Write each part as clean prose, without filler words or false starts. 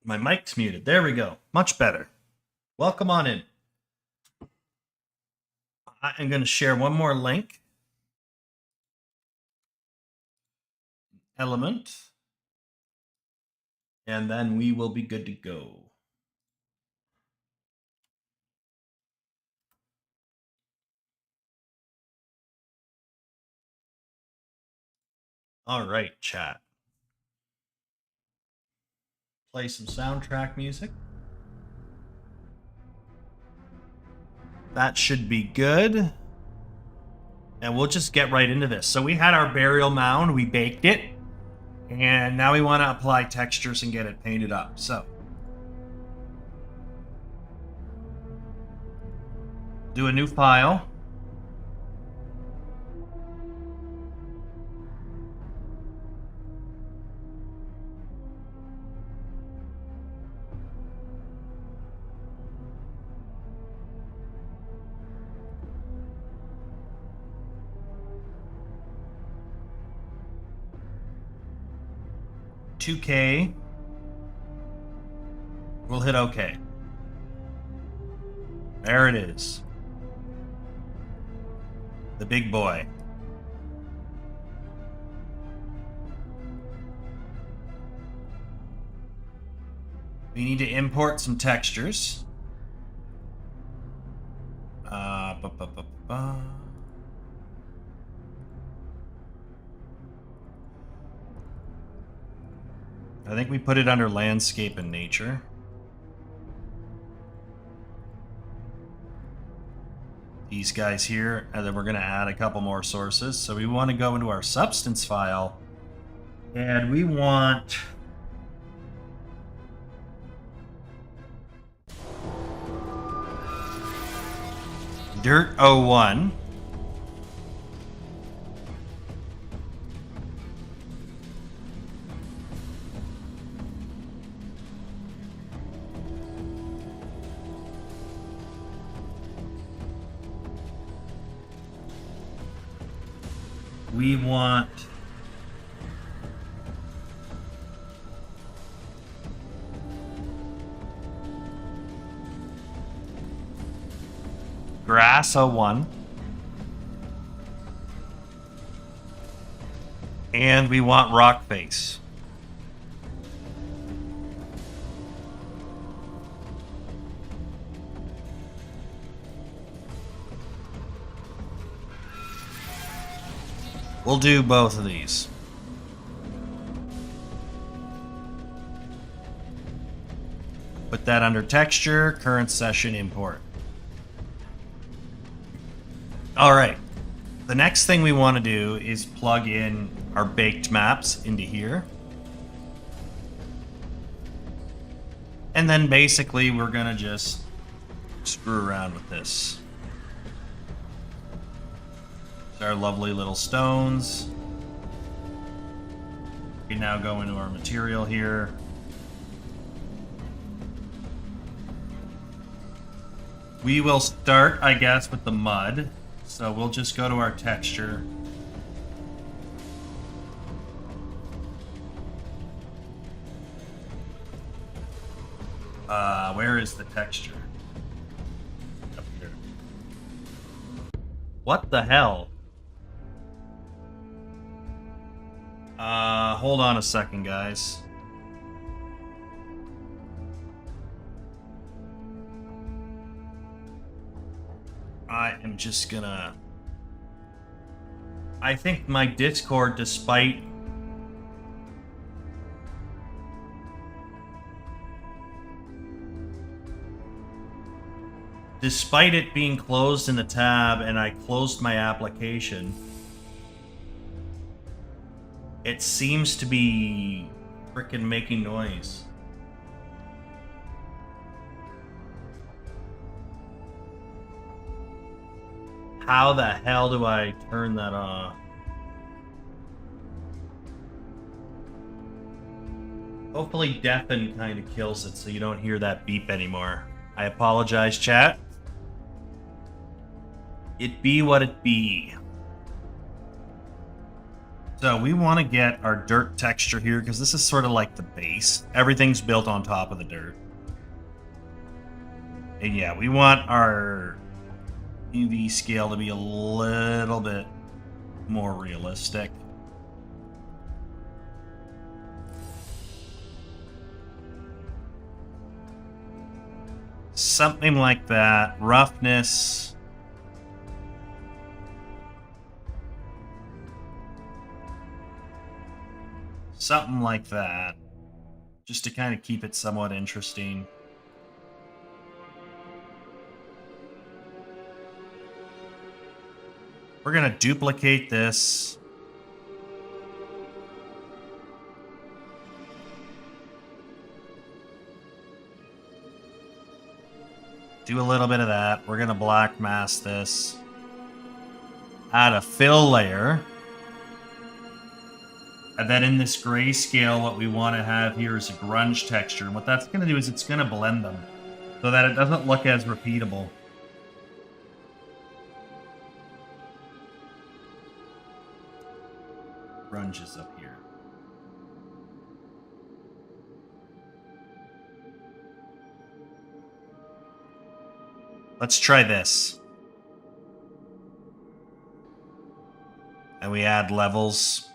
My mic's muted. There we go. Much better. Welcome on in. I'm going to share one more link. Element. And then we will be good to go. All right, chat. Play some soundtrack music. That should be good. And we'll just get right into this. So we had our burial mound, we baked it, and now we want to apply textures and get it painted up. So do a new file. $2K. We'll hit OK. There it is. The big boy. We need to import some textures. I think we put it under landscape and nature. These guys here, and then we're going to add a couple more sources. So we want to go into our substance file, and we want dirt 01. We want grass 01. And we want rock face. We'll do both of these. Put that under texture, current session import. All right. The next thing we want to do is plug in our baked maps into here. And then basically we're going to just screw around with this. Our lovely little stones. We now go into our material here. We will start, I guess, with the mud. So we'll just go to our texture. Where is the texture? Up here. What the hell? Hold on a second, guys. I am just gonna... I think my Discord, despite it being closed in the tab and I closed my application, it seems to be frickin' making noise. How the hell do I turn that off? Hopefully deafen kind of kills it so you don't hear that beep anymore. I apologize, chat. It be what it be. So we want to get our dirt texture here because this is sort of like the base. Everything's built on top of the dirt. And yeah, we want our UV scale to be a little bit more realistic. Something like that. Roughness. Something like that. Just to kind of keep it somewhat interesting. We're going to duplicate this. Do a little bit of that. We're going to black mask this. Add a fill layer. And then in this grayscale, what we want to have here is a grunge texture. And what that's going to do is it's going to blend them so that it doesn't look as repeatable. Grunge is up here. Let's try this. And we add levels.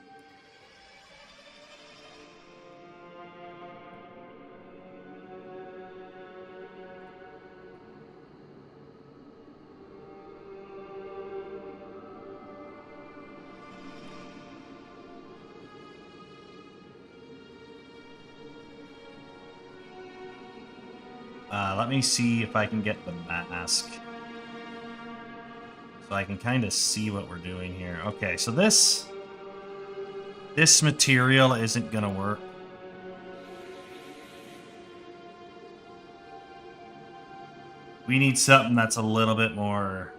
Let me see if I can get the mask. So I can kind of see what we're doing here. Okay, so this material isn't going to work. We need something that's a little bit more...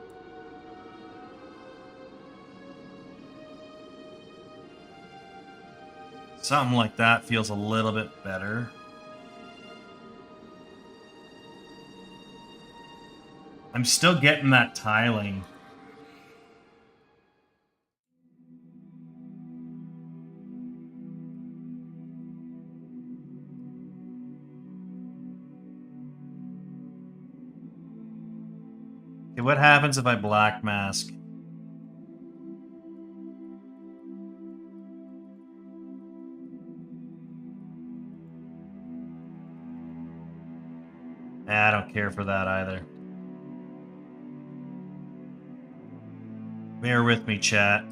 Something like that feels a little bit better. I'm still getting that tiling. Okay, what happens if I black mask? I don't care for that either. Bear with me, chat.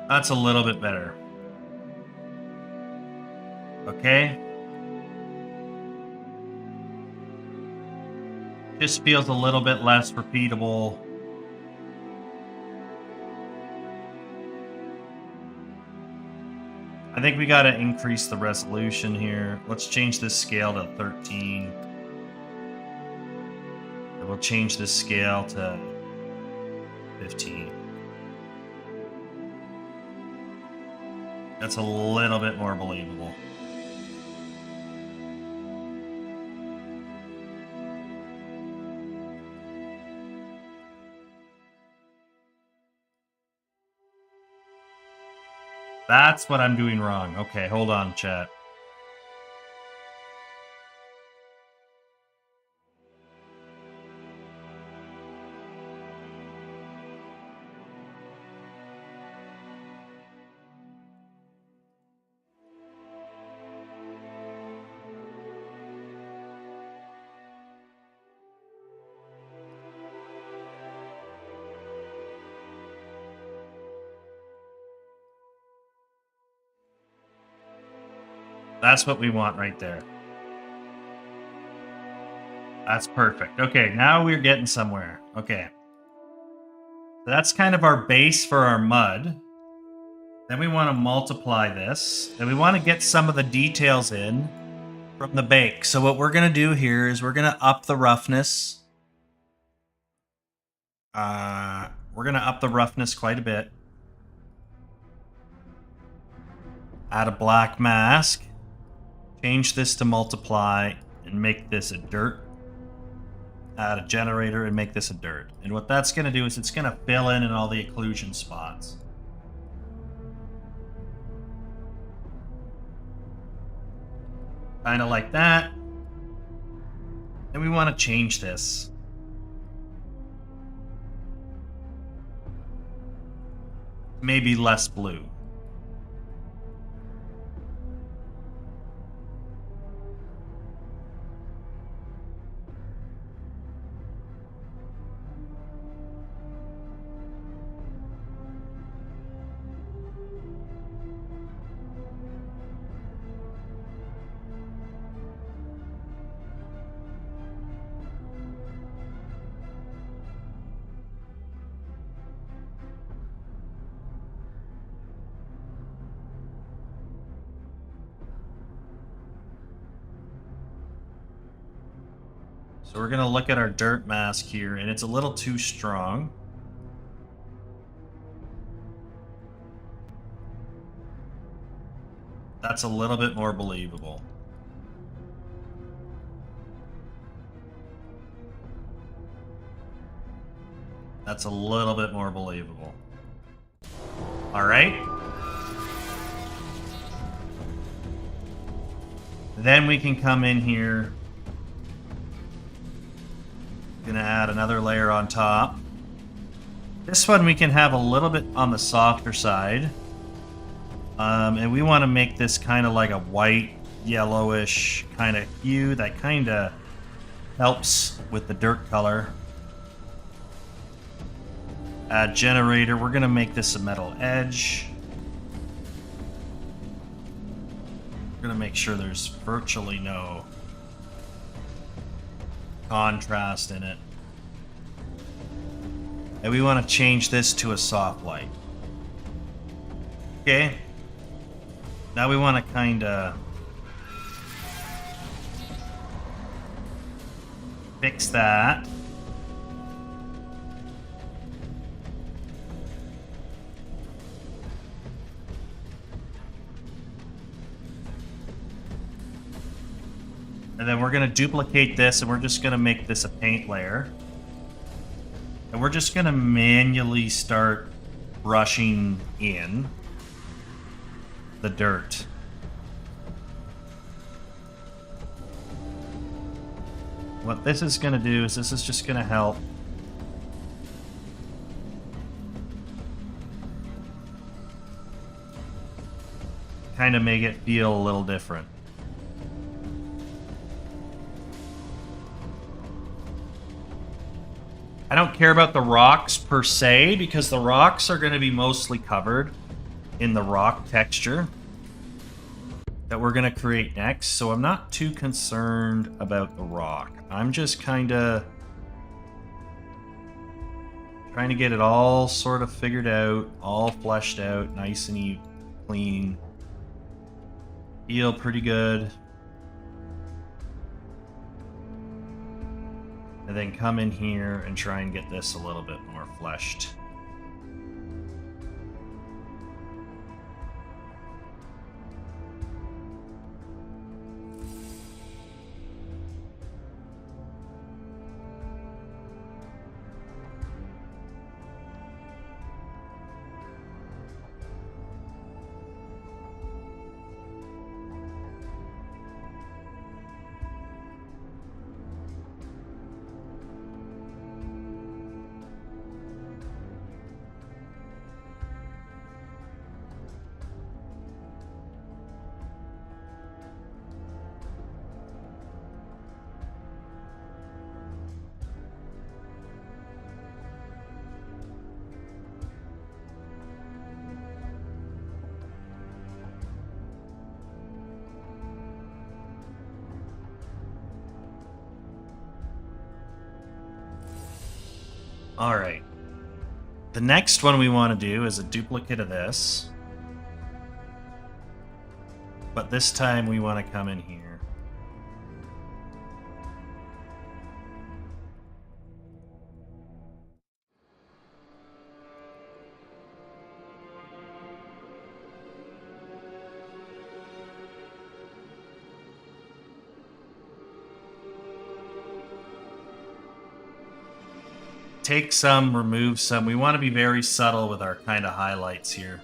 That's a little bit better. Okay. Just feels a little bit less repeatable. I think we got to increase the resolution here. Let's change this scale to 13. And we'll change this scale to 15. That's a little bit more believable. That's what I'm doing wrong. Okay, hold on, chat. That's what we want right there. That's perfect. Okay, now we're getting somewhere. Okay. So that's kind of our base for our mud. Then we want to multiply this. And we want to get some of the details in from the bake. So what we're going to do here is we're going to up the roughness. We're going to up the roughness quite a bit. Add a black mask. Change this to multiply, and make this a dirt. Add a generator and make this a dirt. And what that's going to do is it's going to fill in all the occlusion spots. Kind of like that. And we want to change this. Maybe less blue. So we're going to look at our dirt mask here, and it's a little too strong. That's a little bit more believable. That's a little bit more believable. All right. Then we can come in here. Gonna add another layer on top. This one we can have a little bit on the softer side. And we want to make this kind of like a white, yellowish kind of hue that kind of helps with the dirt color. Add generator. We're gonna make this a metal edge. We're gonna make sure there's virtually no contrast in it. And we want to change this to a soft light. Okay. Now we want to kind of fix that. And then we're going to duplicate this, and we're just going to make this a paint layer. And we're just going to manually start brushing in the dirt. What this is going to do is this is just going to help kind of make it feel a little different. I don't care about the rocks per se, because the rocks are going to be mostly covered in the rock texture that we're going to create next, so I'm not too concerned about the rock. I'm just kind of trying to get it all sort of figured out, all fleshed out, nice and even, clean. Feel pretty good. And then come in here and try and get this a little bit more fleshed. All right. The next one we want to do is a duplicate of this. But this time we want to come in here. take some, remove some. We want to be very subtle with our kind of highlights here.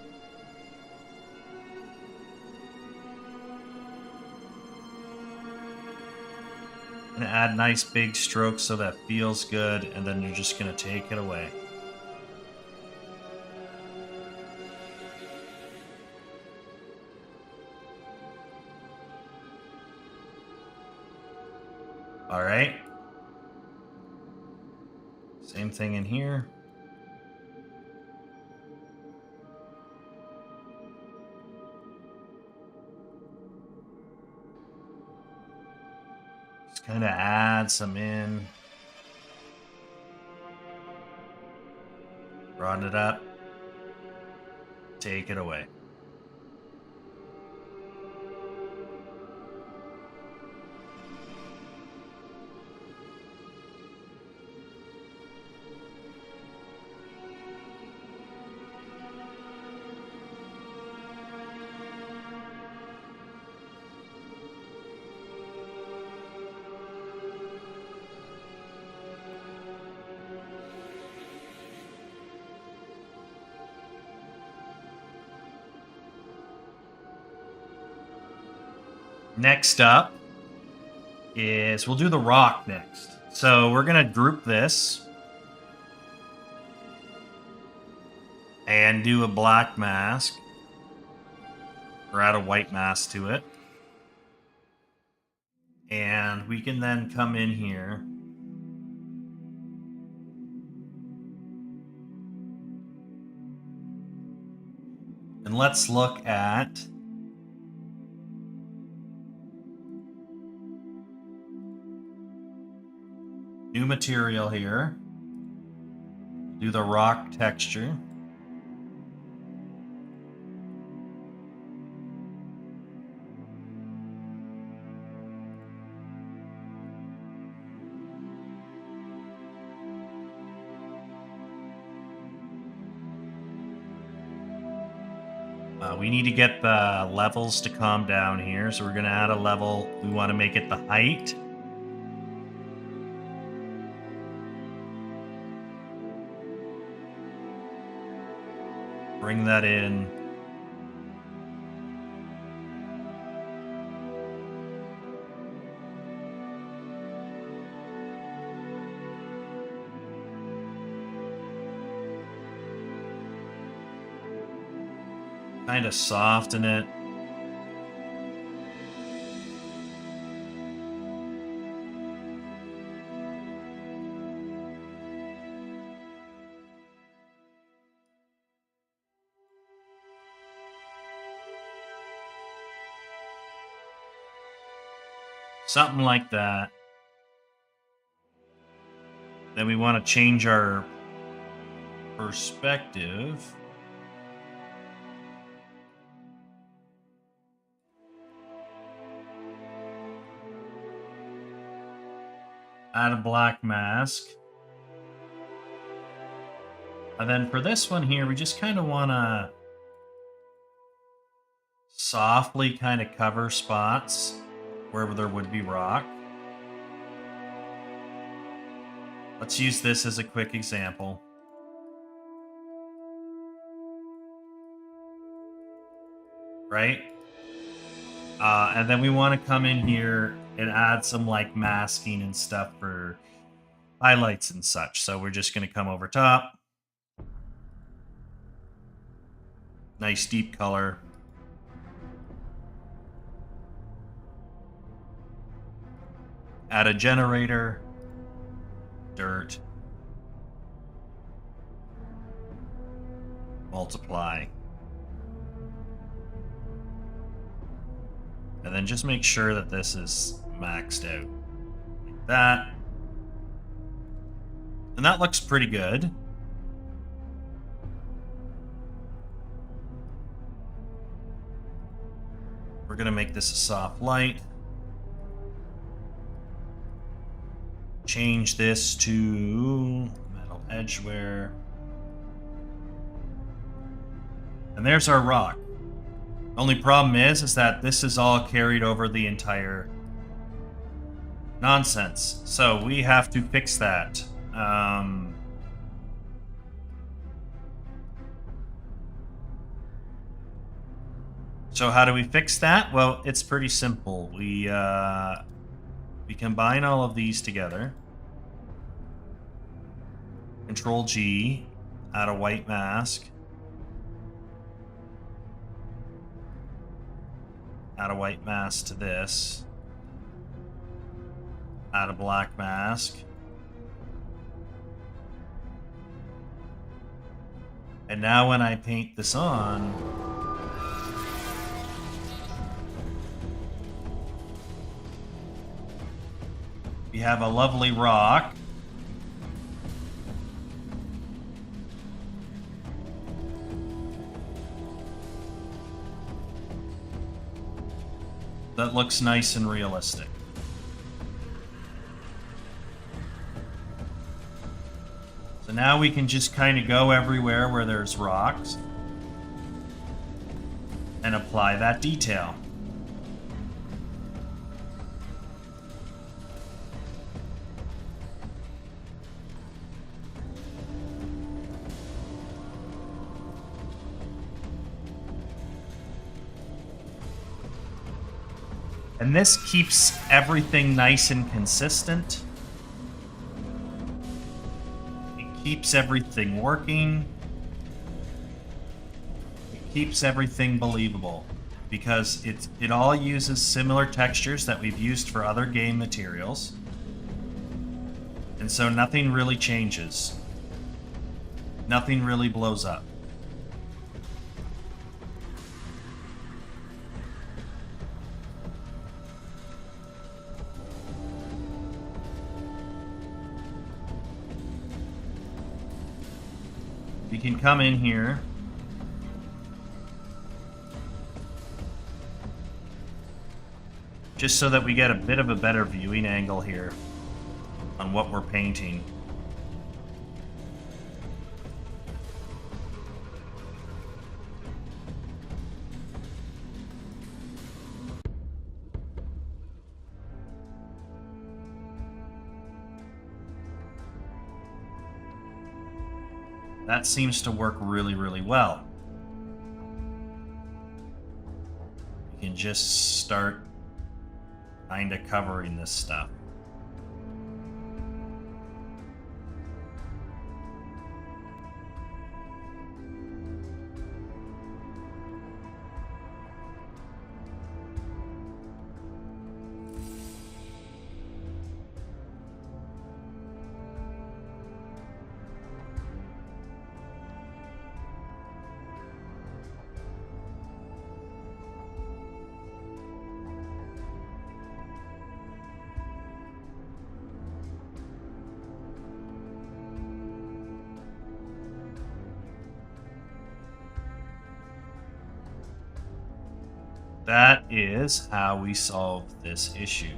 And add nice big strokes so that feels good, and then you're just going to take it away. All right. Same thing in here. Just kind of add some in. Broaden it up. Take it away. Next up is we'll do the rock next. So we're going to group this and do a black mask or add a white mask to it. And we can then come in here and let's look at new material here. Do the rock texture. We need to get the levels to calm down here, so we're going to add a level. We want to make it the height. Bring that in. Kind of soften it. Something like that. Then we want to change our perspective. Add a black mask. And then for this one here, we just kind of want to softly kind of cover spots where there would be rock. Let's use this as a quick example. Right? And then we want to come in here and add some like masking and stuff for highlights and such. So we're just going to come over top. Nice deep color. Add a generator. Dirt. Multiply. And then just make sure that this is maxed out. Like that. And that looks pretty good. We're going to make this a soft light. Change this to metal edgeware. And there's our rock. Only problem is that this is all carried over the entire nonsense. So we have to fix that. So how do we fix that? Well, it's pretty simple. We combine all of these together. Control G, add a white mask. Add a white mask to this. Add a black mask. And now when I paint this on, we have a lovely rock. That looks nice and realistic. So now we can just kind of go everywhere where there's rocks and apply that detail. And this keeps everything nice and consistent. It keeps everything working. It keeps everything believable because it all uses similar textures that we've used for other game materials. And so nothing really changes. Nothing really blows up. You can come in here just so that we get a bit of a better viewing angle here on what we're painting. That seems to work really, really well. You can just start kind of covering this stuff. That is how we solve this issue.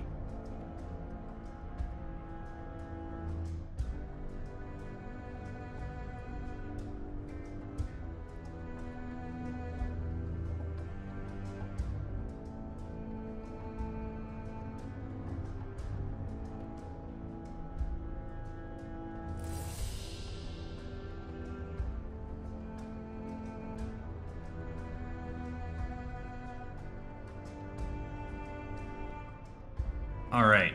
All right.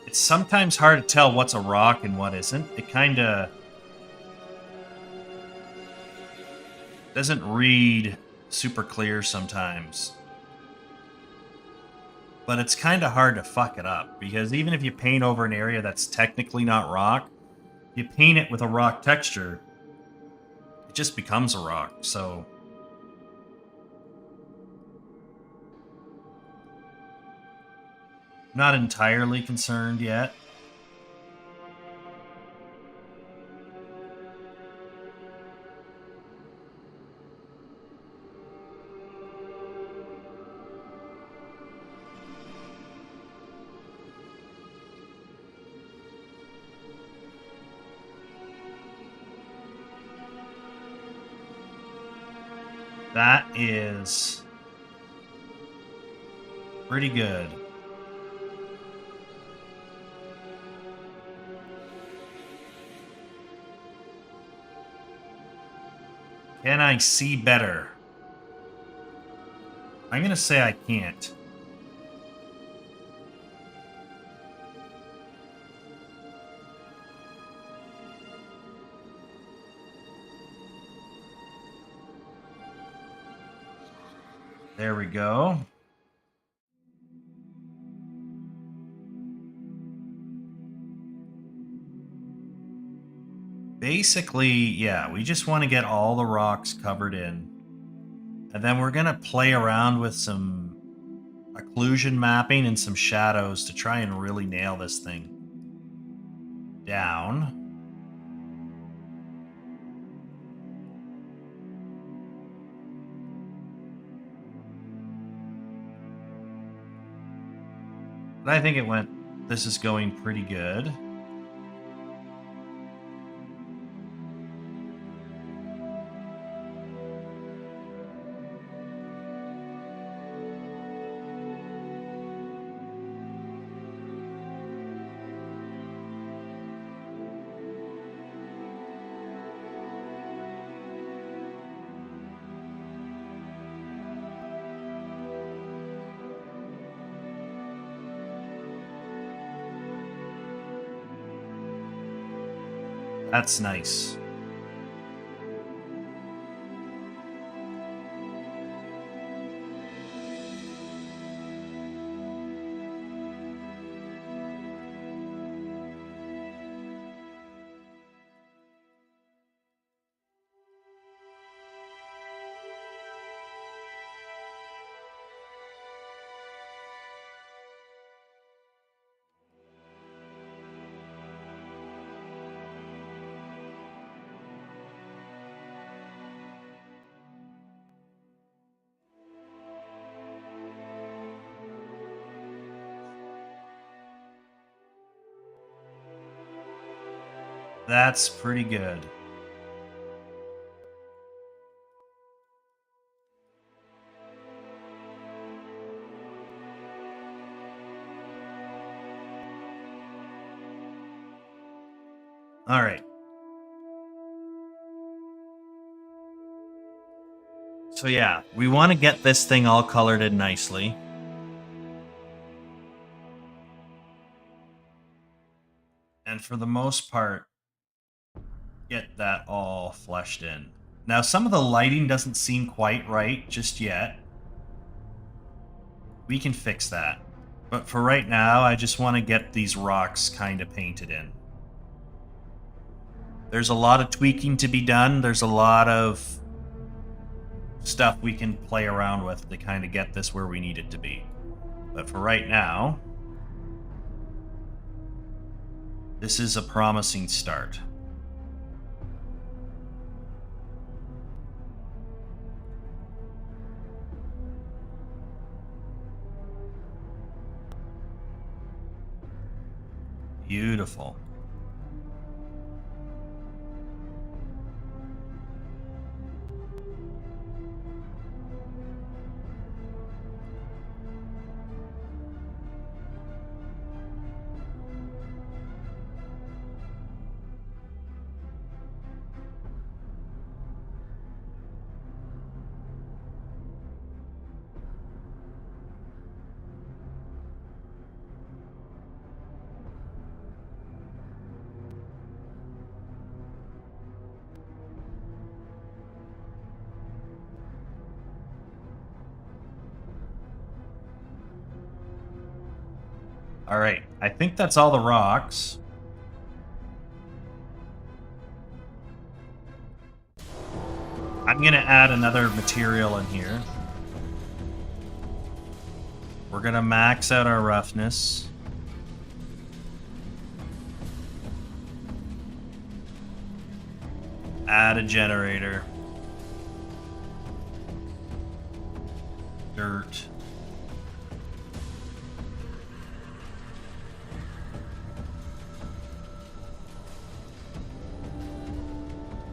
It's sometimes hard to tell what's a rock and what isn't. It kind of doesn't read super clear sometimes. But it's kind of hard to fuck it up because even if you paint over an area that's technically not rock, you paint it with a rock texture, it just becomes a rock. So not entirely concerned yet. That is pretty good. Can I see better? I'm going to say I can't. There we go. Basically, yeah, we just want to get all the rocks covered in. And then we're going to play around with some occlusion mapping and some shadows to try and really nail this thing down. But I think this is going pretty good. That's nice. That's pretty good. All right. So yeah, we want to get this thing all colored in nicely. And for the most part, get that all fleshed in. Now, some of the lighting doesn't seem quite right just yet. We can fix that. But for right now, I just want to get these rocks kind of painted in. There's a lot of tweaking to be done. There's a lot of stuff we can play around with to kind of get this where we need it to be. But for right now, this is a promising start. Beautiful. All right, I think that's all the rocks. I'm gonna add another material in here. We're gonna max out our roughness. Add a generator. Dirt.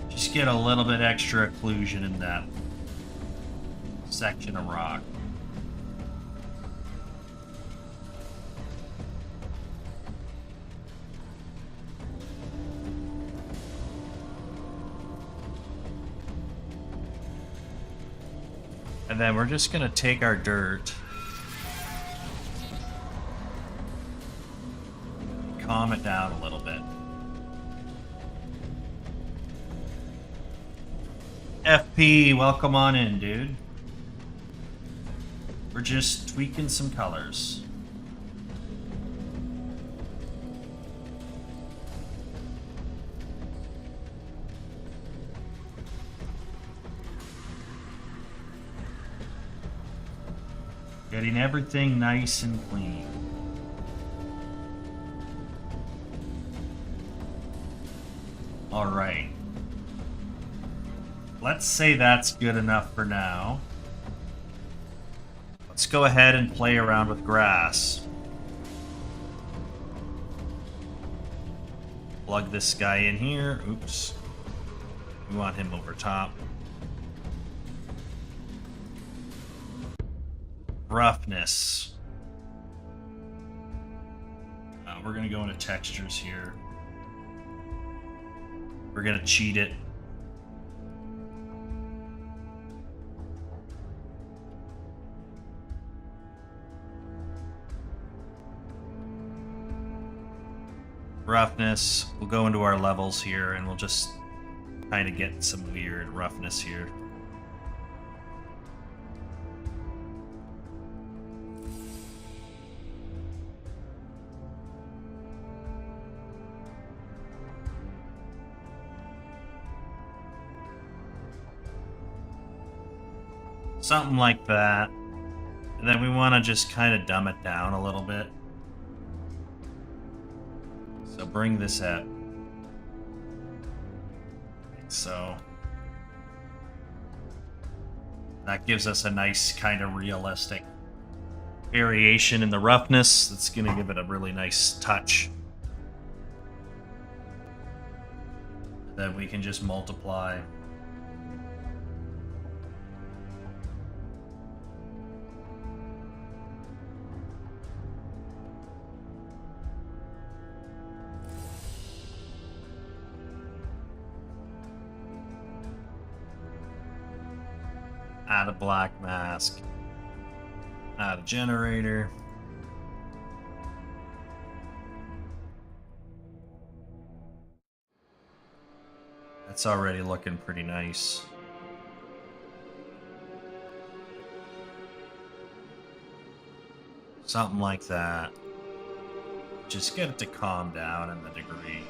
Just get a little bit extra occlusion in that. section of rock. And then we're just gonna take our dirt, calm it down a little bit. FP, welcome on in, dude. We're just tweaking some colors. Getting everything nice and clean. All right. Let's say that's good enough for now. Let's go ahead and play around with grass. Plug this guy in here. Oops. We want him over top. Roughness. We're going to go into textures here. We're going to cheat it. Roughness. We'll go into our levels here and we'll just kind of get some weird roughness here. Something like that. And then we want to just kind of dumb it down a little bit. So bring this up. Like so. That gives us a nice kind of realistic variation in the roughness. That's going to give it a really nice touch. Then we can just multiply. Add a black mask. Add a generator. That's already looking pretty nice. Something like that. Just get it to calm down in the degree.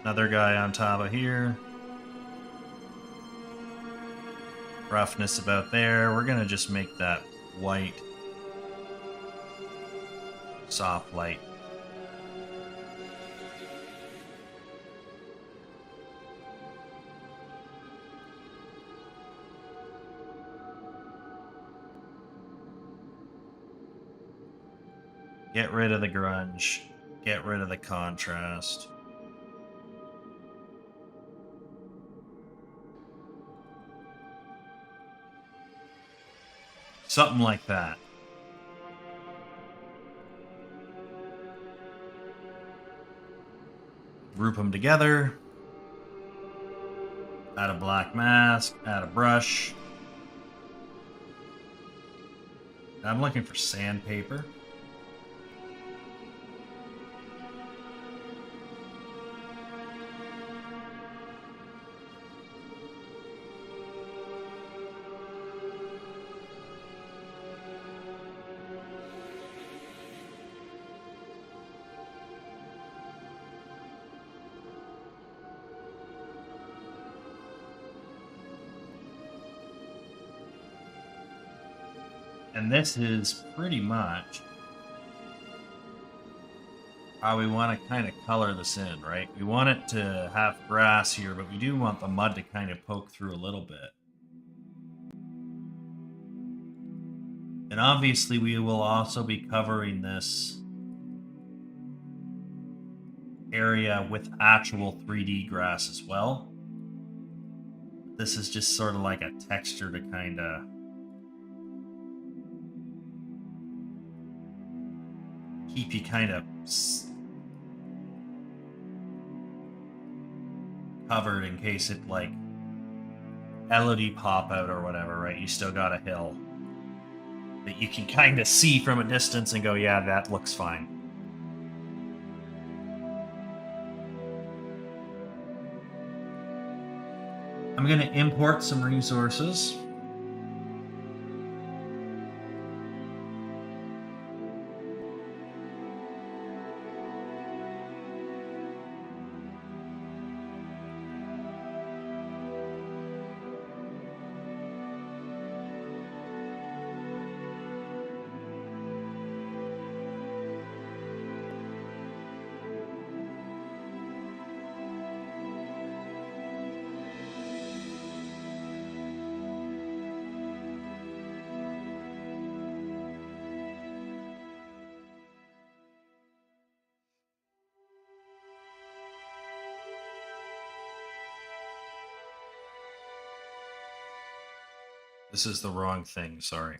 Another guy on top of here. Roughness about there. We're gonna just make that white. Soft light. Get rid of the grunge. Get rid of the contrast. Something like that. Group them together. Add a black mask. Add a brush. I'm looking for sandpaper. And this is pretty much how we want to kind of color this in, right? We want it to have grass here, but we do want the mud to kind of poke through a little bit. And obviously we will also be covering this area with actual 3D grass as well. This is just sort of like a texture to kind of keep you kind of covered in case it like LED pop out or whatever, right? You still got a hill that you can kind of see from a distance and go, yeah, that looks fine. I'm going to import some resources. This is the wrong thing, sorry.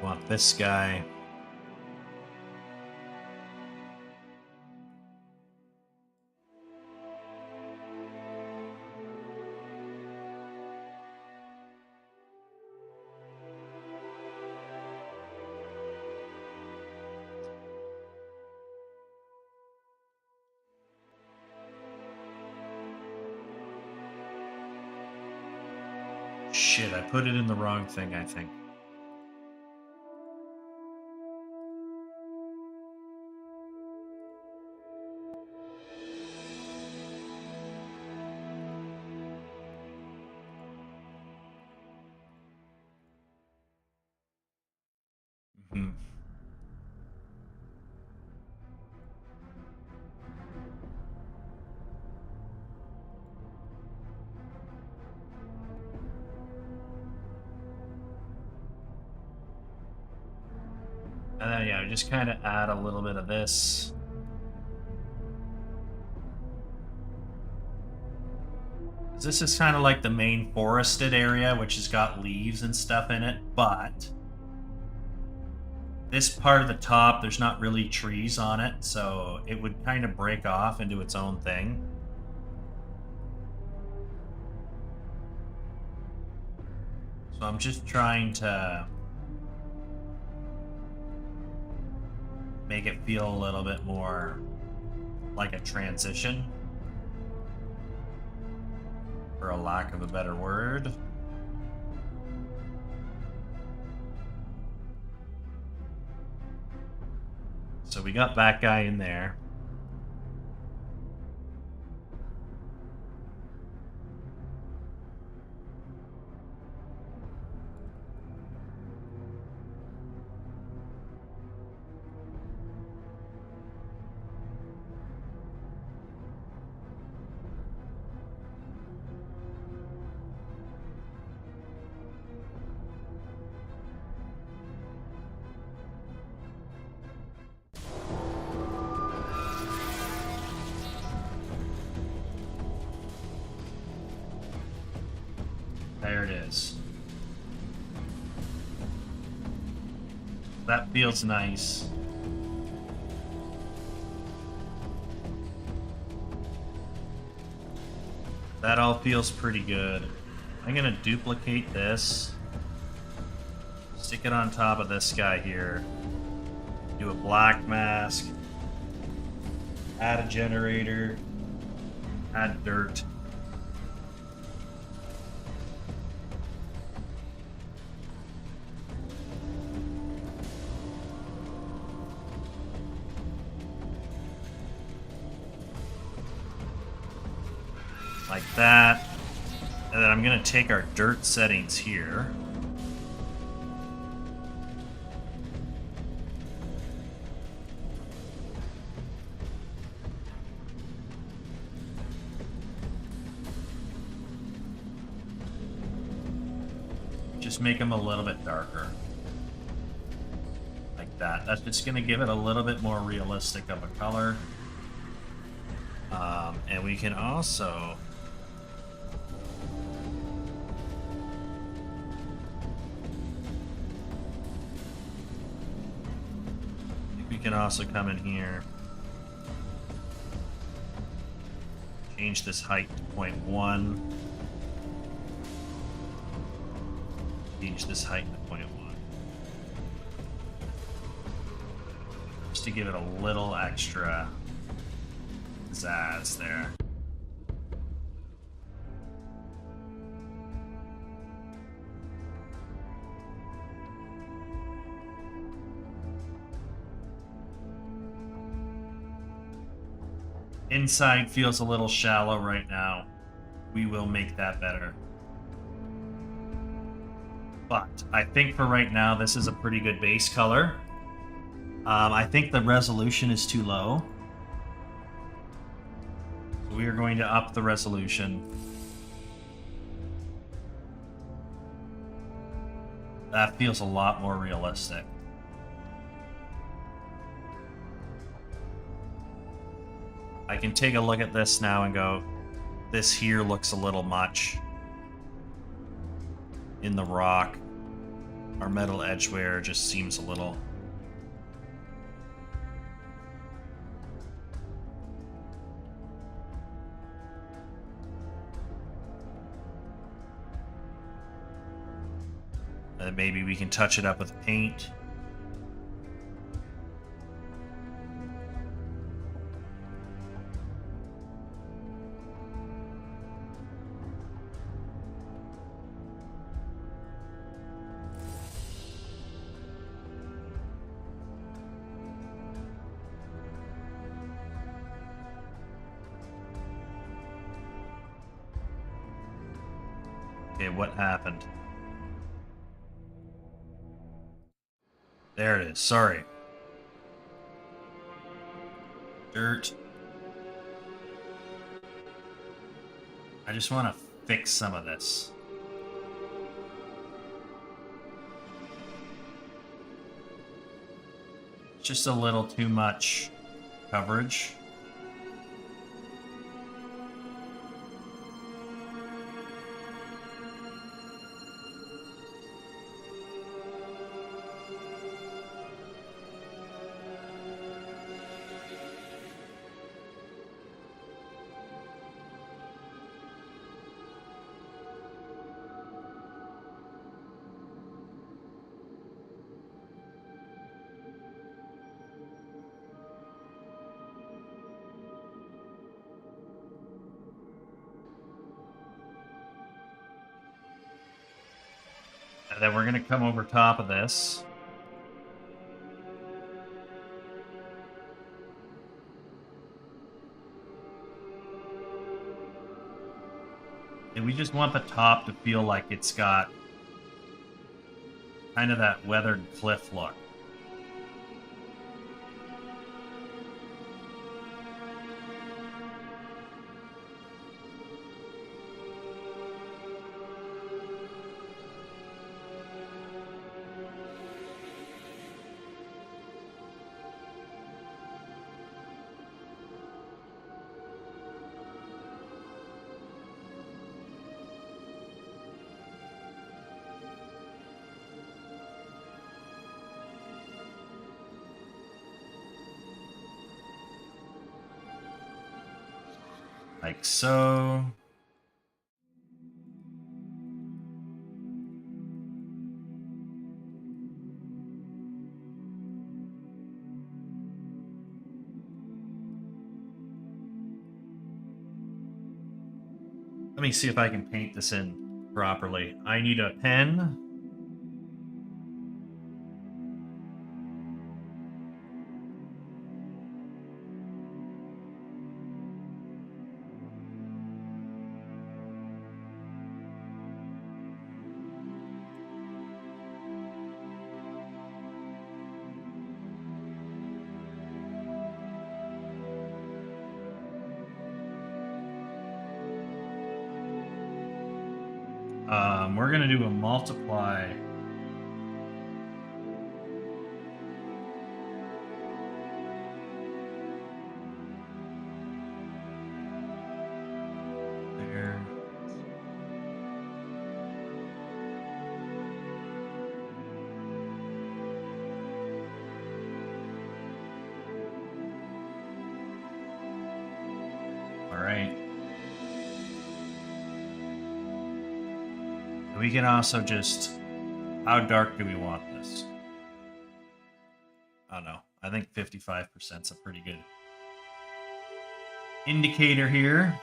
I want this guy. Shit, I put it in the wrong thing, I think. Mm-hmm. And then, yeah, just kind of add a little bit of this. This is kind of like the main forested area, which has got leaves and stuff in it, but this part of the top, there's not really trees on it, so it would kind of break off into its own thing. So I'm just trying to make it feel a little bit more like a transition, for a lack of a better word. So we got that guy in there. There it is. That feels nice. That all feels pretty good. I'm gonna duplicate this. Stick it on top of this guy here. Do a black mask. Add a generator. Add dirt. Like that. And then I'm going to take our dirt settings here. Just make them a little bit darker. Like that. That's just going to give it a little bit more realistic of a color. And we can also... we can also come in here, change this height to 0.1, change this height to 0.1, just to give it a little extra pizzazz there. Inside feels a little shallow right now. We will make that better. But I think for right now, this is a pretty good base color. I think the resolution is too low. We are going to up the resolution. That feels a lot more realistic. I can take a look at this now and go, this here looks a little much in the rock. Our metal edgeware just seems a little... And maybe we can touch it up with paint. Okay, what happened? There it is, sorry. Dirt. I just want to fix some of this. Just a little too much coverage. And then we're going to come over top of this. And we just want the top to feel like it's got kind of that weathered cliff look. Like so. Let me see if I can paint this in properly. I need a pen. We're going to do a multiply We can also just... How dark do we want this? I don't know. I think 55% is a pretty good indicator here.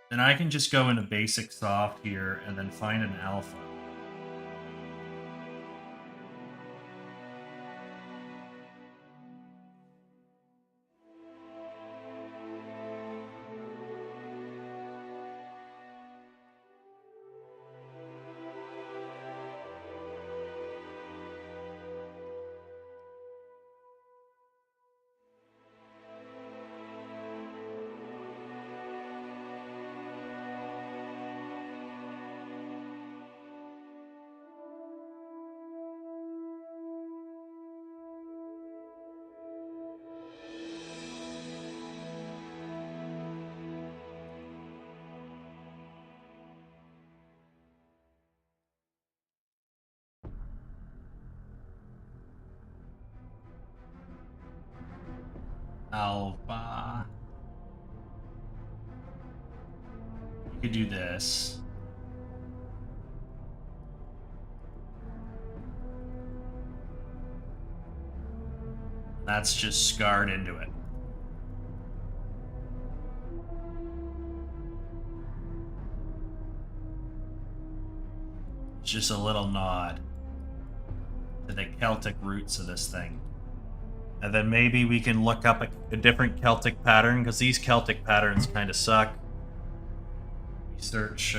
Then I can just go into basic soft here and then find an alpha. Alpha. You could do this. That's just scarred into it. It's just a little nod to the Celtic roots of this thing. And then maybe we can look up a different Celtic pattern, because these Celtic patterns kind of suck. We search...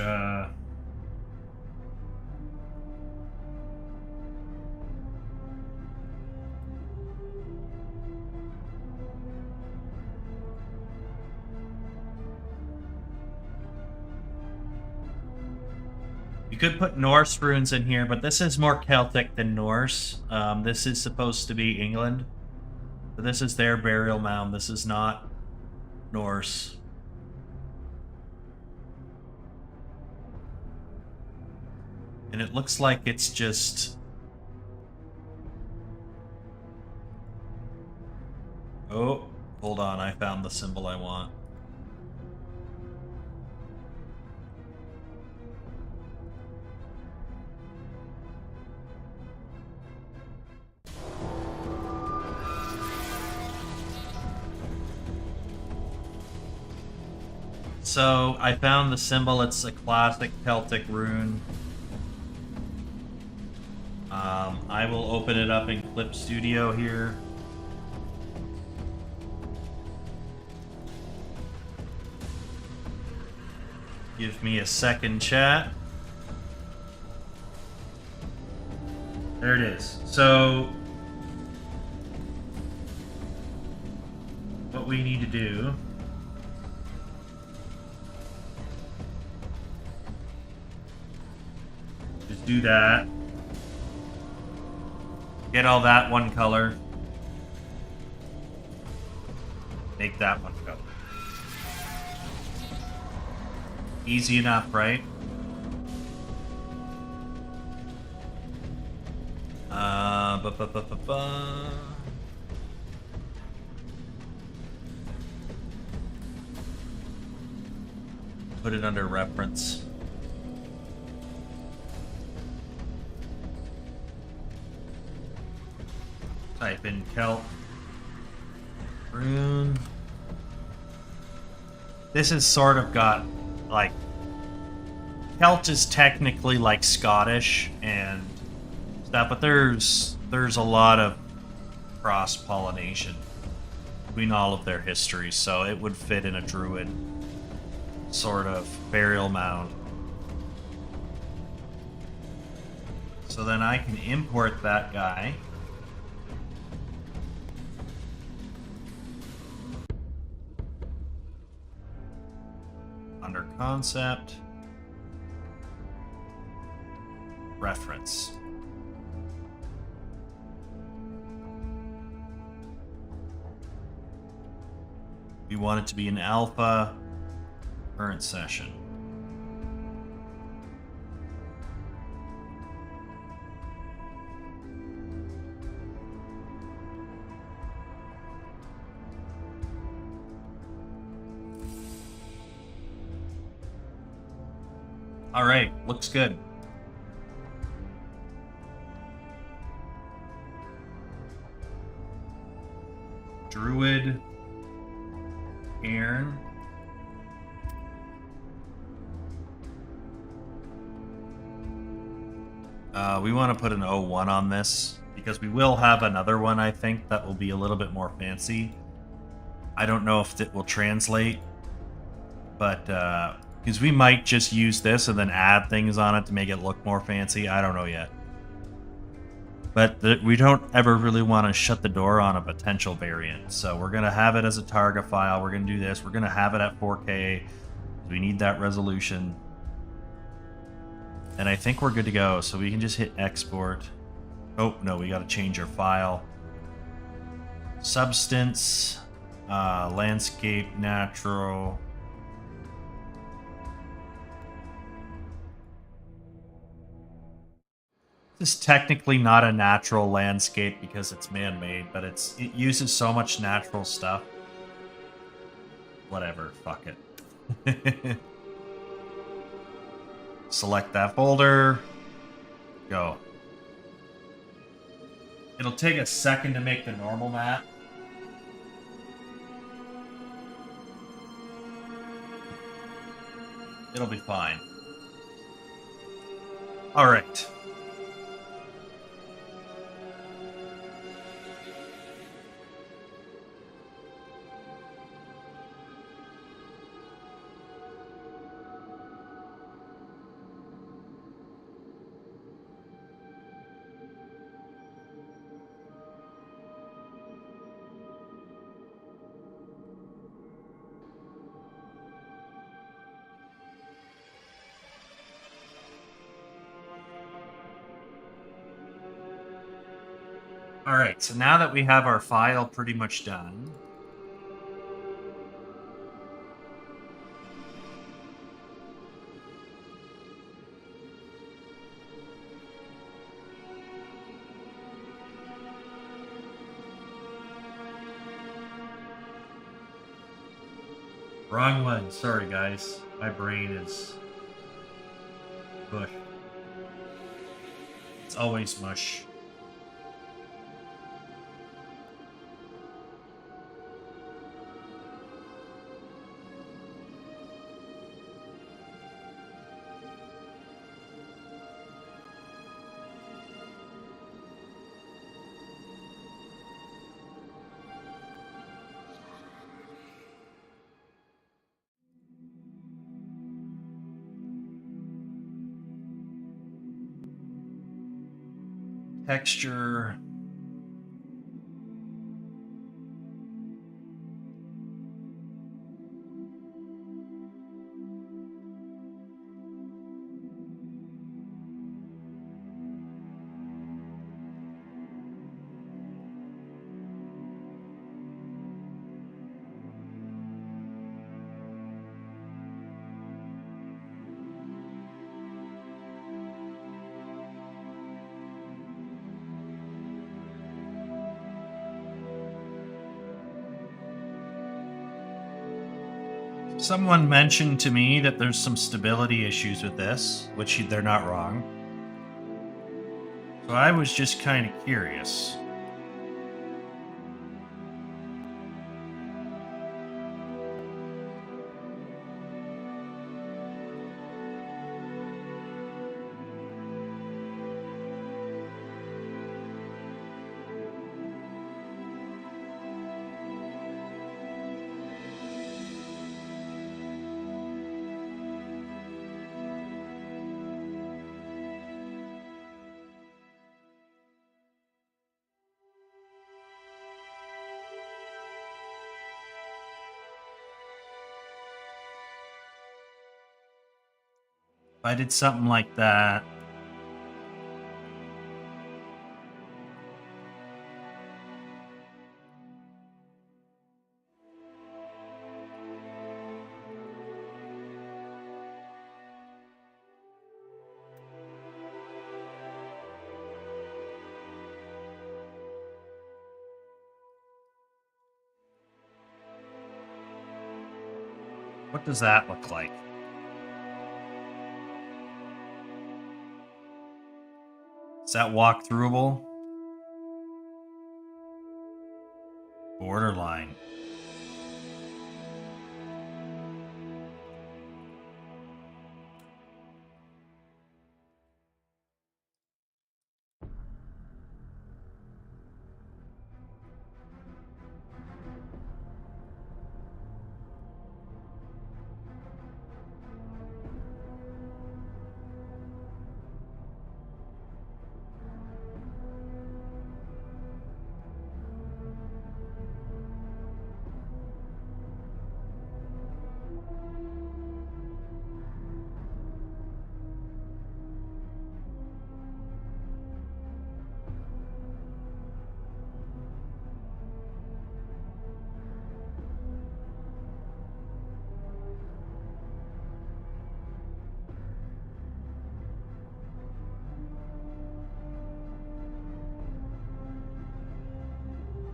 You could put Norse runes in here, but this is more Celtic than Norse. This is supposed to be England. So this is their burial mound. This is not Norse. And it looks like it's just... Oh, hold on. I found the symbol I want. So I found the symbol. It's a classic Celtic rune. I will open it up in Clip Studio here. Give me a second, chat. There it is. So what we need to do is do that. Get all that one color. Make that one color. Easy enough, right? Put it under reference. Type in Celt rune. This has sort of got like Celt is technically like Scottish and stuff, but there's a lot of cross-pollination between all of their histories, so it would fit in a druid sort of burial mound. So then I can import that guy. Under concept, reference. We want it to be an alpha, current session. All right, looks good. Druid, Cairn. We want to put an 01 on this because we will have another one, I think, that will be a little bit more fancy. I don't know if it will translate, but because we might just use this and then add things on it to make it look more fancy. I don't know yet. But we don't ever really want to shut the door on a potential variant. So we're going to have it as a target file. We're going to do this. We're going to have it at 4K. We need that resolution. And I think we're good to go. So we can just hit export. Oh, no, we got to change our file. Substance, landscape, natural. This is technically not a natural landscape because it's man-made, but it uses so much natural stuff. Whatever, fuck it. Select that folder. Go. It'll take a second to make the normal map. It'll be fine. All right. All right, so now that we have our file pretty much done, wrong one. Sorry, guys. My brain is mush. It's always mush. Texture. Someone mentioned to me that there's some stability issues with this, which they're not wrong. So I was just kind of curious. If I did something like that, what does that look like? Is that walkthroughable? Borderline.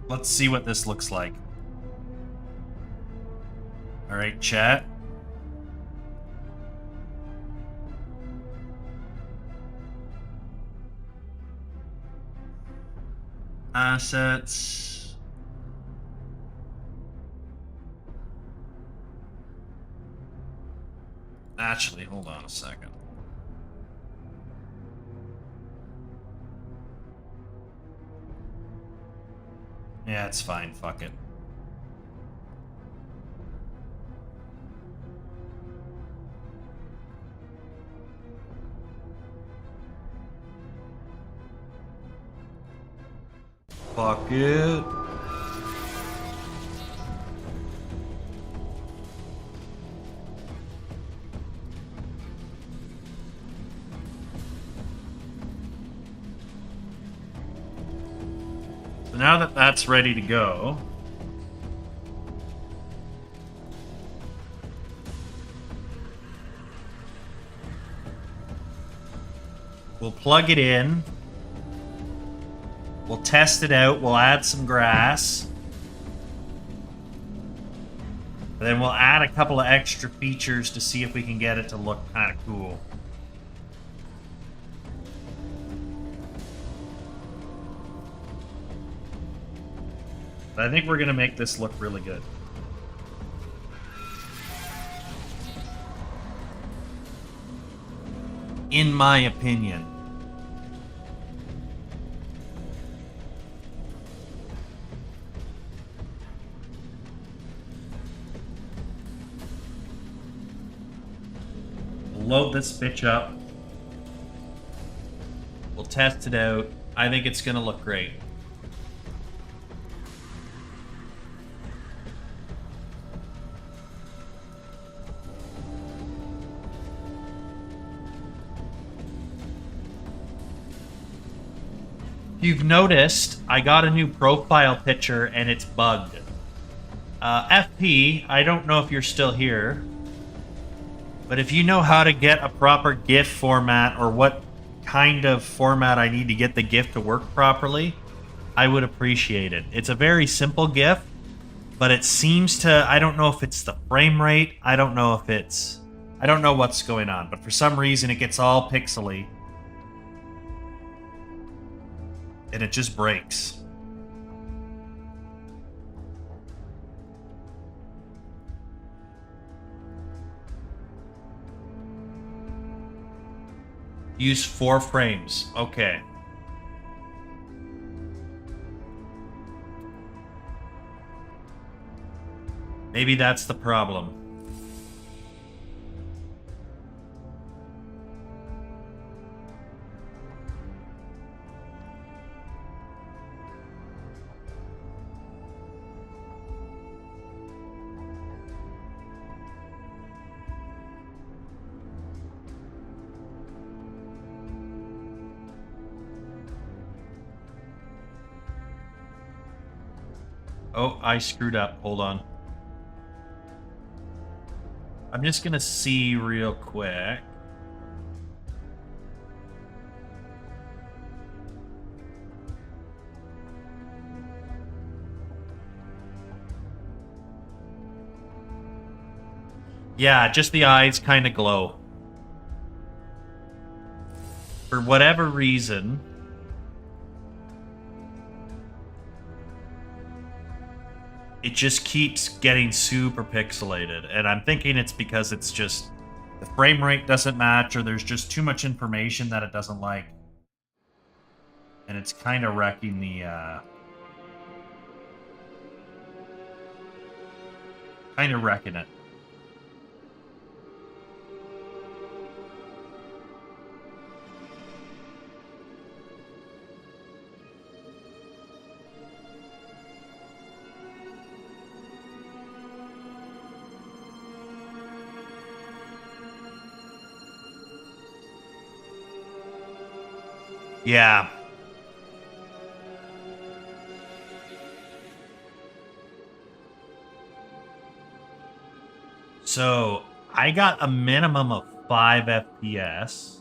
Let's see what this looks like. All right, chat. Assets. Actually, hold on a second. Yeah, it's fine. Fuck it. Fuck it. So now that that's ready to go, we'll plug it in. We'll test it out. We'll add some grass. And then we'll add a couple of extra features to see if we can get it to look kind of cool. But I think we're going to make this look really good. In my opinion. Load this bitch up. We'll test it out. I think it's gonna look great. If you've noticed, I got a new profile picture and it's bugged. FP, I don't know if you're still here. But if you know how to get a proper GIF format or what kind of format I need to get the GIF to work properly, I would appreciate it. It's a very simple GIF, but it seems to, I don't know if it's the frame rate, I don't know what's going on, but for some reason it gets all pixely. And it just breaks. Use 4 frames. Okay. Maybe that's the problem. Oh, I screwed up. Hold on. I'm just gonna see real quick. Yeah, just the eyes kind of glow. For whatever reason, it just keeps getting super pixelated. And I'm thinking it's because it's just the frame rate doesn't match, or there's just too much information that it doesn't like. And it's kind of wrecking the it. Yeah. So I got a minimum of 5 FPS.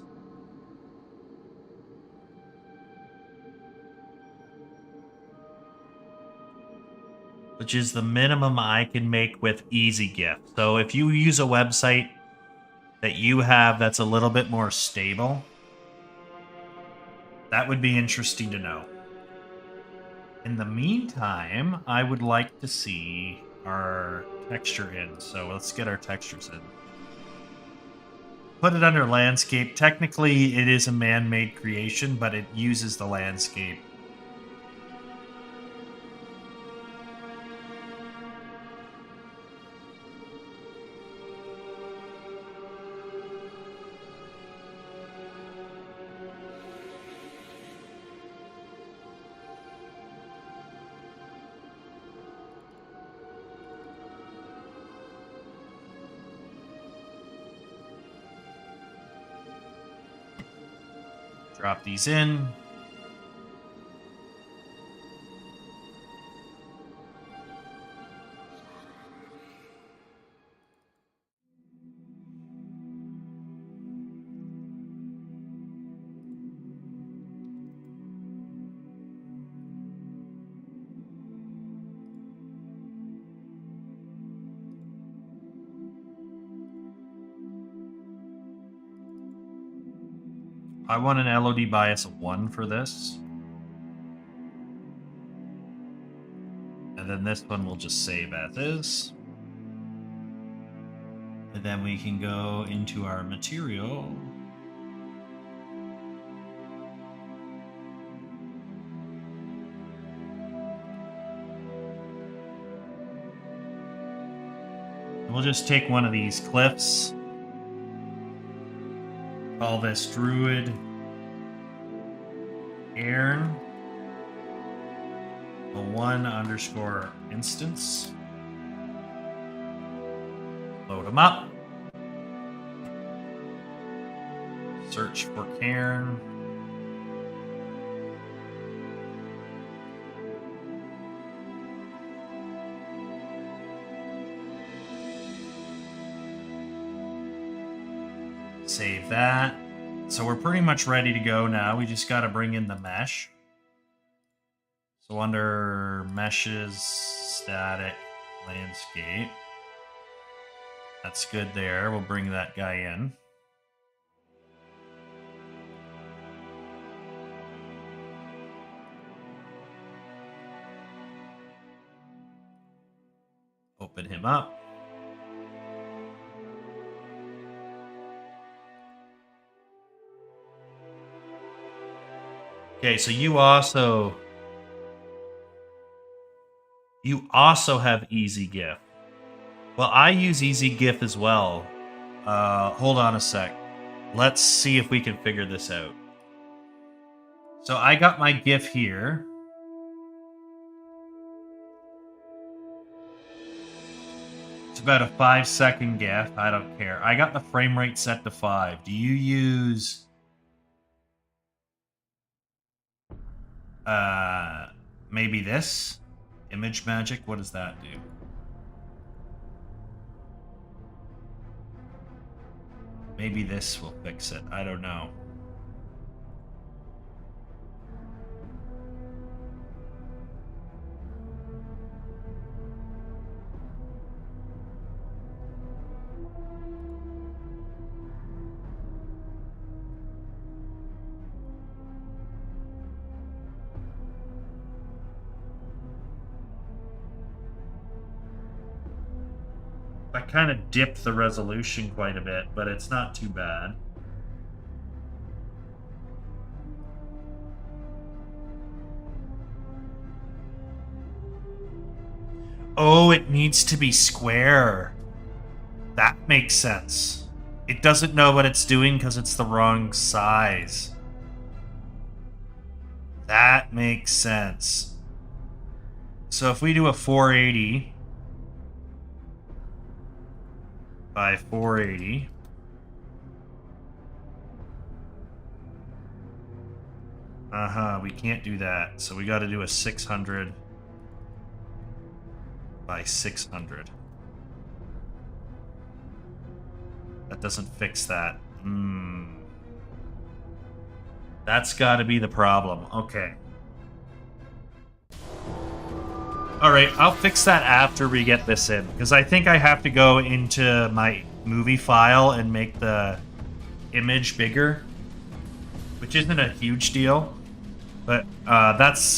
Which is the minimum I can make with Easy GIF. So if you use a website that you have that's a little bit more stable, that would be interesting to know. In the meantime, I would like to see our texture in. So let's get our textures in. Put it under landscape. Technically, it is a man-made creation, but it uses the landscape. Drop these in. I want an LOD bias of 1 for this. And then this one we'll just save as is. And then we can go into our material. And we'll just take one of these cliffs. Call this Druid Cairn. A 1_ instance. Load them up. Search for Cairn. Save that. So we're pretty much ready to go now. We just got to bring in the mesh. So under meshes, static, landscape. That's good there. We'll bring that guy in. Open him up. Okay, so you also have Easy GIF. Well, I use Easy GIF as well. Hold on a sec. Let's see if we can figure this out. So I got my GIF here. It's about a 5-second GIF. I don't care. I got the frame rate set to 5. Do you use... maybe this? Image magic? What does that do? Maybe this will fix it. I don't know. I kind of dipped the resolution quite a bit, but it's not too bad. Oh, it needs to be square. That makes sense. It doesn't know what it's doing because it's the wrong size. That makes sense. So if we do a 480 by 480, we can't do that. So we got to do a 600 by 600. That doesn't fix that. That's got to be the problem. Okay. Alright, I'll fix that after we get this in, because I think I have to go into my movie file and make the image bigger, which isn't a huge deal, but that's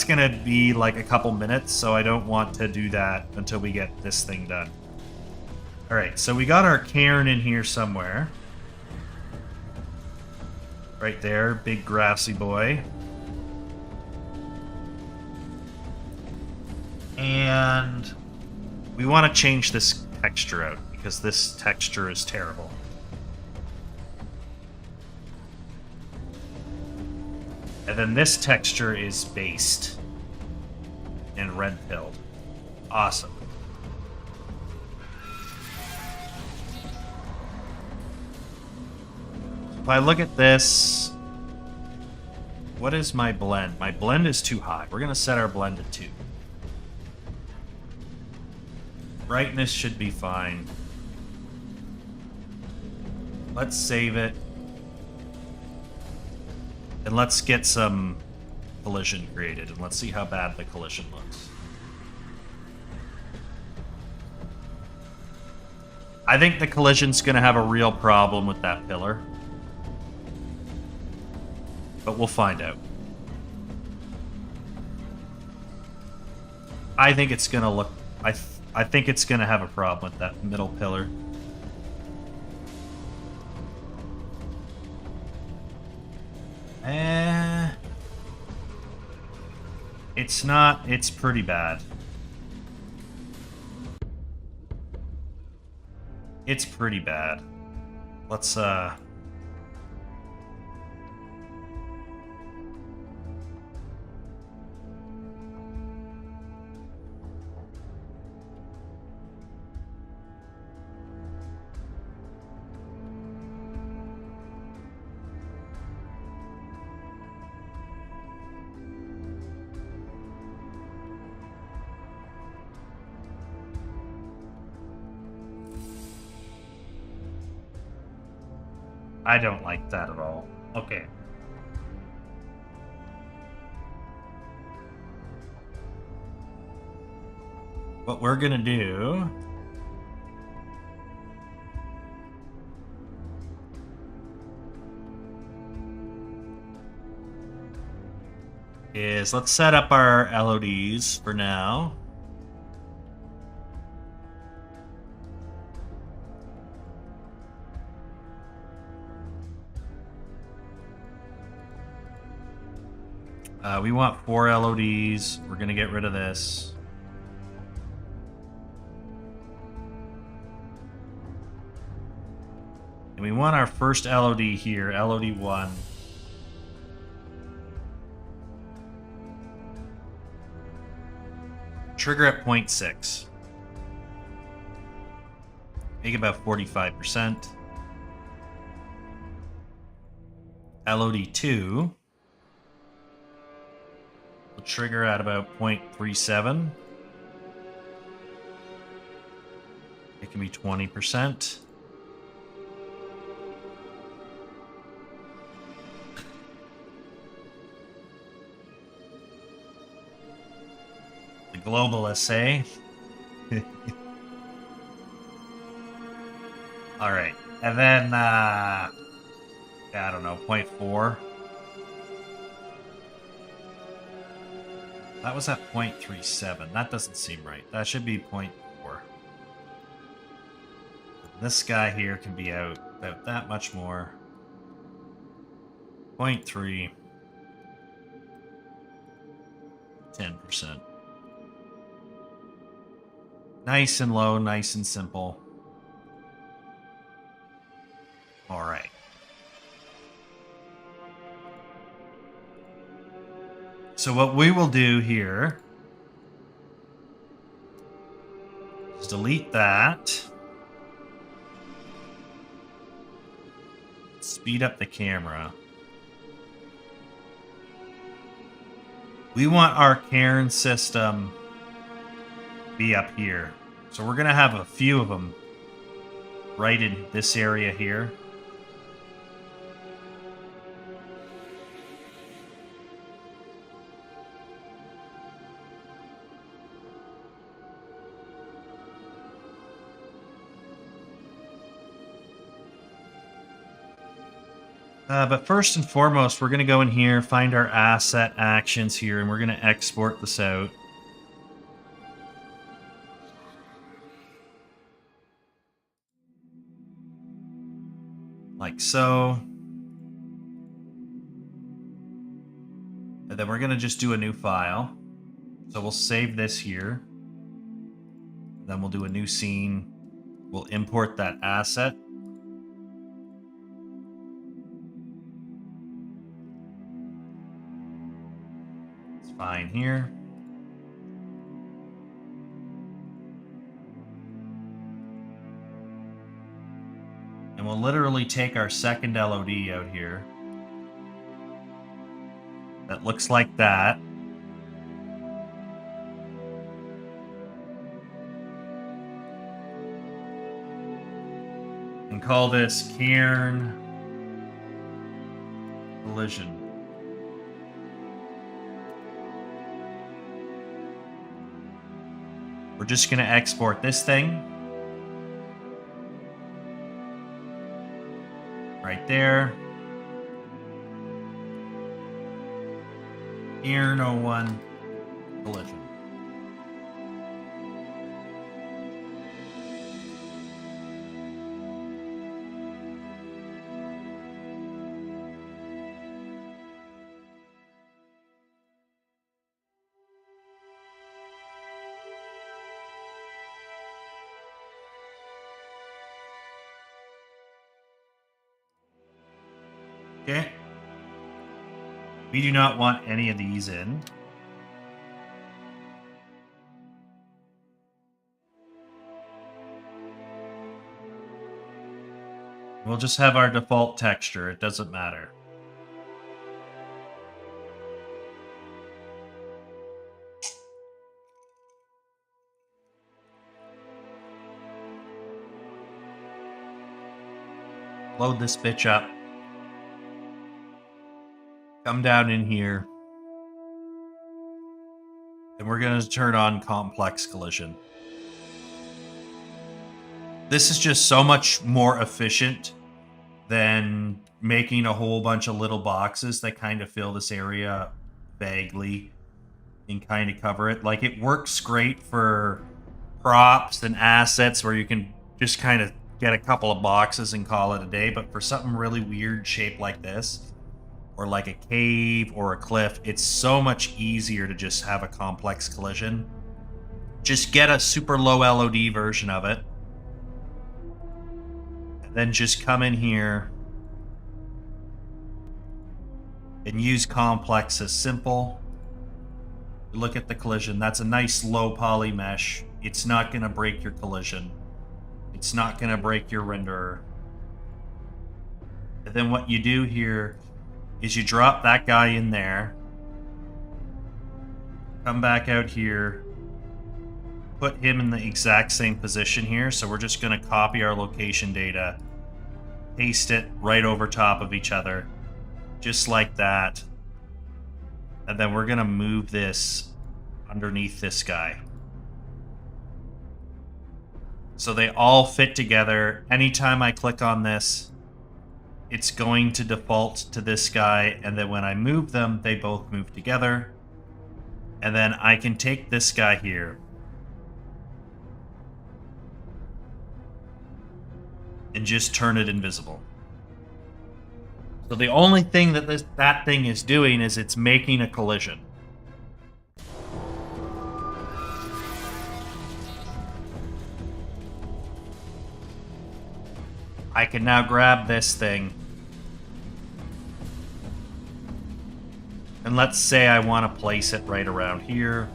gonna be like a couple minutes, so I don't want to do that until we get this thing done. Alright, so we got our cairn in here somewhere. Right there, big grassy boy. And we want to change this texture out, because this texture is terrible. And then this texture is based and red-pilled. Awesome. If I look at this, what is my blend? My blend is too high. We're going to set our blend to 2. Brightness should be fine. Let's save it. And let's get some collision created, and let's see how bad the collision looks. I think the collision's going to have a real problem with that pillar. But we'll find out. I think it's going to look... I think it's going to have a problem with that middle pillar. It's not... It's pretty bad. It's pretty bad. Let's, I don't like that at all. Okay. What we're gonna do is let's set up our LODs for now. We want 4 LODs. We're going to get rid of this. And we want our first LOD here, LOD 1. Trigger at 0.6. Make about 45%. LOD 2. We'll trigger at about 0.37. It can be 20%. The globalists, eh? All right, and then I don't know, 0.4. That was at 0.37. That doesn't seem right. That should be 0.4. This guy here can be out about that much more. 0.3. 10%. Nice and low, nice and simple. All right. So what we will do here is delete that. Speed up the camera. We want our Cairn system to be up here. So we're going to have a few of them right in this area here. But first and foremost, we're going to go in here, find our asset actions here, and we're going to export this out. Like so. And then we're going to just do a new file. So we'll save this here. Then we'll do a new scene. We'll import that asset. Fine here. And we'll literally take our second LOD out here. That looks like that. And call this Cairn collision. We're just going to export this thing. Right there. Cairn 01 collision. Okay. We do not want any of these in. We'll just have our default texture. It doesn't matter. Load this bitch up. Come down in here. And we're going to turn on complex collision. This is just so much more efficient than making a whole bunch of little boxes that kind of fill this area vaguely and kind of cover it. Like, it works great for props and assets where you can just kind of get a couple of boxes and call it a day. But for something really weird shaped like this, or like a cave or a cliff, it's so much easier to just have a complex collision. Just get a super low LOD version of it. And then just come in here and use complex as simple. Look at the collision. That's a nice low poly mesh. It's not going to break your collision. It's not going to break your renderer. And then what you do here is you drop that guy in there, come back out here, put him in the exact same position here. So we're just going to copy our location data, paste it right over top of each other, just like that. And then we're going to move this underneath this guy. So they all fit together. Anytime I click on this, it's going to default to this guy, and then when I move them, they both move together. And then I can take this guy here. and just turn it invisible. So the only thing that that thing is doing is it's making a collision. I can now grab this thing. And let's say I want to place it right around here.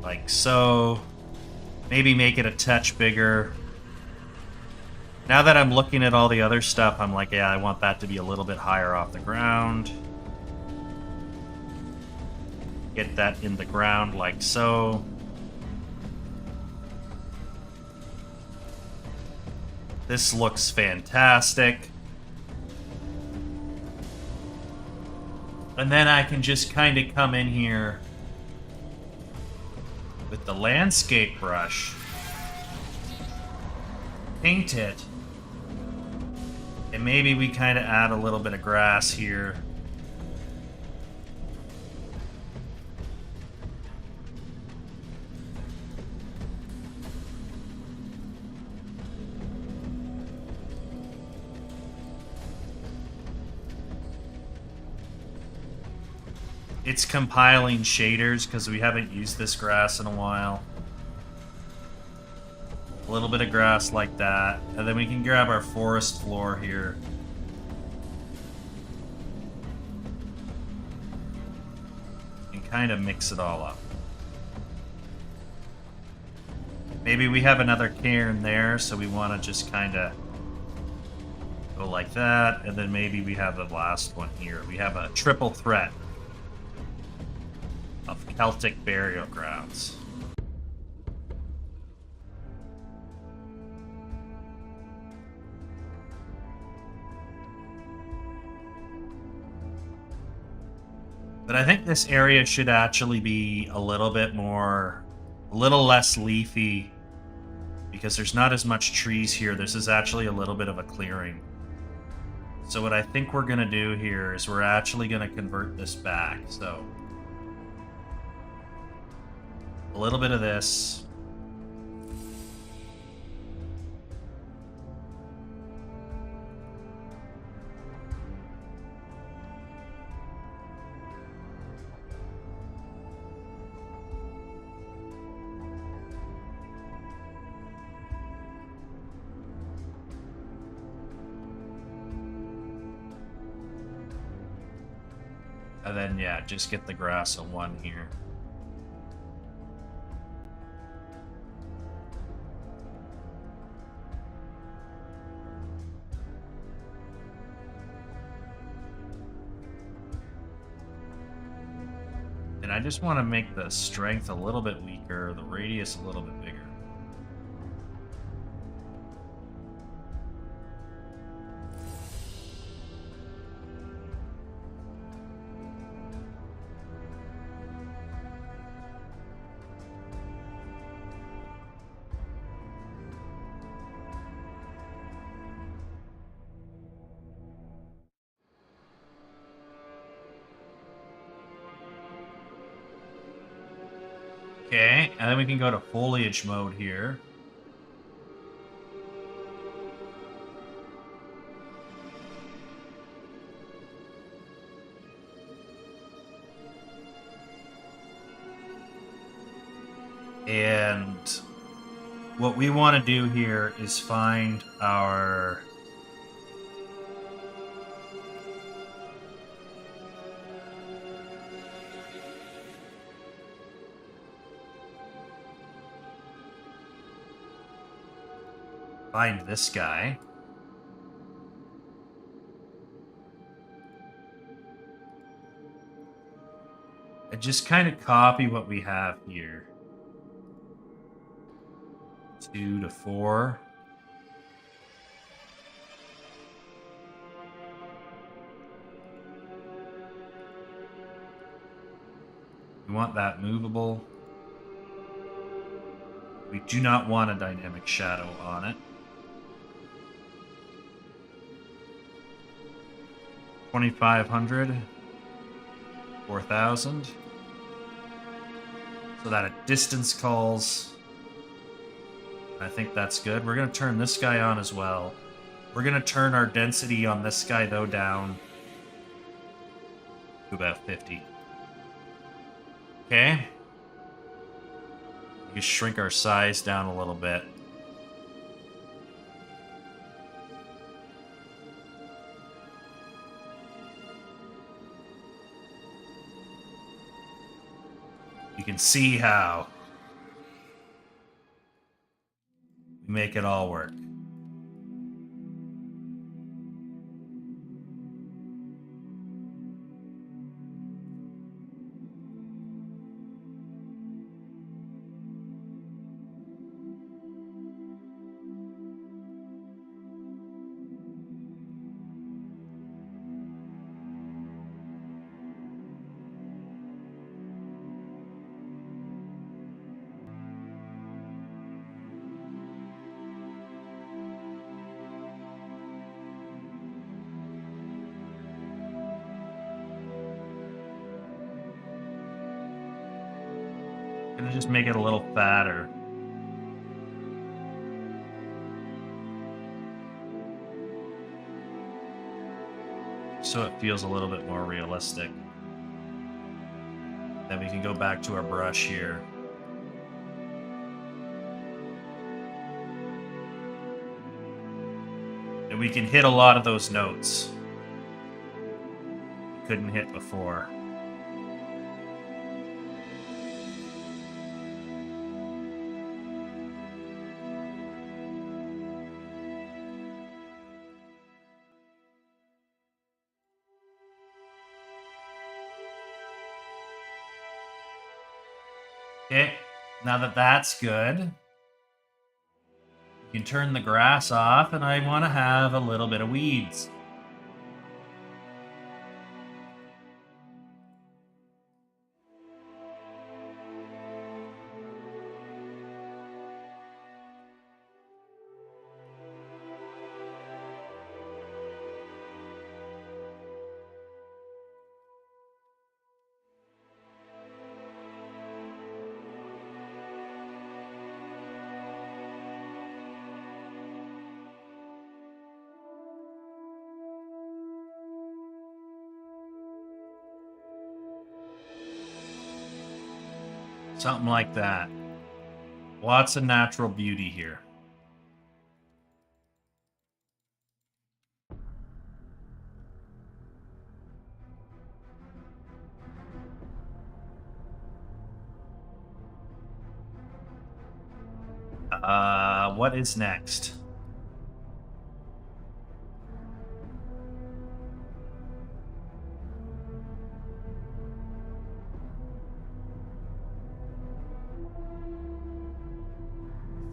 Like so. Maybe make it a touch bigger. Now that I'm looking at all the other stuff, I'm like, yeah, I want that to be a little bit higher off the ground. Get that in the ground like so. This looks fantastic. And then I can just kind of come in here with the landscape brush, paint it, and maybe we kind of add a little bit of grass here. It's compiling shaders because we haven't used this grass in a while. A little bit of grass like that. And then we can grab our forest floor here. And kind of mix it all up. Maybe we have another cairn there, so we want to just kind of go like that. And then maybe we have the last one here. We have a triple threat of Celtic burial grounds. But I think this area should actually be a little bit more, a little less leafy, because there's not as much trees here. This is actually a little bit of a clearing. So what I think we're gonna do here is we're actually gonna convert this back. So a little bit of this. And then, yeah, just get the grass on one here. And I just want to make the strength a little bit weaker, the radius a little bit bigger. Okay, and then we can go to foliage mode here. And what we want to do here is find our find this guy. And just kind of copy what we have here. 2 to 4. We want that movable. We do not want a dynamic shadow on it. 2,500, 4,000, so that it distance calls. I think that's good. We're going to turn this guy on as well. We're going to turn our density on this guy, though, down to about 50. Okay. We can shrink our size down a little bit. You can see how we make it all work. Gonna just make it a little fatter. So it feels a little bit more realistic. Then we can go back to our brush here. And we can hit a lot of those notes we couldn't hit before. Okay, now that that's good, you can turn the grass off, and I want to have a little bit of weeds. Something like that. Lots of natural beauty here. What is next?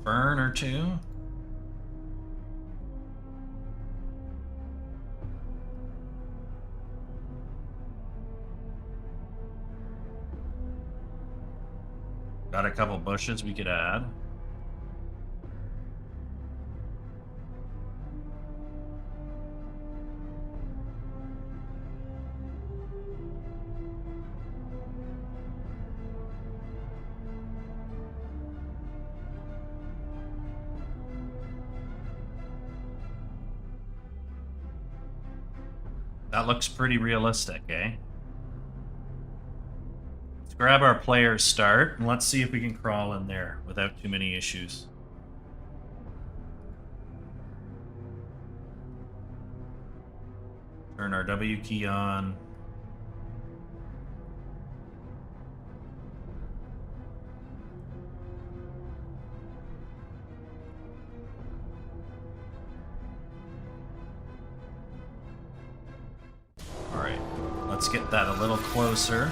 Fern or two? Got a couple bushes we could add. That looks pretty realistic, eh? Let's grab our player's start, and let's see if we can crawl in there without too many issues. Turn our W key on. Let's get that a little closer.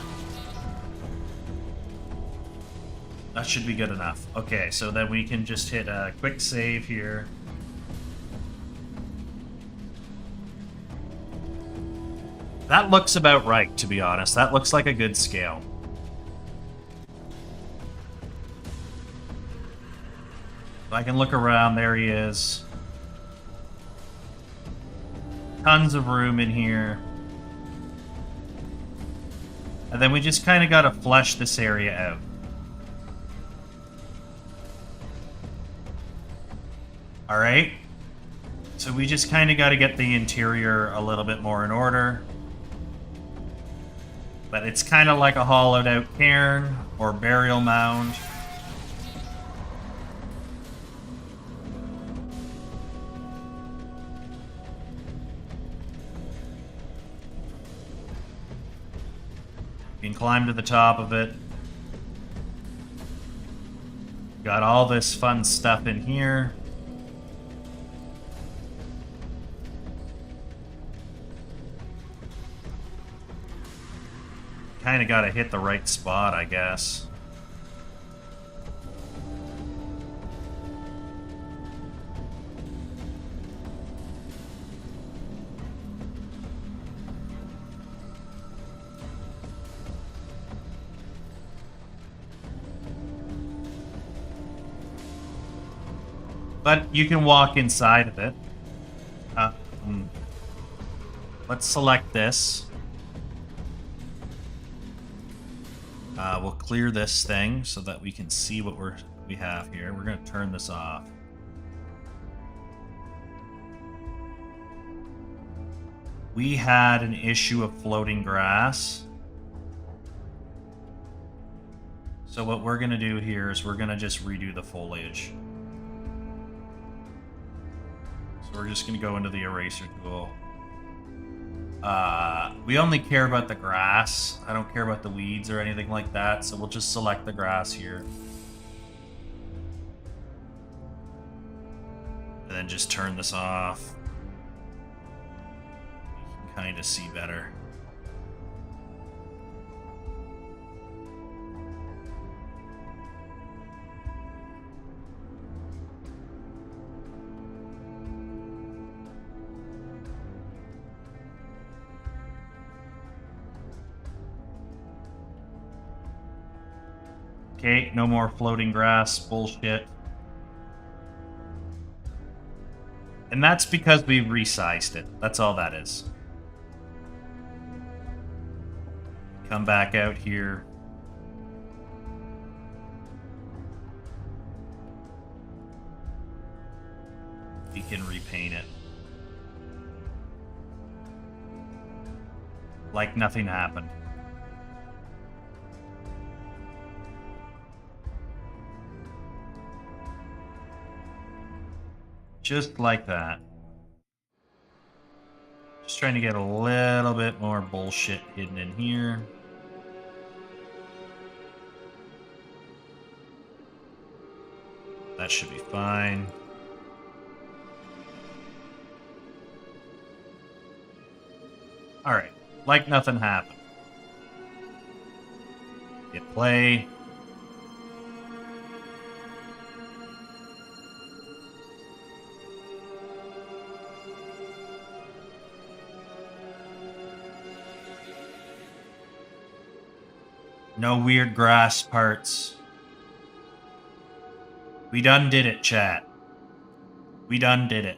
That should be good enough. Okay, so then we can just hit a quick save here. That looks about right, to be honest. That looks like a good scale. If I can look around, there he is. Tons of room in here. And then we just kind of got to flesh this area out. All right. So we just kind of got to get the interior a little bit more in order. But it's kind of like a hollowed out cairn or burial mound. You can climb to the top of it. Got all this fun stuff in here. Kind of got to hit the right spot, I guess. But you can walk inside of it. Let's select this. We'll clear this thing so that we can see what we have here. We're going to turn this off. We had an issue of floating grass. So what we're going to do here is we're going to just redo the foliage. So we're just going to go into the eraser tool. We only care about the grass. I don't care about the weeds or anything like that, so we'll just select the grass here. And then just turn this off. You can kind of see better. Okay, no more floating grass bullshit. And that's because we resized it. That's all that is. Come back out here. We can repaint it. Like nothing happened. Just like that. Just trying to get a little bit more bullshit hidden in here. That should be fine. Alright, like nothing happened. Hit play. No weird grass parts. We done did it, chat. We done did it.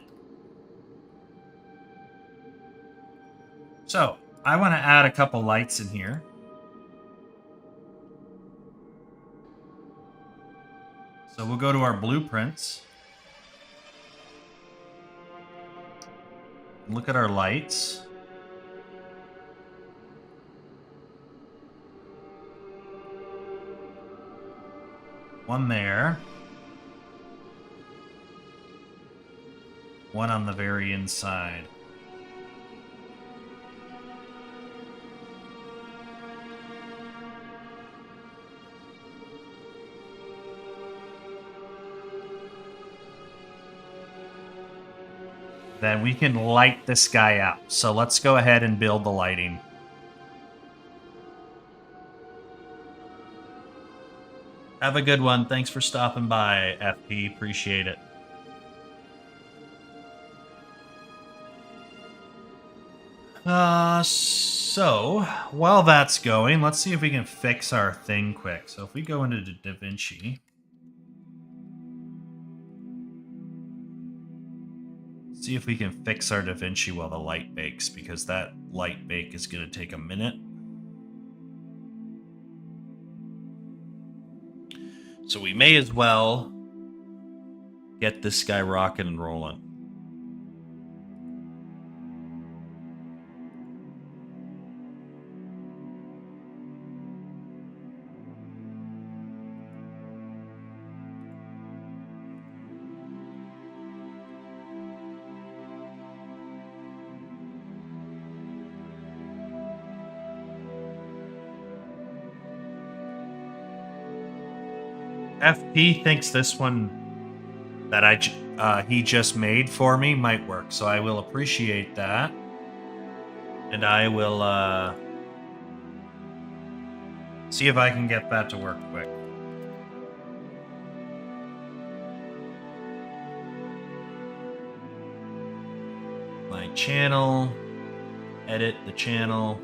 So, I want to add a couple lights in here. So we'll go to our blueprints. Look at our lights. One there. One on the very inside. Then we can light this guy up. So let's go ahead and build the lighting. Have a good one. Thanks for stopping by, FP. Appreciate it. So, while that's going, let's see if we can fix our thing quick. So if we go into DaVinci... see if we can fix our DaVinci while the light bakes, because that light bake is going to take a minute. So we may as well get this guy rocking and rolling. FP thinks this one that he just made for me might work, so I will appreciate that, and I will see if I can get that to work quick. My channel, edit the channel.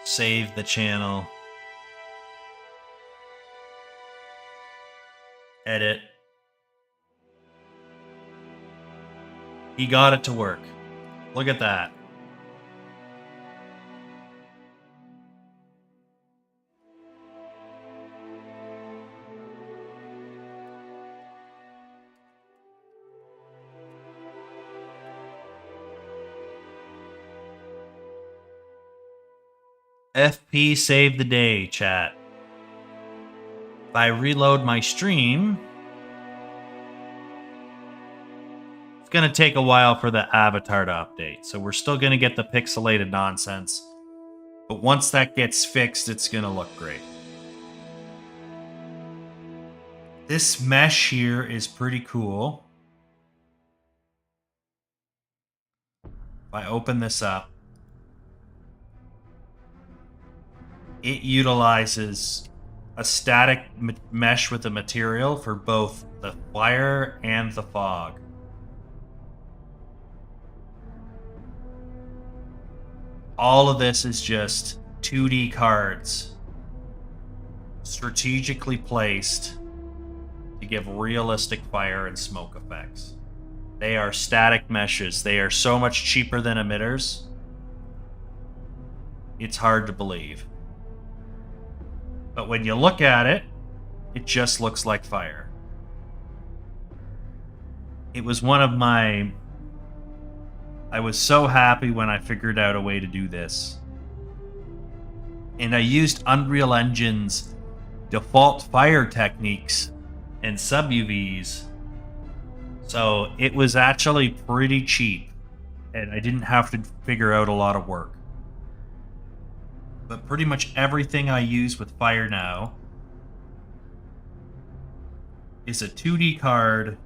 Save the channel. Edit. He got it to work. Look at that. FP saved the day, chat. If I reload my stream, it's going to take a while for the avatar to update. So we're still going to get the pixelated nonsense. But once that gets fixed, it's going to look great. This mesh here is pretty cool. If I open this up, it utilizes a static mesh with a material for both the fire and the fog. All of this is just 2D cards strategically placed to give realistic fire and smoke effects. They are static meshes. They are so much cheaper than emitters. It's hard to believe. But when you look at it, it just looks like fire. It was one of my... I was so happy when I figured out a way to do this. And I used Unreal Engine's default fire techniques and sub-UVs. So it was actually pretty cheap. And I didn't have to figure out a lot of work. But pretty much everything I use with fire now is a 2D card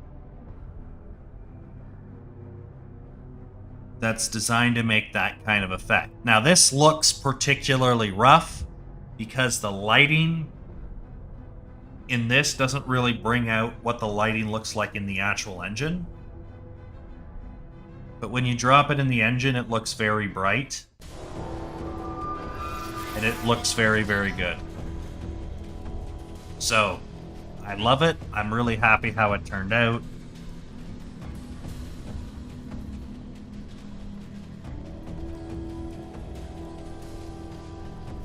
that's designed to make that kind of effect. Now this looks particularly rough because the lighting in this doesn't really bring out what the lighting looks like in the actual engine. But when you drop it in the engine, it looks very bright. And it looks very, very good. So, I love it. I'm really happy how it turned out.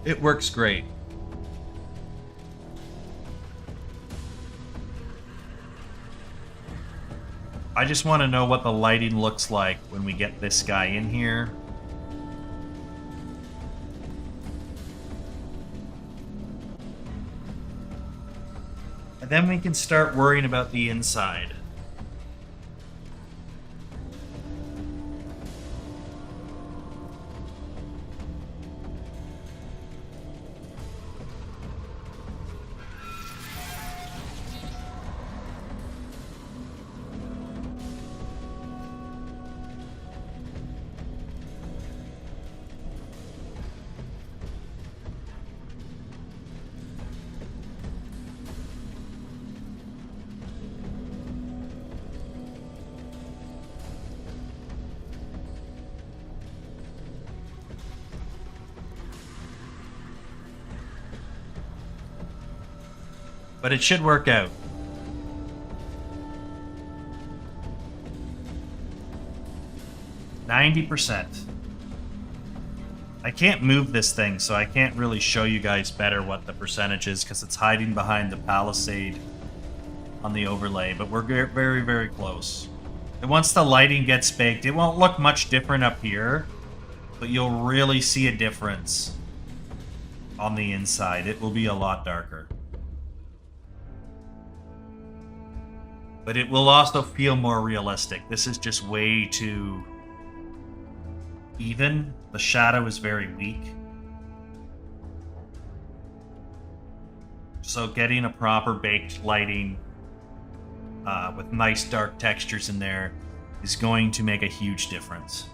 It works great. I just want to know what the lighting looks like when we get this guy in here. And then we can start worrying about the inside. But it should work out. 90%. I can't move this thing, so I can't really show you guys better what the percentage is because it's hiding behind the palisade on the overlay, but we're very, very close. And once the lighting gets baked, it won't look much different up here, but you'll really see a difference on the inside. It will be a lot darker. But it will also feel more realistic. This is just way too even. The shadow is very weak. So getting a proper baked lighting with nice dark textures in there is going to make a huge difference.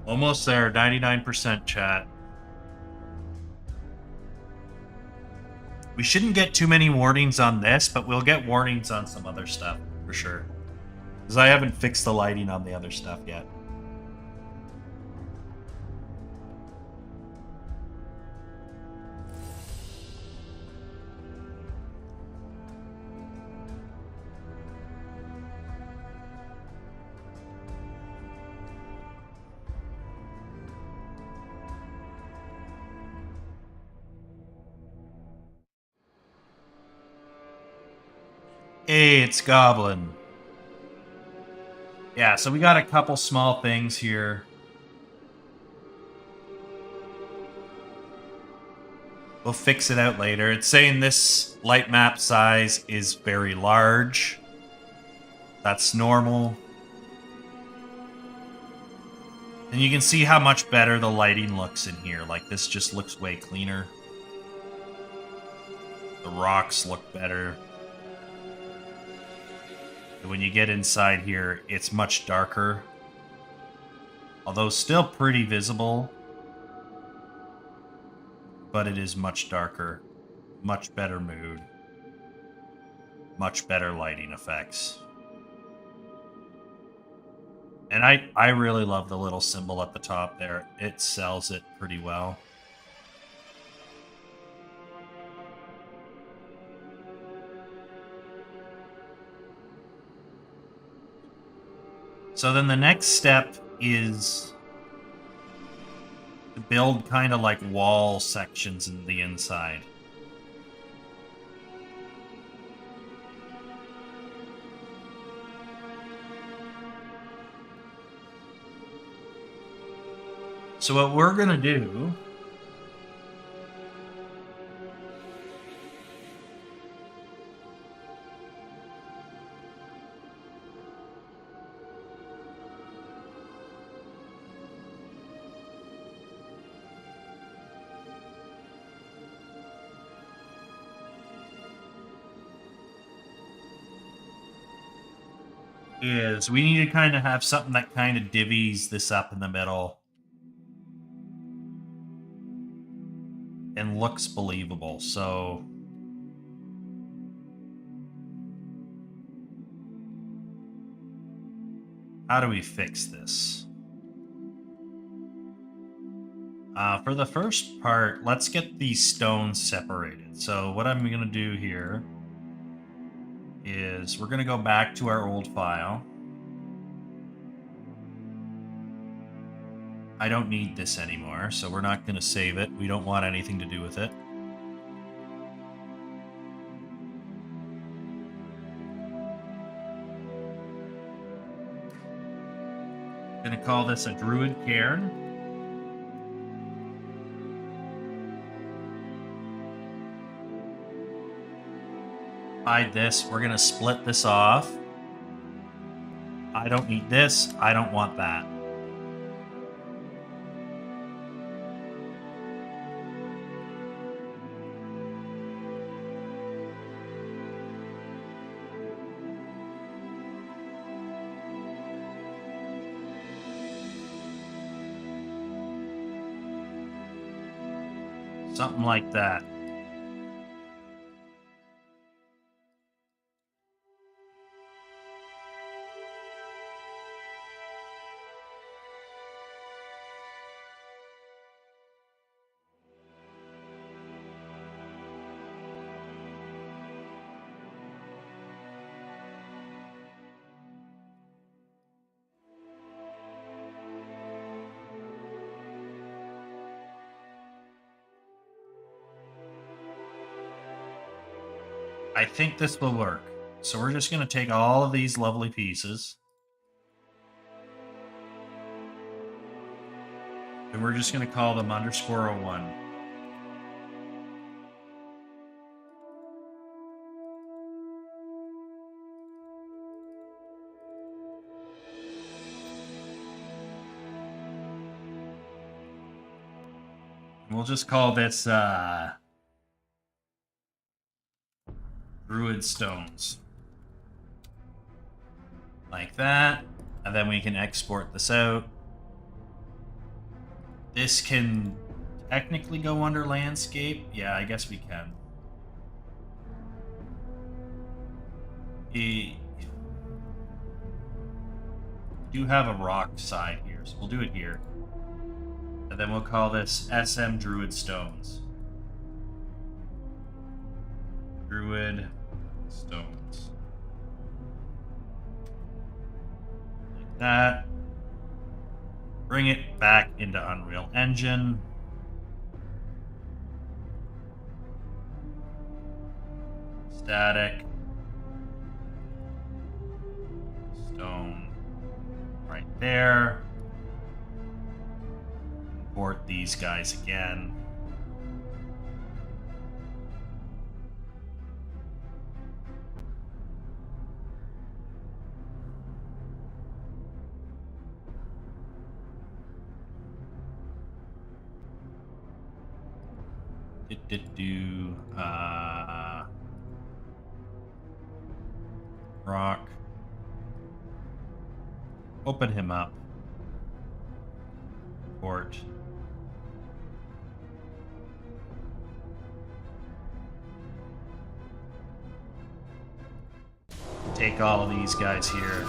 Almost there, 99% chat. We shouldn't get too many warnings on this, but we'll get warnings on some other stuff, for sure. Because I haven't fixed the lighting on the other stuff yet. Hey, it's Goblin. Yeah, so we got a couple small things here. We'll fix it out later. It's saying this light map size is very large. That's normal. And you can see how much better the lighting looks in here. Like, this just looks way cleaner. The rocks look better. When you get inside here, it's much darker. Although still pretty visible. But it is much darker. Much better mood. Much better lighting effects. And I really love the little symbol at the top there. It sells it pretty well. So then the next step is to build kind of like wall sections in the inside. So what we're going to do is we need to kind of have something that kind of divvies this up in the middle and looks believable. So how do we fix this? For the first part, let's get these stones separated. So what I'm going to do here is we're going to go back to our old file. I don't need this anymore, so we're not going to save it. We don't want anything to do with it. I'm going to call this a Druid Cairn. Hide this. We're going to split this off. I don't need this. I don't want that. Something like that. I think this will work. So we're just going to take all of these lovely pieces. And we're just going to call them _01. We'll just call this Druid Stones. Like that. And then we can export this out. This can technically go under landscape. Yeah, I guess we can. We do have a rock side here, so we'll do it here. And then we'll call this SM Druid Stones. Druid Stones. Like that. Bring it back into Unreal Engine. Static. Stone. Right there. Import these guys again. Rock. Open him up. Port. Take all of these guys here.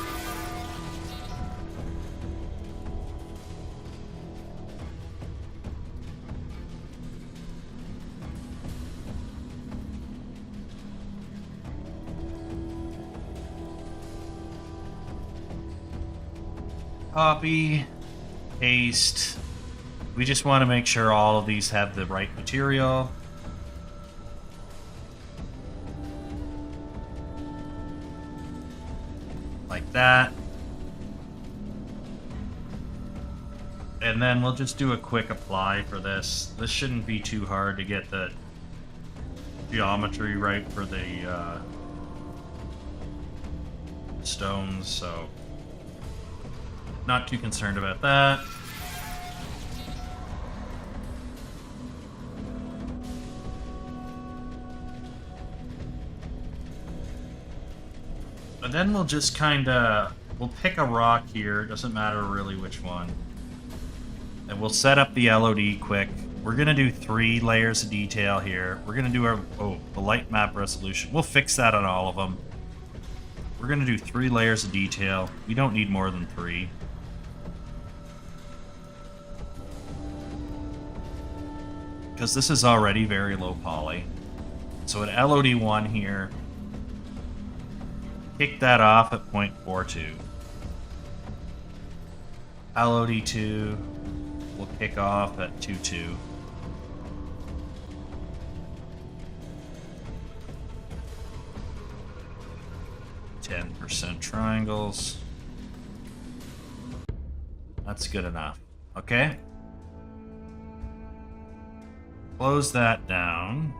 Copy, paste. We just want to make sure all of these have the right material. Like that. And then we'll just do a quick apply for this. This shouldn't be too hard to get the geometry right for the stones, so not too concerned about that. And then we'll just we'll pick a rock here, doesn't matter really which one. And we'll set up the LOD quick. We're gonna do 3 layers of detail here. We're gonna do the light map resolution. We'll fix that on all of them. We're gonna do 3 layers of detail. We don't need more than 3. Because this is already very low poly. So at LOD1 here, kick that off at 0.42. LOD2 will kick off at 2.2. %, triangles. That's good enough. Okay. Close that down.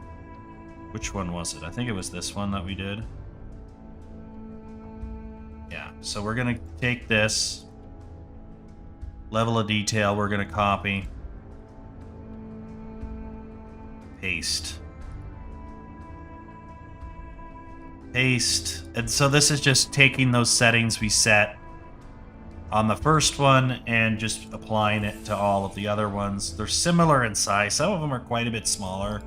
Which one was it? I think it was this one that we did. Yeah, so we're going to take this level of detail, we're going to copy, paste. Paste. And so this is just taking those settings we set on the first one and just applying it to all of the other ones. They're similar in size. Some of them are quite a bit smaller,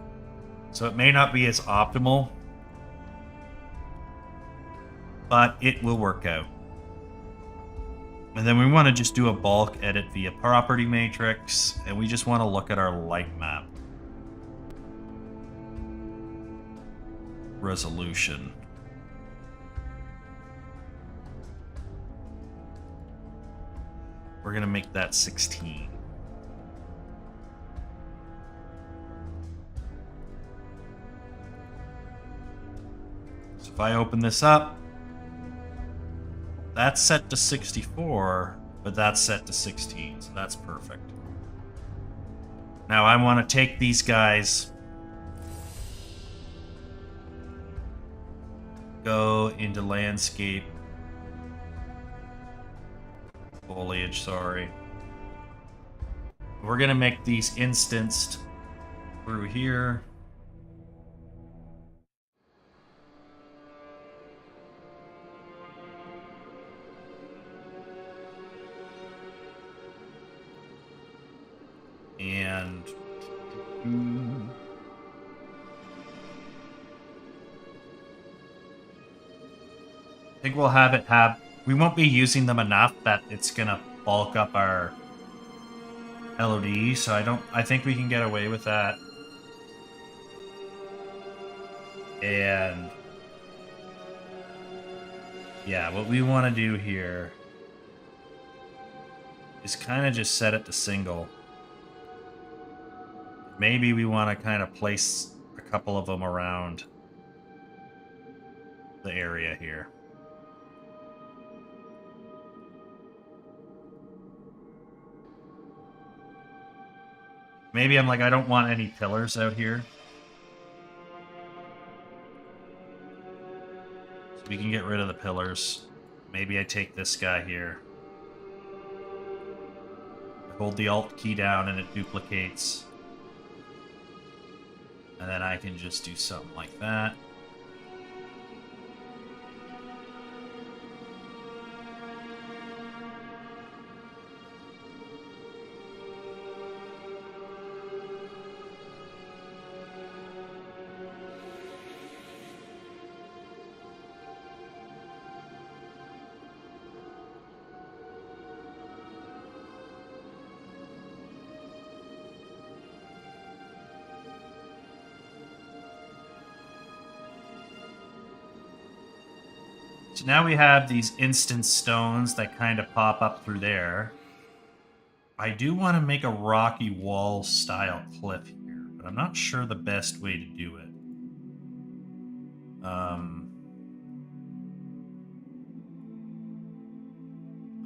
so it may not be as optimal, but it will work out. And then we want to just do a bulk edit via property matrix, and we just want to look at our light map. Resolution. We're going to make that 16. So if I open this up, that's set to 64, but that's set to 16, so that's perfect. Now I want to take these guys, go into landscape, foliage, sorry. We're going to make these instanced through here. And I think we'll have it have, we won't be using them enough that it's gonna bulk up our LOD, so I think we can get away with that. And yeah, what we want to do here is kind of just set it to single. Maybe we want to kind of place a couple of them around the area here. Maybe I'm like, I don't want any pillars out here. So we can get rid of the pillars. Maybe I take this guy here. I hold the Alt key down and it duplicates. And then I can just do something like that. So now we have these instant stones that kind of pop up through there. I do want to make a rocky wall style cliff here, but I'm not sure the best way to do it.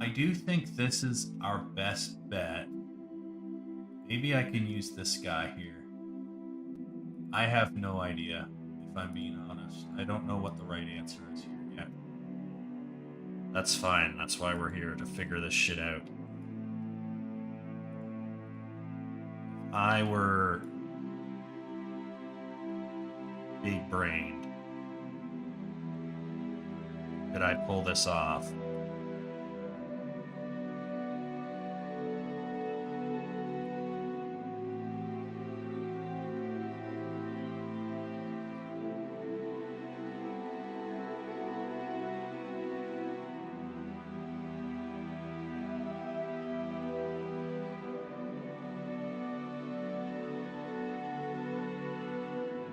I do think this is our best bet. Maybe I can use this guy here. I have no idea, if I'm being honest. I don't know what the right answer is here yet. That's fine. That's why we're here, to figure this shit out. If I were big-brained, could I pull this off?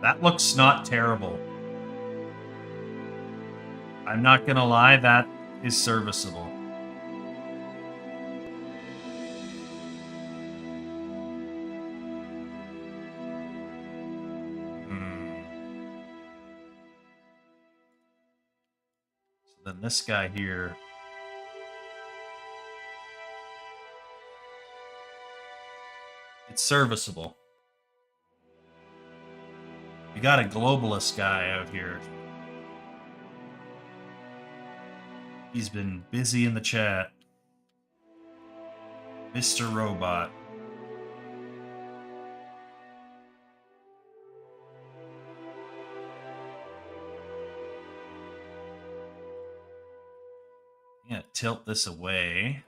That looks not terrible. I'm not gonna lie, that is serviceable. So then this guy here, it's serviceable. We got a globalist guy out here. He's been busy in the chat. Mr. Robot. Yeah, tilt this away.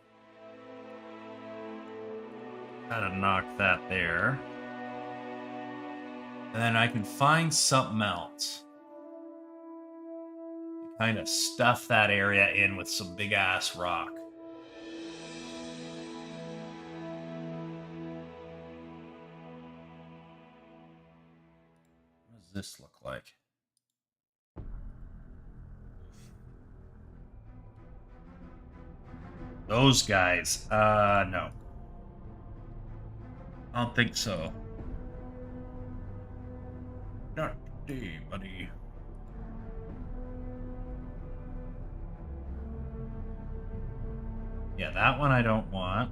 Kind of knock that there. And then I can find something else. Kind of stuff that area in with some big ass rock. What does this look like? Those guys. No. I don't think so. Not today, buddy. Yeah, that one I don't want.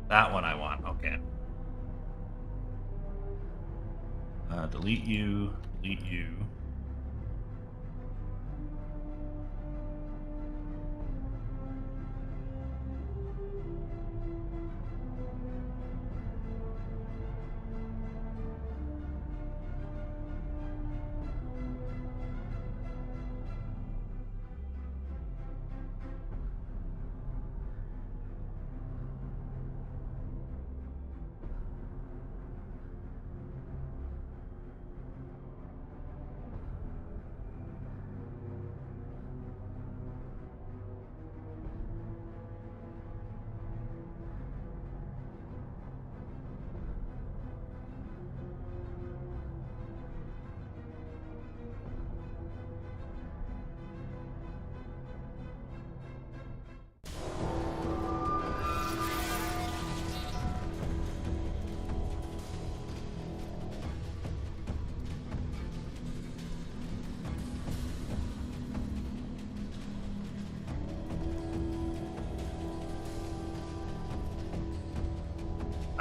That one I want. Okay. Delete you. Delete you.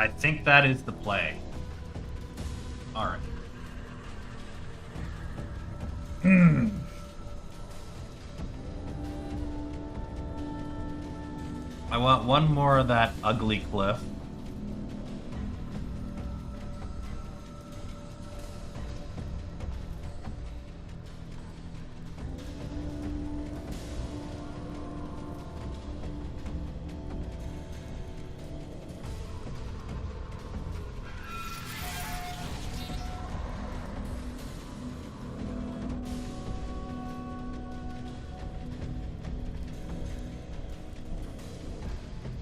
I think that is the play. Alright. I want one more of that ugly cliff.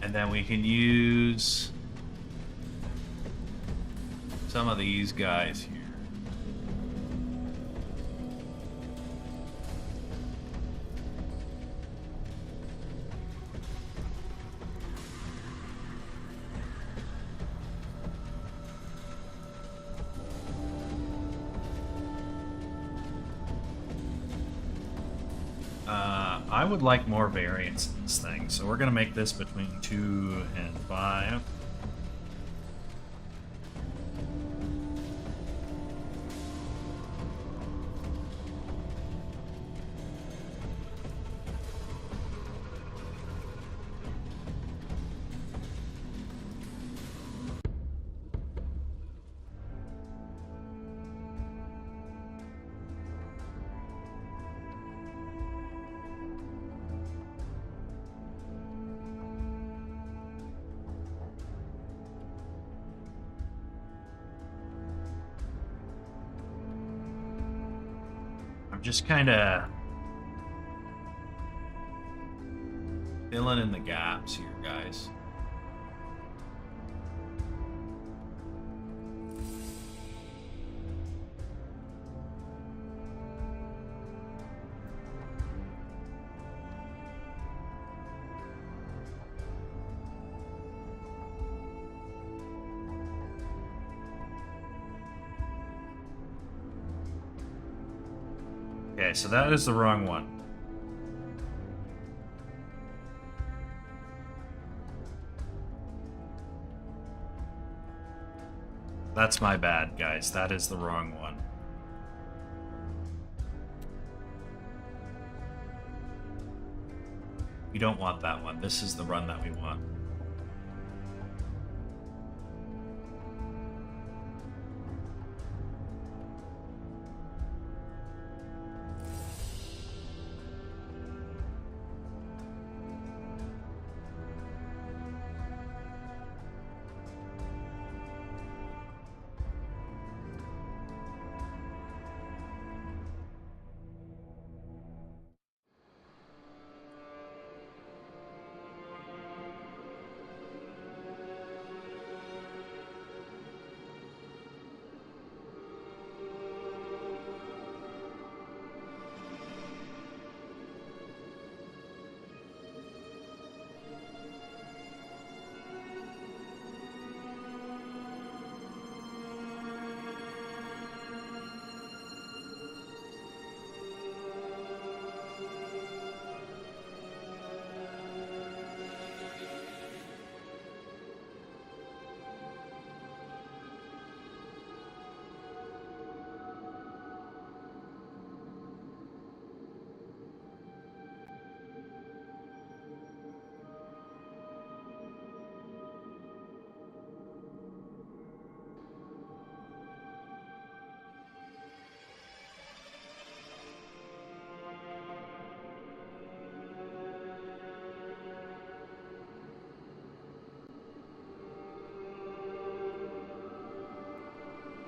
And then we can use some of these guys here. I would like more variance in this thing, so we're going to make this between 2 and 5. Just kind of filling in the gaps here, guys. Okay, so that is the wrong one. That's my bad, guys. That is the wrong one. We don't want that one. This is the run that we want.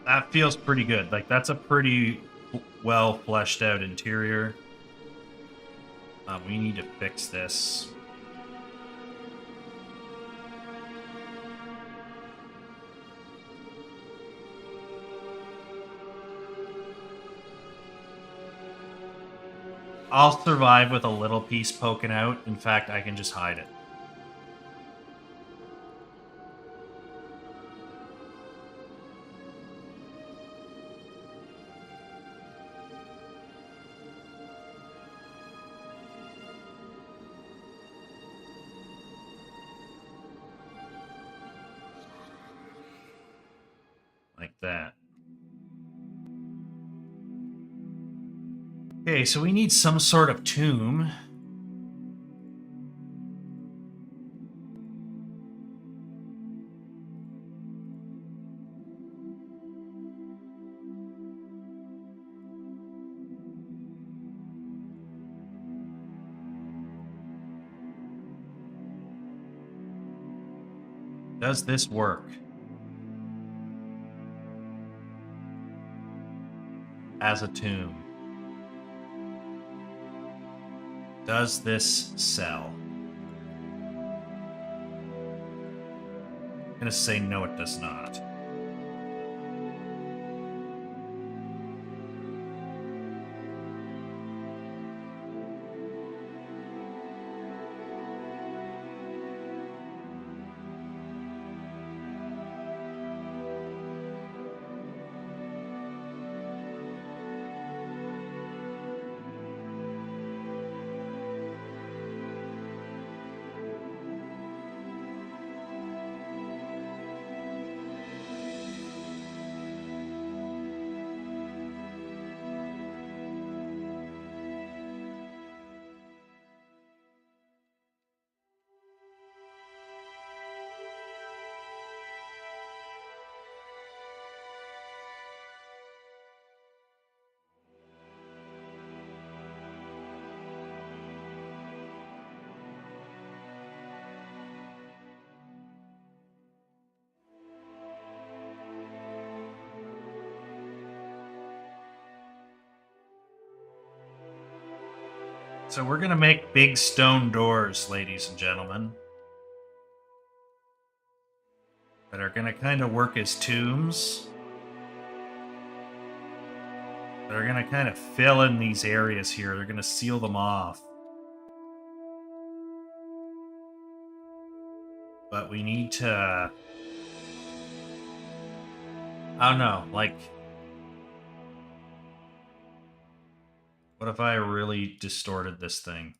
That feels pretty good. Like, that's a pretty well fleshed out interior. We need to fix this. I'll survive with a little piece poking out. In fact, I can just hide it. Like that. Okay, so we need some sort of tomb. Does this work? As a tomb. Does this sell? I'm gonna say no, it does not. So we're going to make big stone doors, ladies and gentlemen, that are going to kind of work as tombs. That are going to kind of fill in these areas here. They're going to seal them off. But we need to... I don't know, like... What if I really distorted this thing?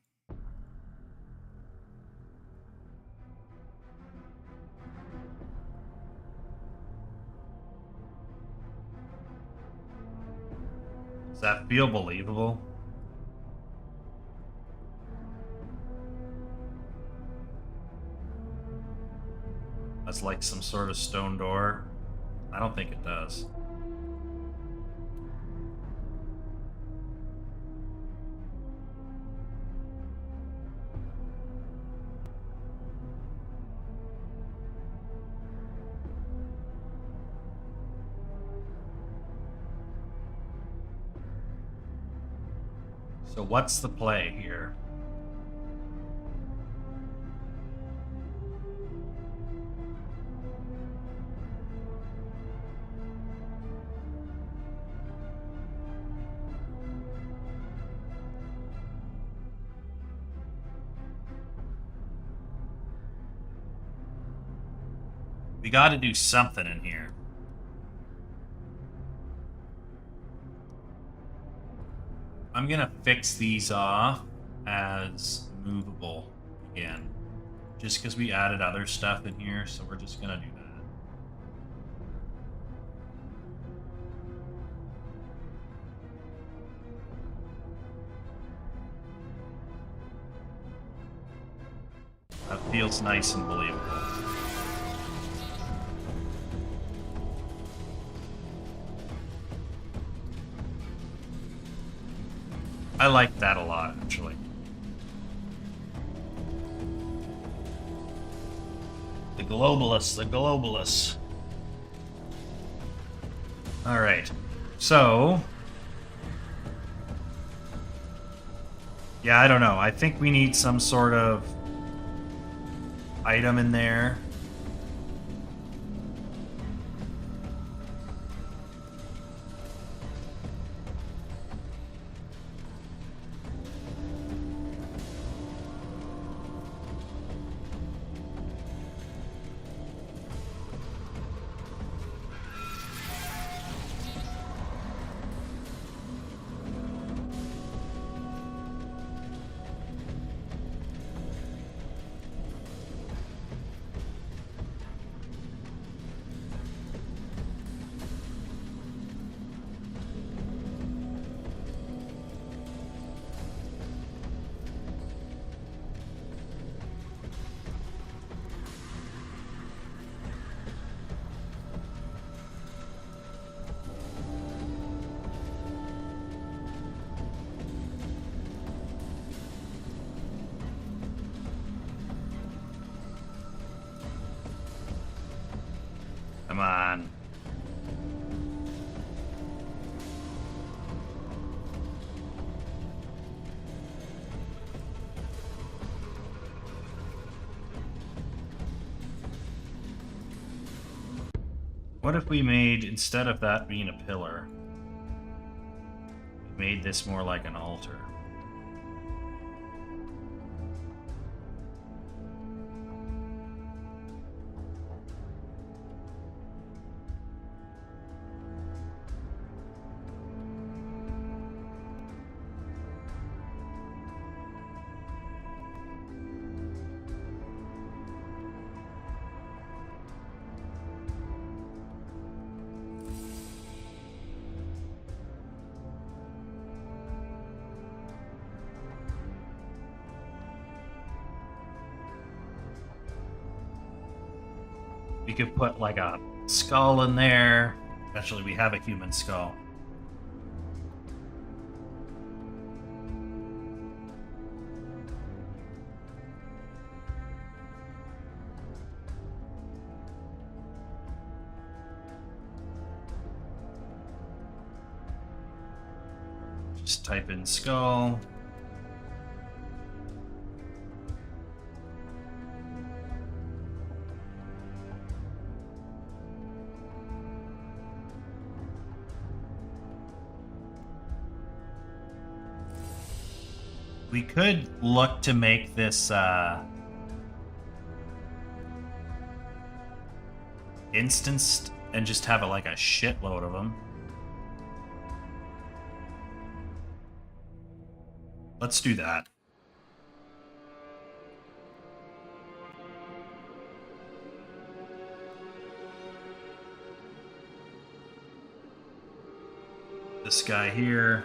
Does that feel believable? That's like some sort of stone door? I don't think it does. So what's the play here? We got to do something in here. I'm gonna fix these off as movable again, just because we added other stuff in here, so we're just gonna do that. That feels nice and believable. I like that a lot, actually. The globalists, the globalists. All right. So, yeah, I don't know. I think we need some sort of item in there. Come on. What if we made, instead of that being a pillar, we made this more like an altar? We could put like a skull in there. Actually, we have a human skull. Just type in skull. We could look to make this instanced and just have like a shitload of them. Let's do that. This guy here.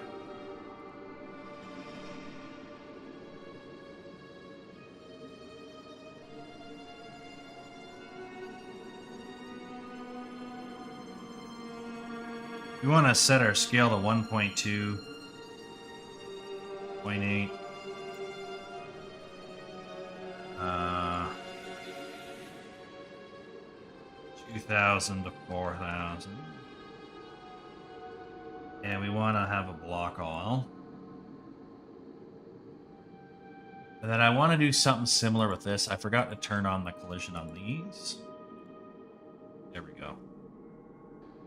We want to set our scale to 1.2, 0.8. 2,000 to 4,000. And we want to have a block all. And then I want to do something similar with this. I forgot to turn on the collision on these. There we go.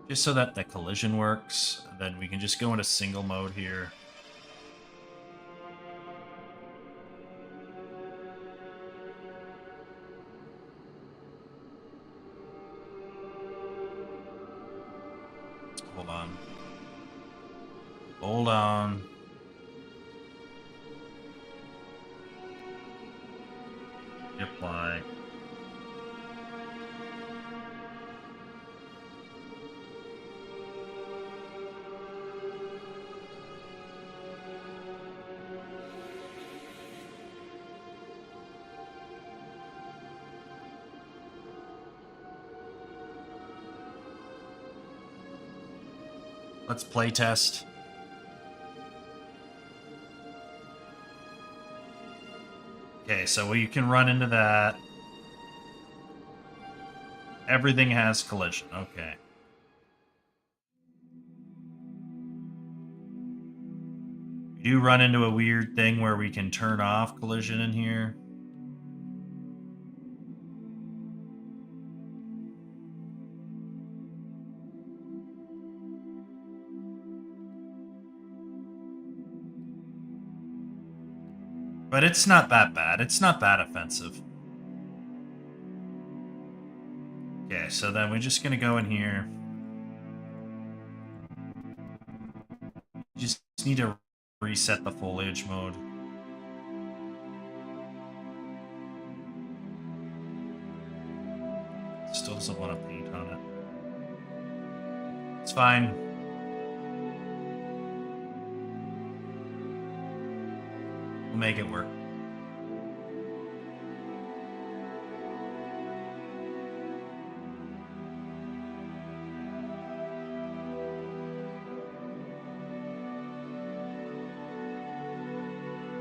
Just so that the collision works. And then we can just go into single mode here. Hold on. Hold on. Apply. Let's play test. Okay, so you can run into that. Everything has collision. Okay. do run into a weird thing where we can turn off collision in here. But it's not that bad. It's not that offensive. Okay, so then we're just gonna go in here. Just need to reset the foliage mode. Still doesn't want to paint on it. It's fine. We'll make it work.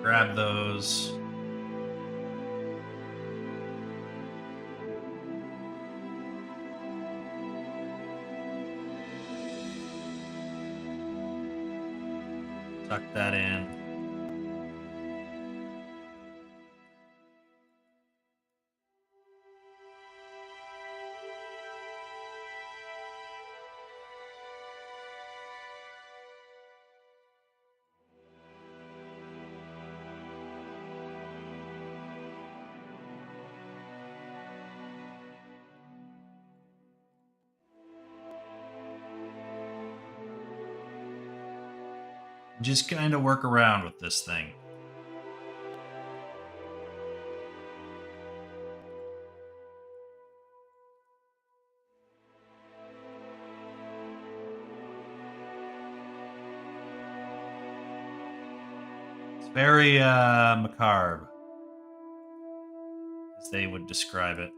Grab those. Tuck that in. Just kind of work around with this thing. It's very macabre, as they would describe it.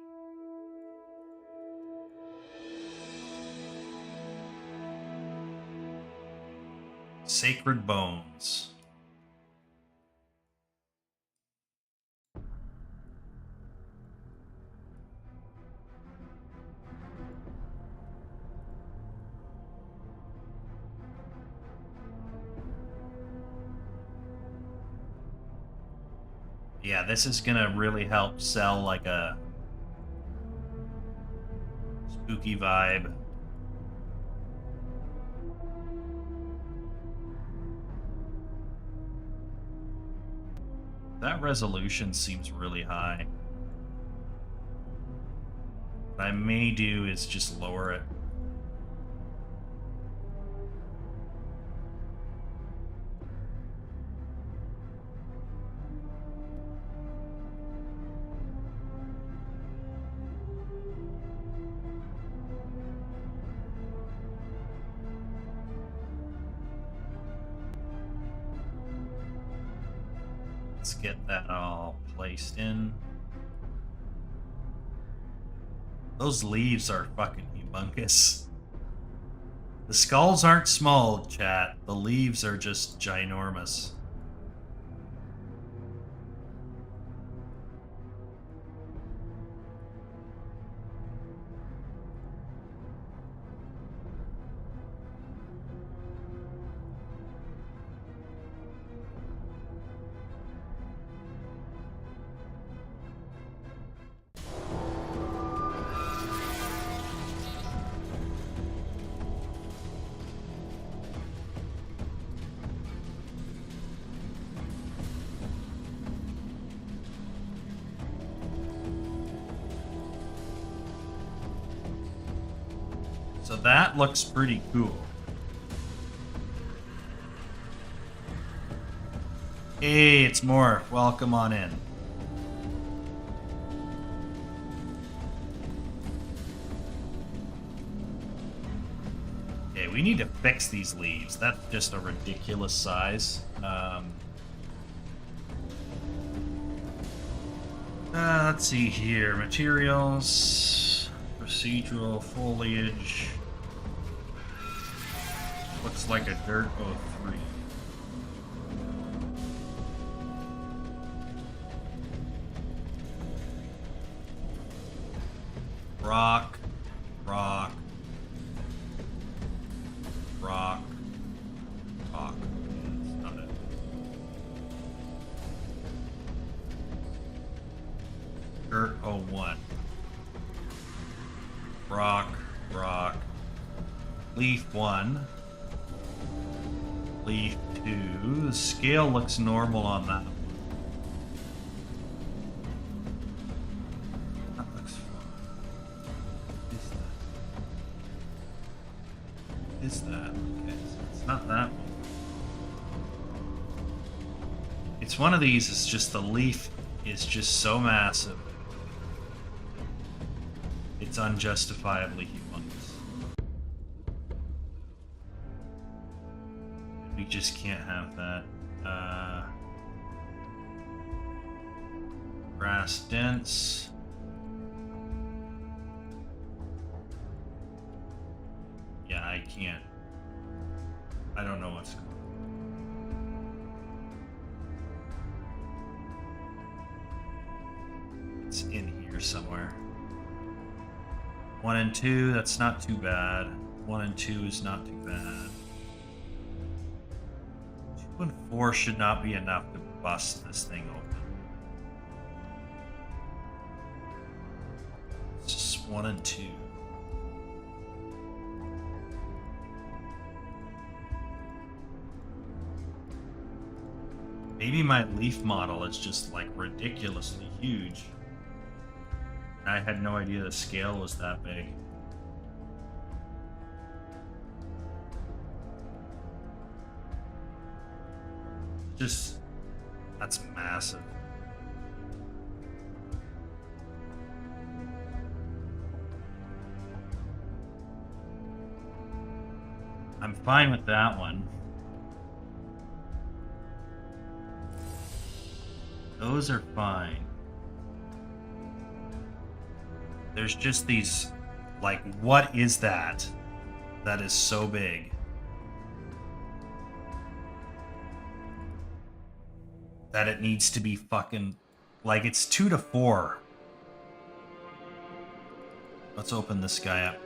Sacred bones. Yeah, this is gonna really help sell like a spooky vibe. That resolution seems really high. What I may do is just lower it. Let's get that all placed in. Those leaves are fucking humongous. The skulls aren't small, chat. The leaves are just ginormous. So that looks pretty cool. Hey, it's more. Welcome on in. Okay, we need to fix these leaves. That's just a ridiculous size. Let's see here. Materials, procedural foliage. Looks like a dirt 03. Rock, rock, rock, rock. That's not it. Dirt 01. Rock, rock. Leaf 1. Leaf 2. The scale looks normal on that. That looks fine. What is that? Okay, so it's not that one. It's one of these, it's just the leaf is just so massive. It's unjustifiably humongous. We just can't have that. Grass dense. Yeah, I can't. I don't know what's going on. It's in here somewhere. 1 and 2, that's not too bad. 1 and 2 is not too bad. 2 and 4 should not be enough to bust this thing open. It's just 1 and 2. Maybe my leaf model is just like ridiculously huge. I had no idea the scale was that big. Just, that's massive. I'm fine with that one. Those are fine. There's just these, like, what is that? That is so big. That it needs to be fucking, like, it's 2 to 4. Let's open this guy up.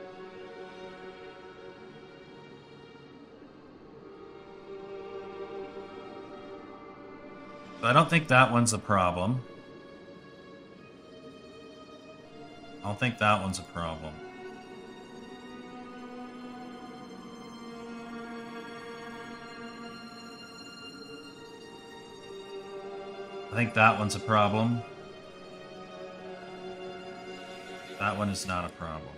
So I don't think that one's a problem. I don't think that one's a problem. I think that one's a problem. That one is not a problem.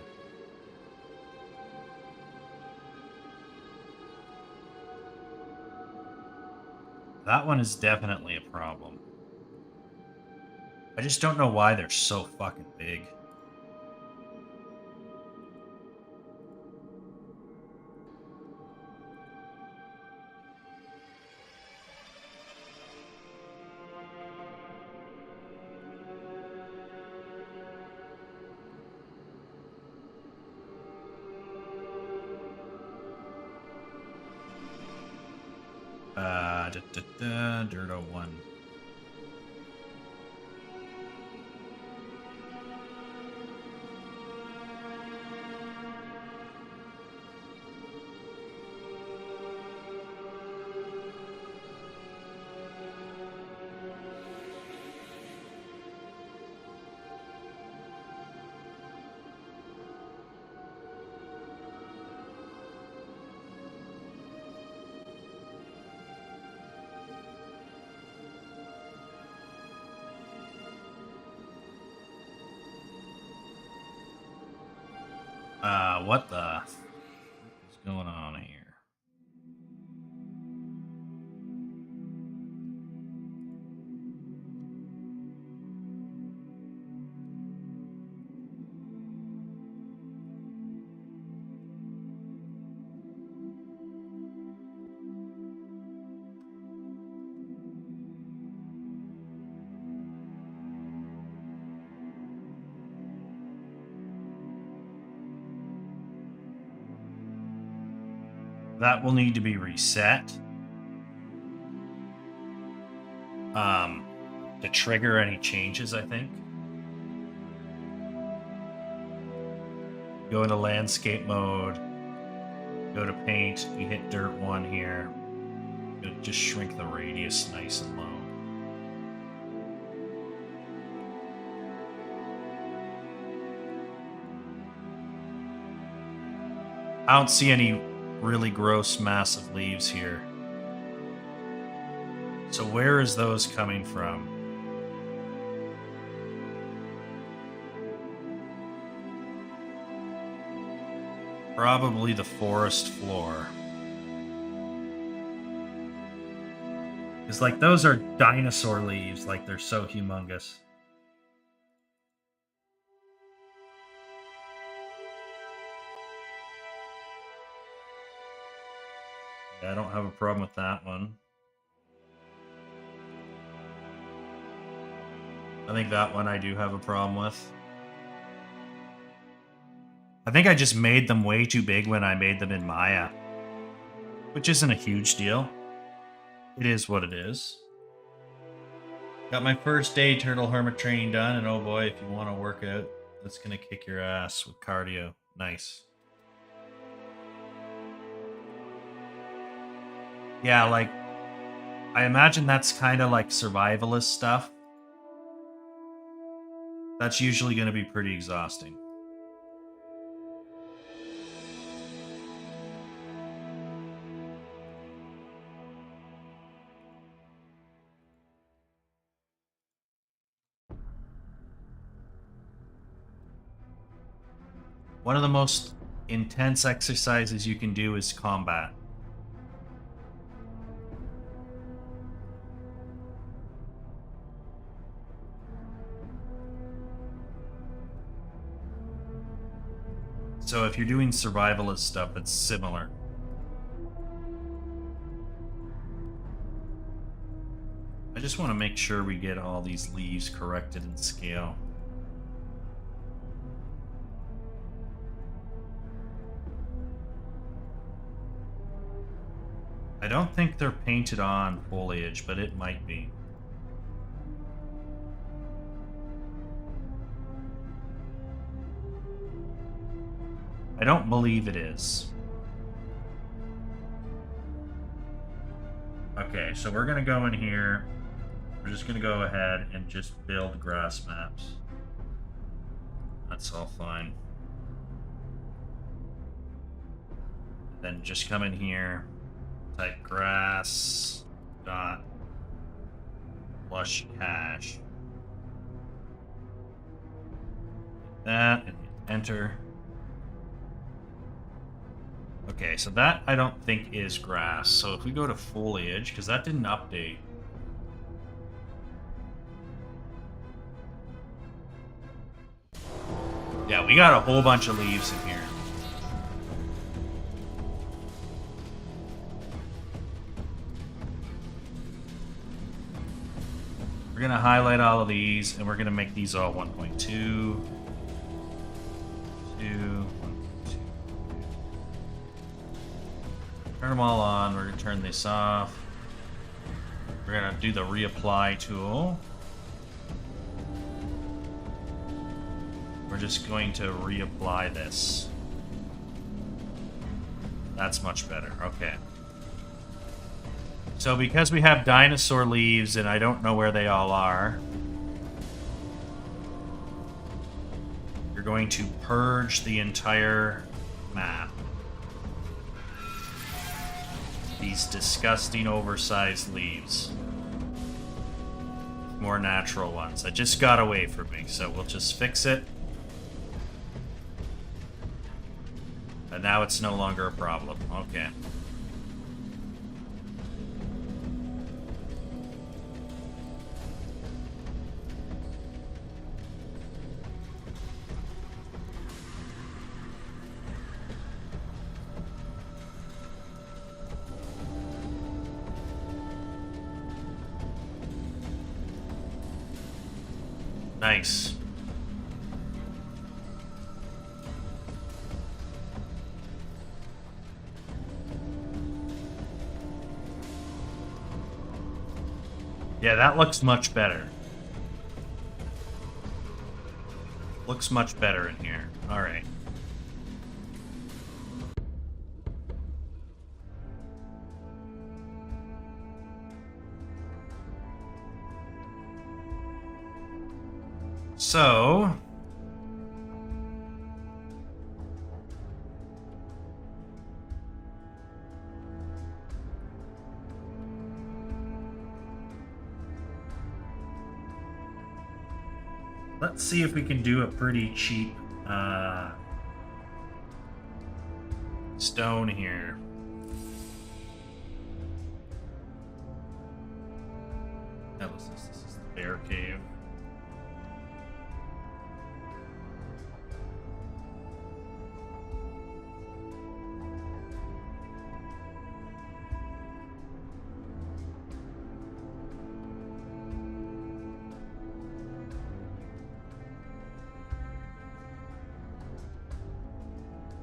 That one is definitely a problem. I just don't know why they're so fucking big. Dirt 01. What the is going on here? That will need to be reset to trigger any changes, I think. Go into landscape mode, go to paint, we hit dirt 1 here. It'll just shrink the radius nice and low. I don't see any really gross, massive leaves here. So where is those coming from? Probably the forest floor. It's like those are dinosaur leaves, like they're so humongous. Yeah, I don't have a problem with that one. I think that one I do have a problem with. I think I just made them way too big when I made them in Maya. Which isn't a huge deal. It is what it is. Got my first day turtle hermit training done, and oh boy, if you want to work out, that's gonna kick your ass with cardio. Nice. Yeah, like, I imagine that's kind of like survivalist stuff. That's usually gonna be pretty exhausting. One of the most intense exercises you can do is combat. So if you're doing survivalist stuff, it's similar. I just want to make sure we get all these leaves corrected in scale. I don't think they're painted on foliage, but it might be. I don't believe it is. Okay, so we're going to go in here. We're just going to go ahead and just build grass maps. That's all fine. Then just come in here, type grass dot flush cache. That and enter. Okay, so that I don't think is grass. So if we go to foliage, because that didn't update. Yeah, we got a whole bunch of leaves in here. We're going to highlight all of these, and we're going to make these all 1.2. 2. Turn them all on. We're going to turn this off. We're going to do the reapply tool. We're just going to reapply this. That's much better. Okay. So because we have dinosaur leaves and I don't know where they all are, you're going to purge the entire map. These disgusting oversized leaves. More natural ones. That just got away from me, so we'll just fix it. And now it's no longer a problem. Okay. Nice. Yeah, that looks much better. Looks much better in here. All right. So, Let's see if we can do a pretty cheap stone here. That was this. This is the bear cave.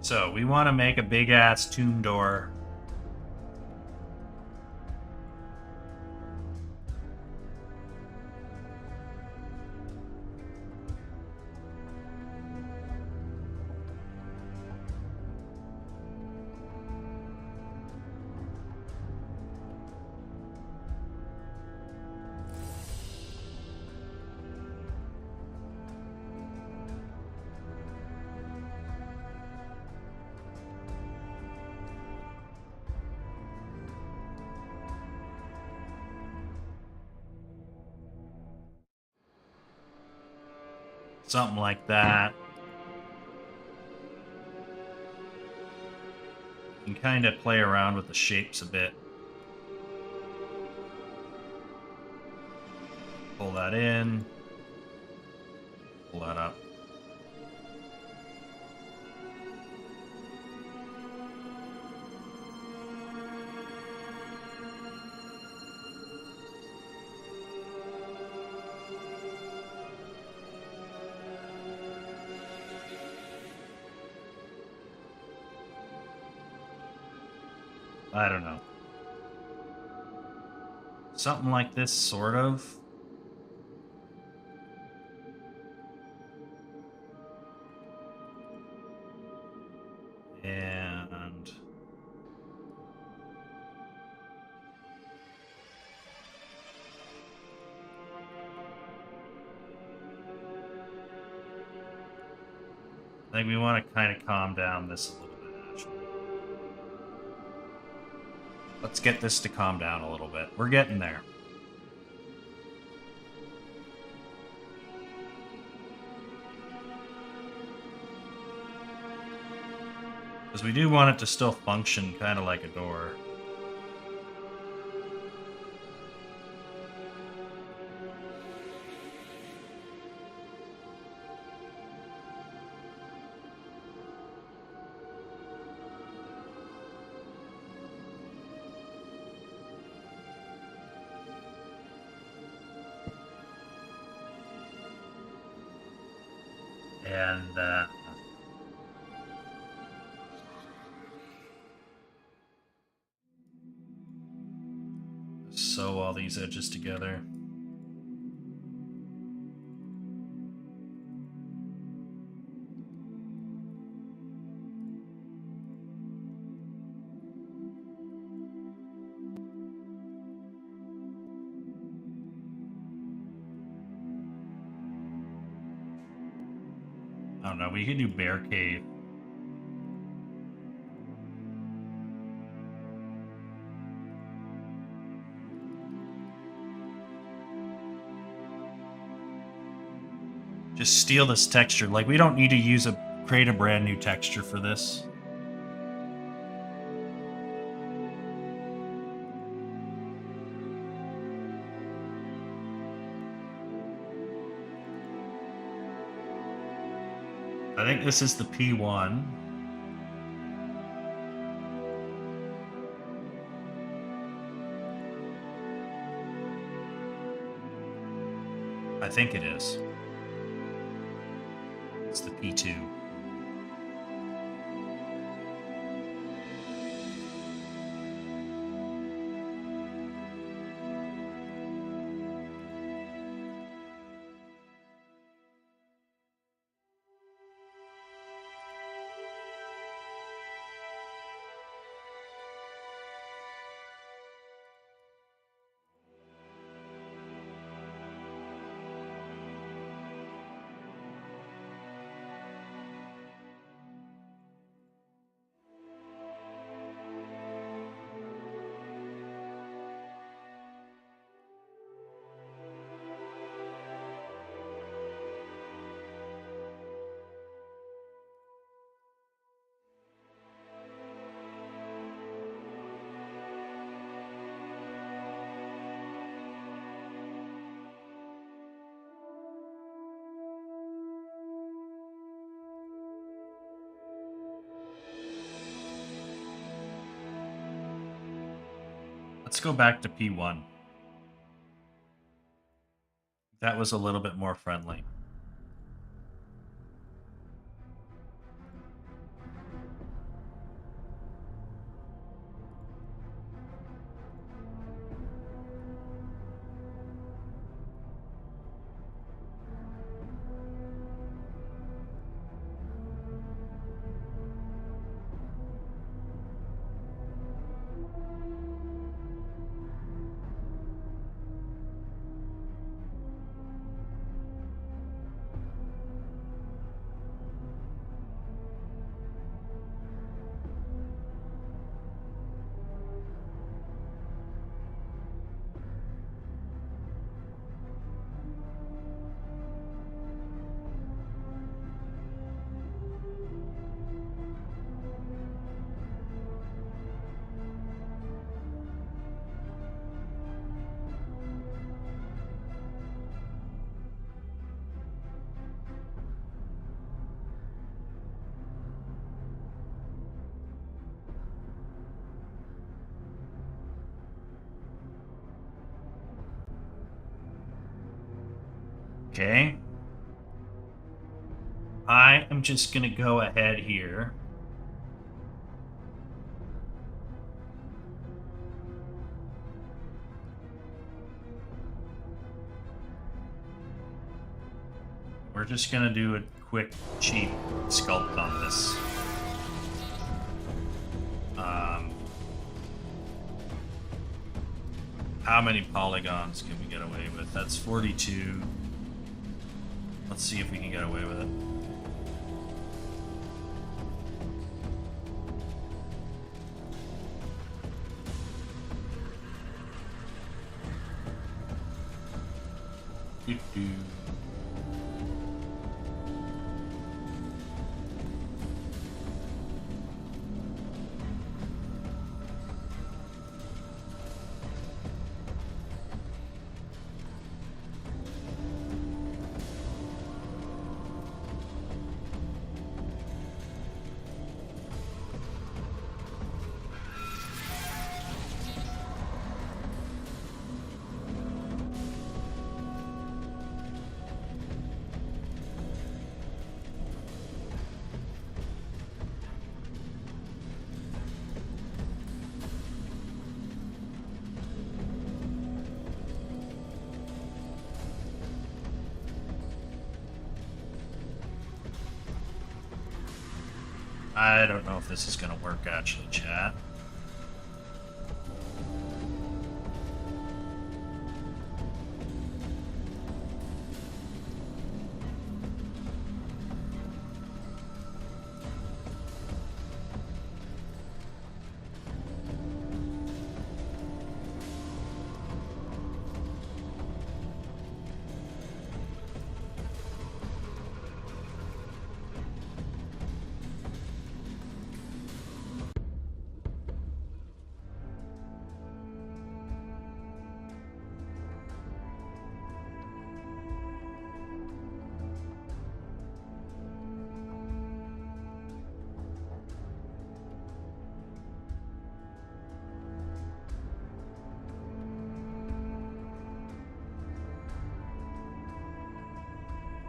So we want to make a big ass tomb door. Something like that. You can kind of play around with the shapes a bit. Pull that in. Pull that up. I don't know. Something like this, sort of. And I think we want to kind of calm down this a little bit, actually. Let's get this to calm down a little bit. We're getting there. Because we do want it to still function kind of like a door. And sew all these edges together. I don't know, we could do bear cave. Just steal this texture. Like, we don't need to create a brand new texture for this. I think this is the P1. I think it is. It's the P2. Let's go back to P1. That was a little bit more friendly. Okay. I am just going to go ahead here. We're just going to do a quick, cheap sculpt on this. How many polygons can we get away with? That's 42. Let's see if we can get away with it. Doo-doo. I don't know if this is going to work, actually, chat.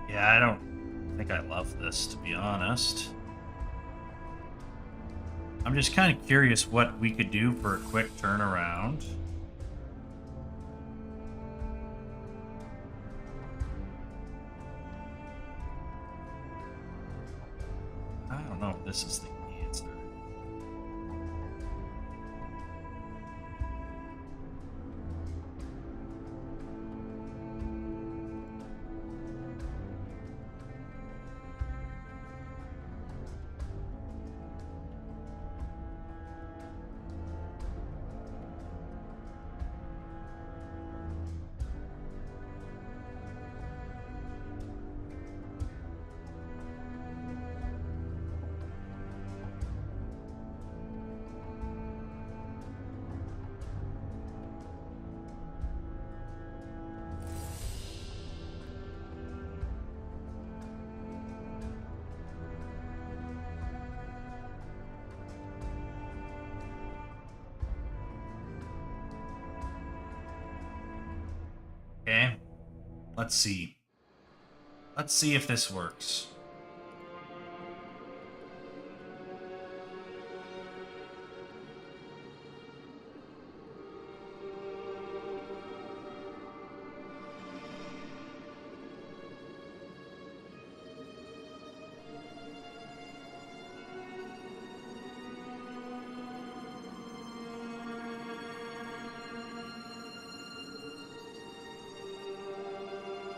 Yeah, I don't think I love this, to be honest. I'm just kind of curious what we could do for a quick turnaround. I don't know if this is the answer. Okay. Let's see. Let's see if this works.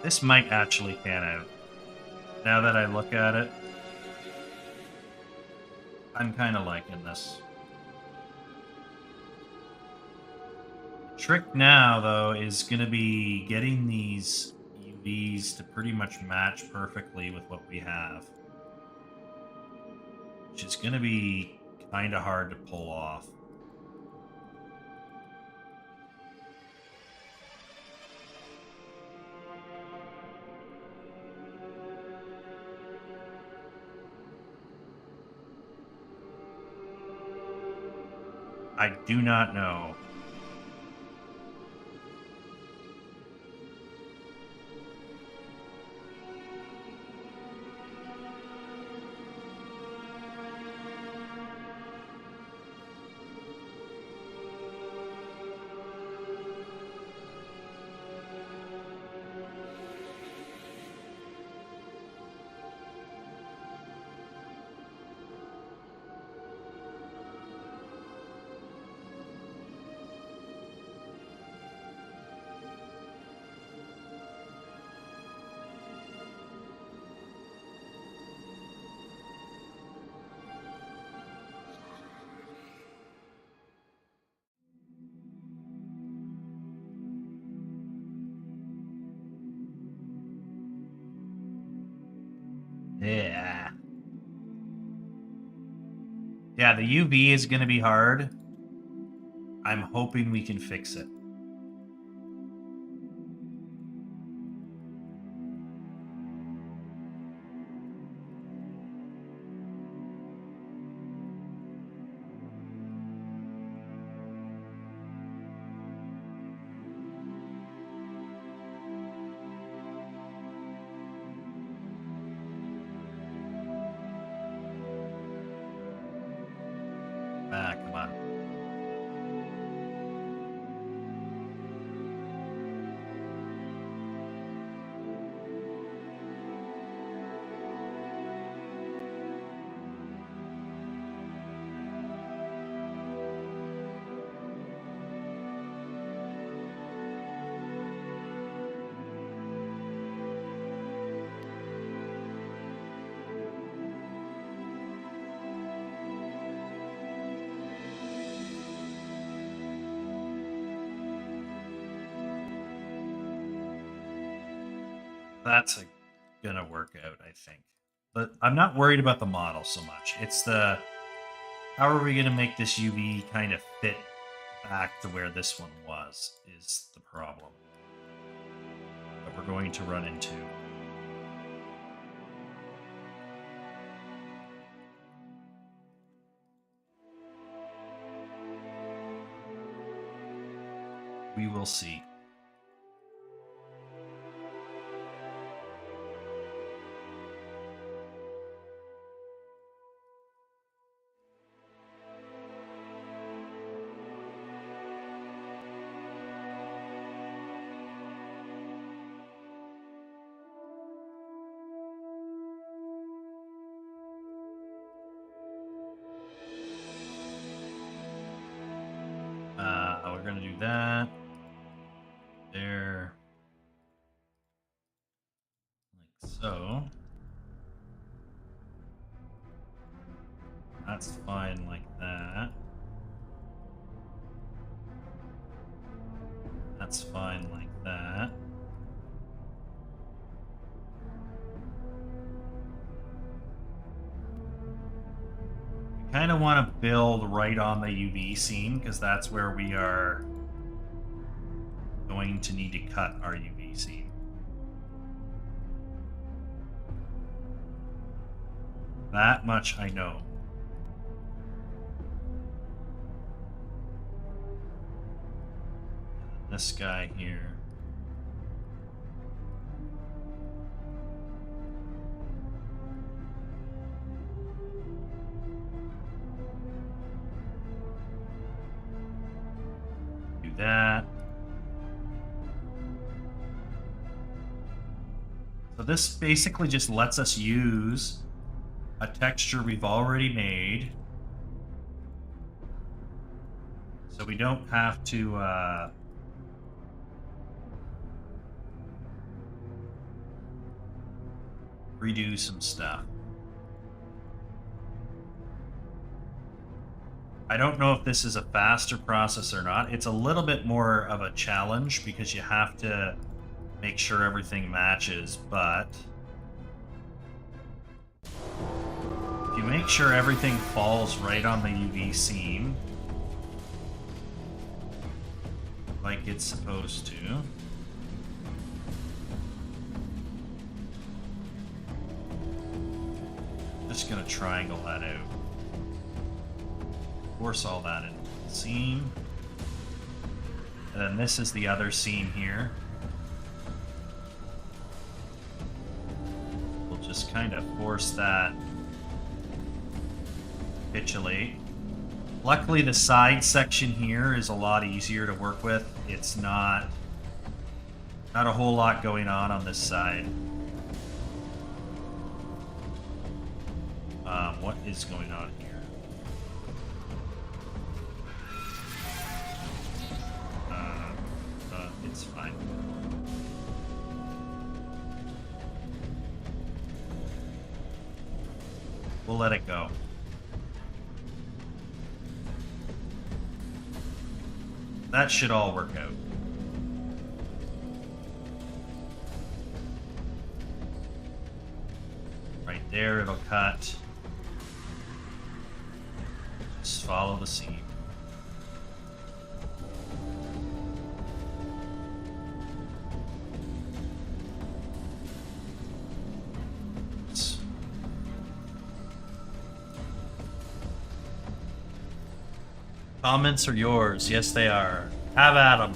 This might actually pan out. Now that I look at it, I'm kind of liking this. The trick now, though, is going to be getting these UVs to pretty much match perfectly with what we have. Which is going to be kind of hard to pull off. I do not know. Yeah. Yeah, the UV is going to be hard. I'm hoping we can fix it. Ah, come on. That's gonna work out, I think. But I'm not worried about the model so much. It's the how are we gonna make this UV kind of fit back to where this one was is the problem that we're going to run into. We will see. We're gonna do that. There. Like so. That's fine like that. That's fine like that. We kind of want to build right on the UV seam because that's where we are going to need to cut our UV seam. That much I know. This guy here. So this basically just lets us use a texture we've already made. So we don't have to redo some stuff. I don't know if this is a faster process or not. It's a little bit more of a challenge because you have to make sure everything matches, but if you make sure everything falls right on the UV seam, like it's supposed to, just gonna triangle that out. Force all that into the seam. And then this is the other seam here. We'll just kind of force that, capitulate. Luckily the side section here is a lot easier to work with. It's not a whole lot going on this side. What is going on here? It's fine. We'll let it go. That should all work out. Right there, it'll cut. Just follow the seam. Comments are yours. Yes, they are. Have at them.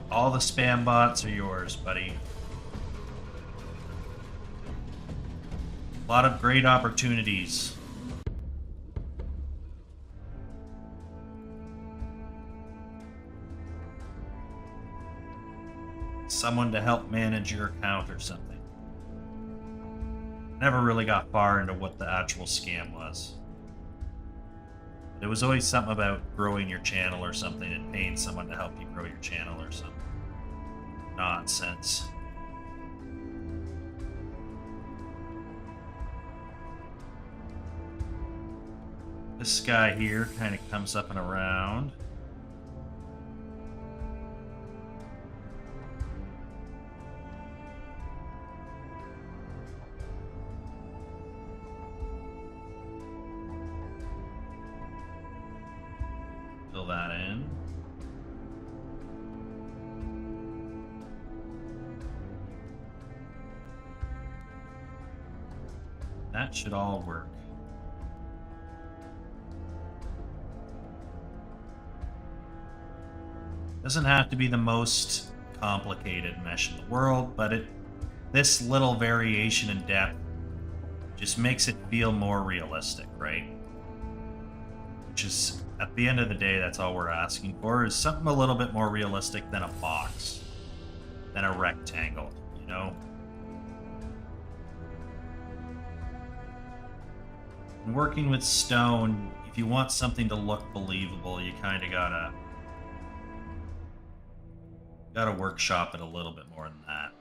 All the spam bots are yours, buddy. A lot of great opportunities. Someone to help manage your account or something. Never really got far into what the actual scam was. There was always something about growing your channel or something and paying someone to help you grow your channel or something. Nonsense. This guy here kind of comes up and around. Fill that in. That should all work. Doesn't have to be the most complicated mesh in the world, but this little variation in depth just makes it feel more realistic, right? Which is, at the end of the day, that's all we're asking for, is something a little bit more realistic than a box, than a rectangle, you know? And working with stone, if you want something to look believable, you kind of gotta workshop it a little bit more than that.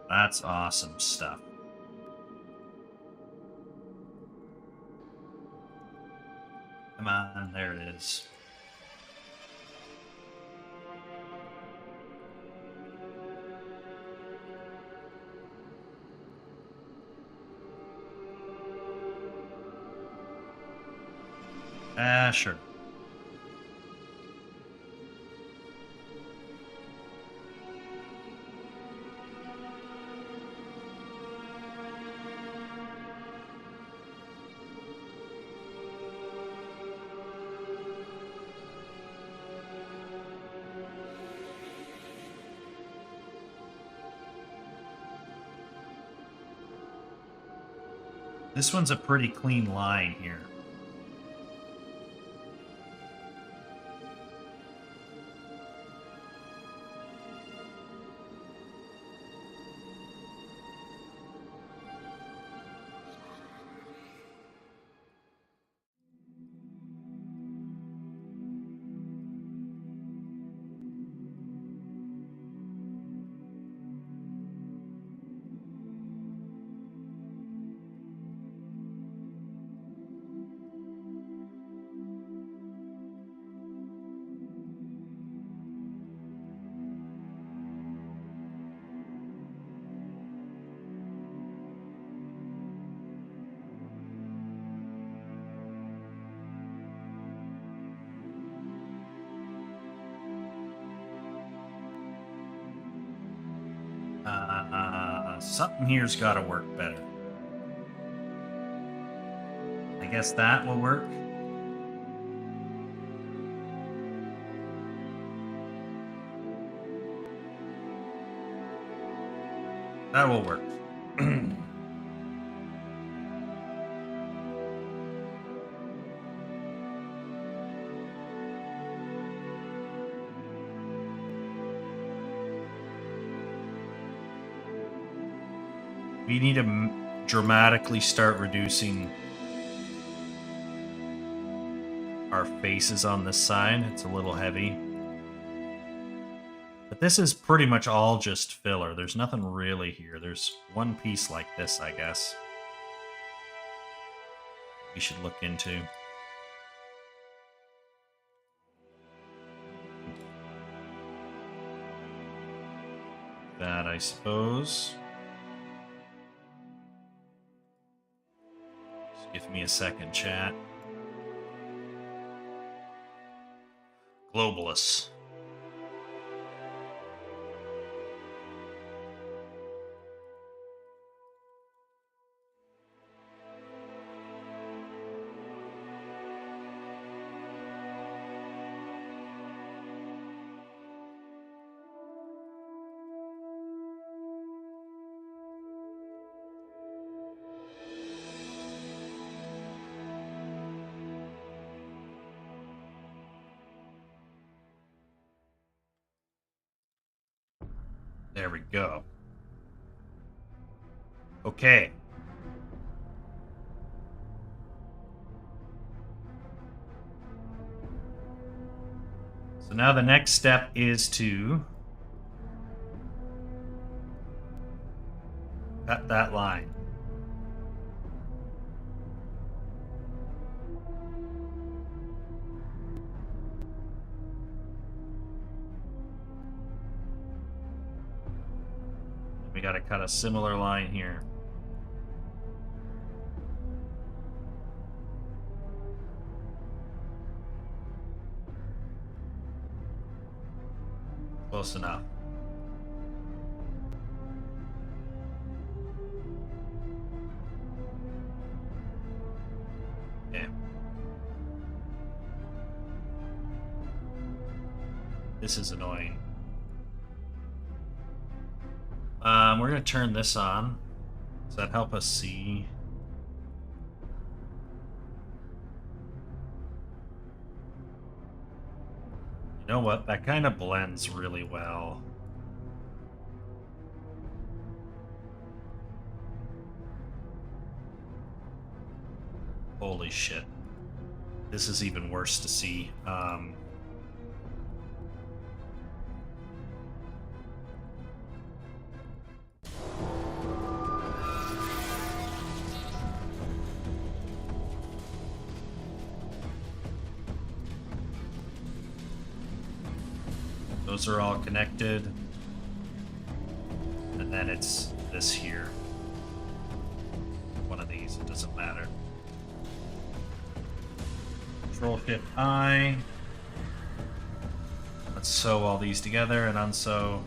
That's awesome stuff. Come on, there it is. Yeah, sure. This one's a pretty clean line here. Something here's got to work better. I guess that will work. That will work. We need to dramatically start reducing our faces on this side. It's a little heavy. But this is pretty much all just filler. There's nothing really here. There's one piece like this, I guess, we should look into. That, I suppose. Give me a second, chat. Globalists. There we go. Okay. So now the next step is to cut that line. We got to cut a similar line here. Close enough. Okay. This is annoying. We're going to turn this on. Does that help us see? You know what? That kind of blends really well. Holy shit. This is even worse to see. Those are all connected. And then it's this here. One of these, it doesn't matter. Control-Shift-I. Let's sew all these together and unsew.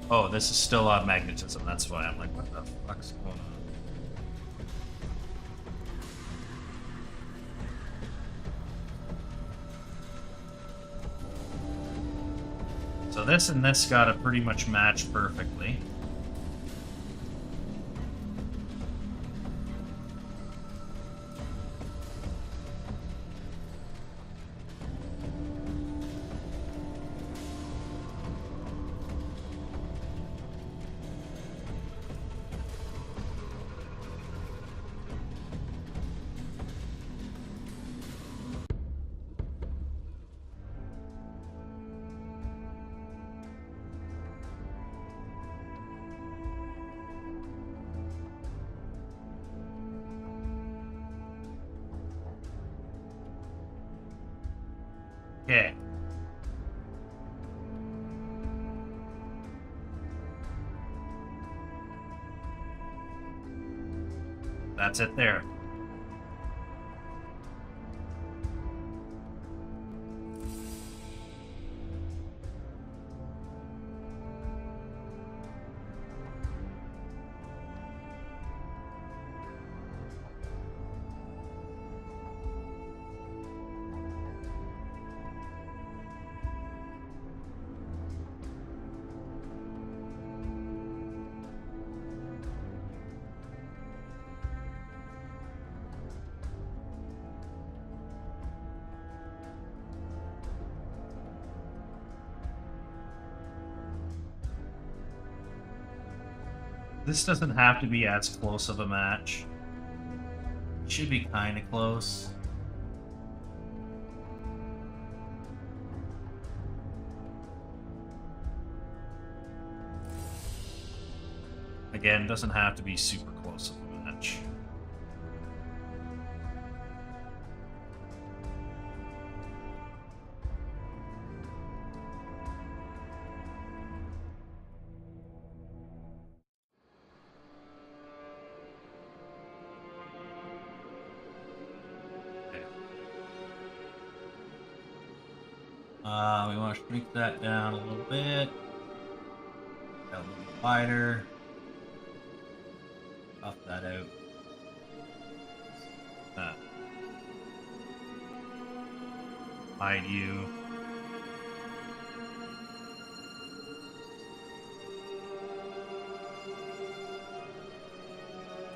Oh, this is still on magnetism. That's why I'm like, what the fuck's going on? So this and this got to pretty much match perfectly. Okay. That's it there. This doesn't have to be as close of a match. It should be kind of close. Again, doesn't have to be super close of a match. We want to shrink that down a little bit. A little wider. Buff that out. Hide you.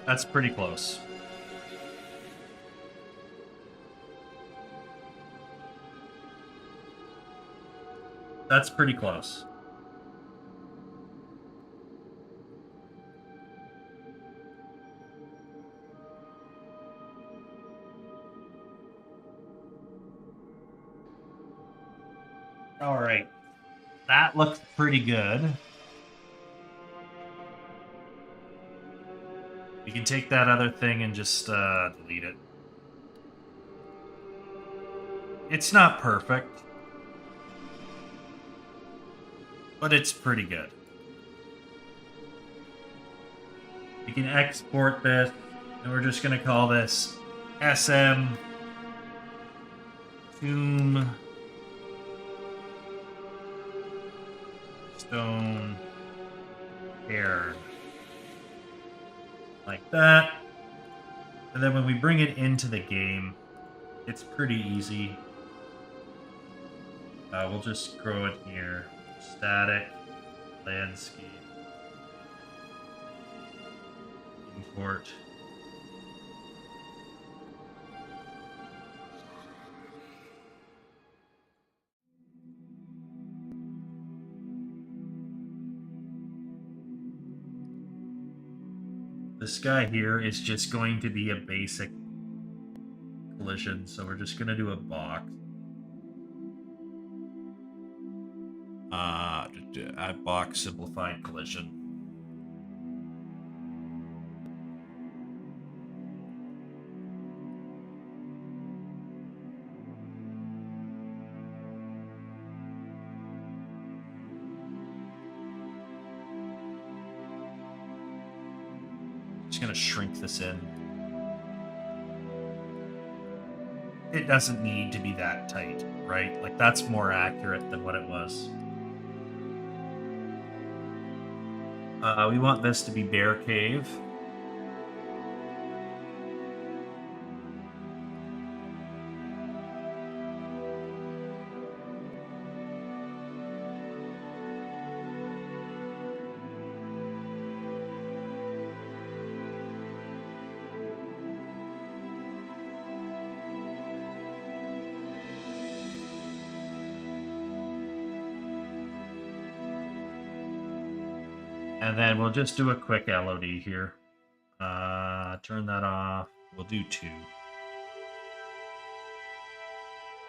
That's pretty close. That's pretty close. All right. That looks pretty good. You can take that other thing and just delete it. It's not perfect, but it's pretty good. You can export this, and we're just going to call this SM Tomb Stone Cairn. Like that. And then when we bring it into the game, it's pretty easy. We'll just grow it here. Static, landscape, import. This guy here is just going to be a basic collision, so we're just going to do a box. Add box simplified collision. Just going to shrink this in. It doesn't need to be that tight, right? Like, that's more accurate than what it was. We want this to be Bear Cave. And then we'll just do a quick LOD here. Turn that off. We'll do 2.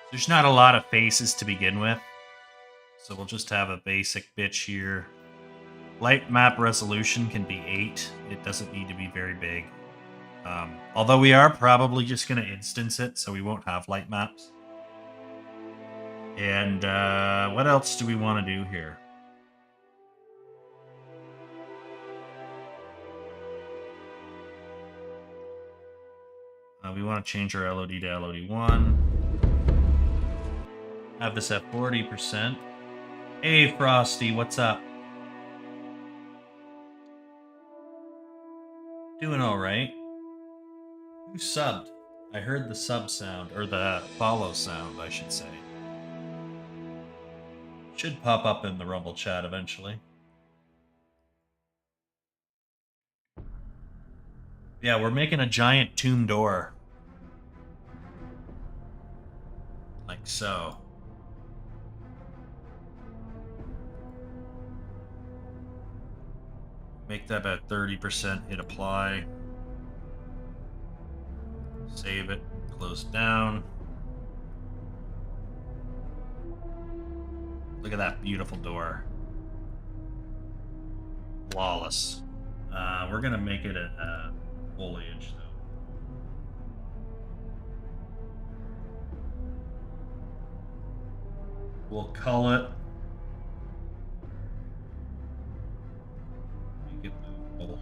There's not a lot of faces to begin with, so we'll just have a basic bitch here. Light map resolution can be 8. It doesn't need to be very big. Although we are probably just going to instance it, so we won't have light maps. And what else do we want to do here? We want to change our LOD to LOD1. Have this at 40%. Hey, Frosty, what's up? Doing all right. Who subbed? I heard the sub sound, or the follow sound, I should say. Should pop up in the Rumble chat eventually. Yeah, we're making a giant tomb door. Like so. Make that about 30%, hit apply. Save it, close it down. Look at that beautiful door. Flawless. We're gonna make it a foliage though. We'll call it. Make it movable.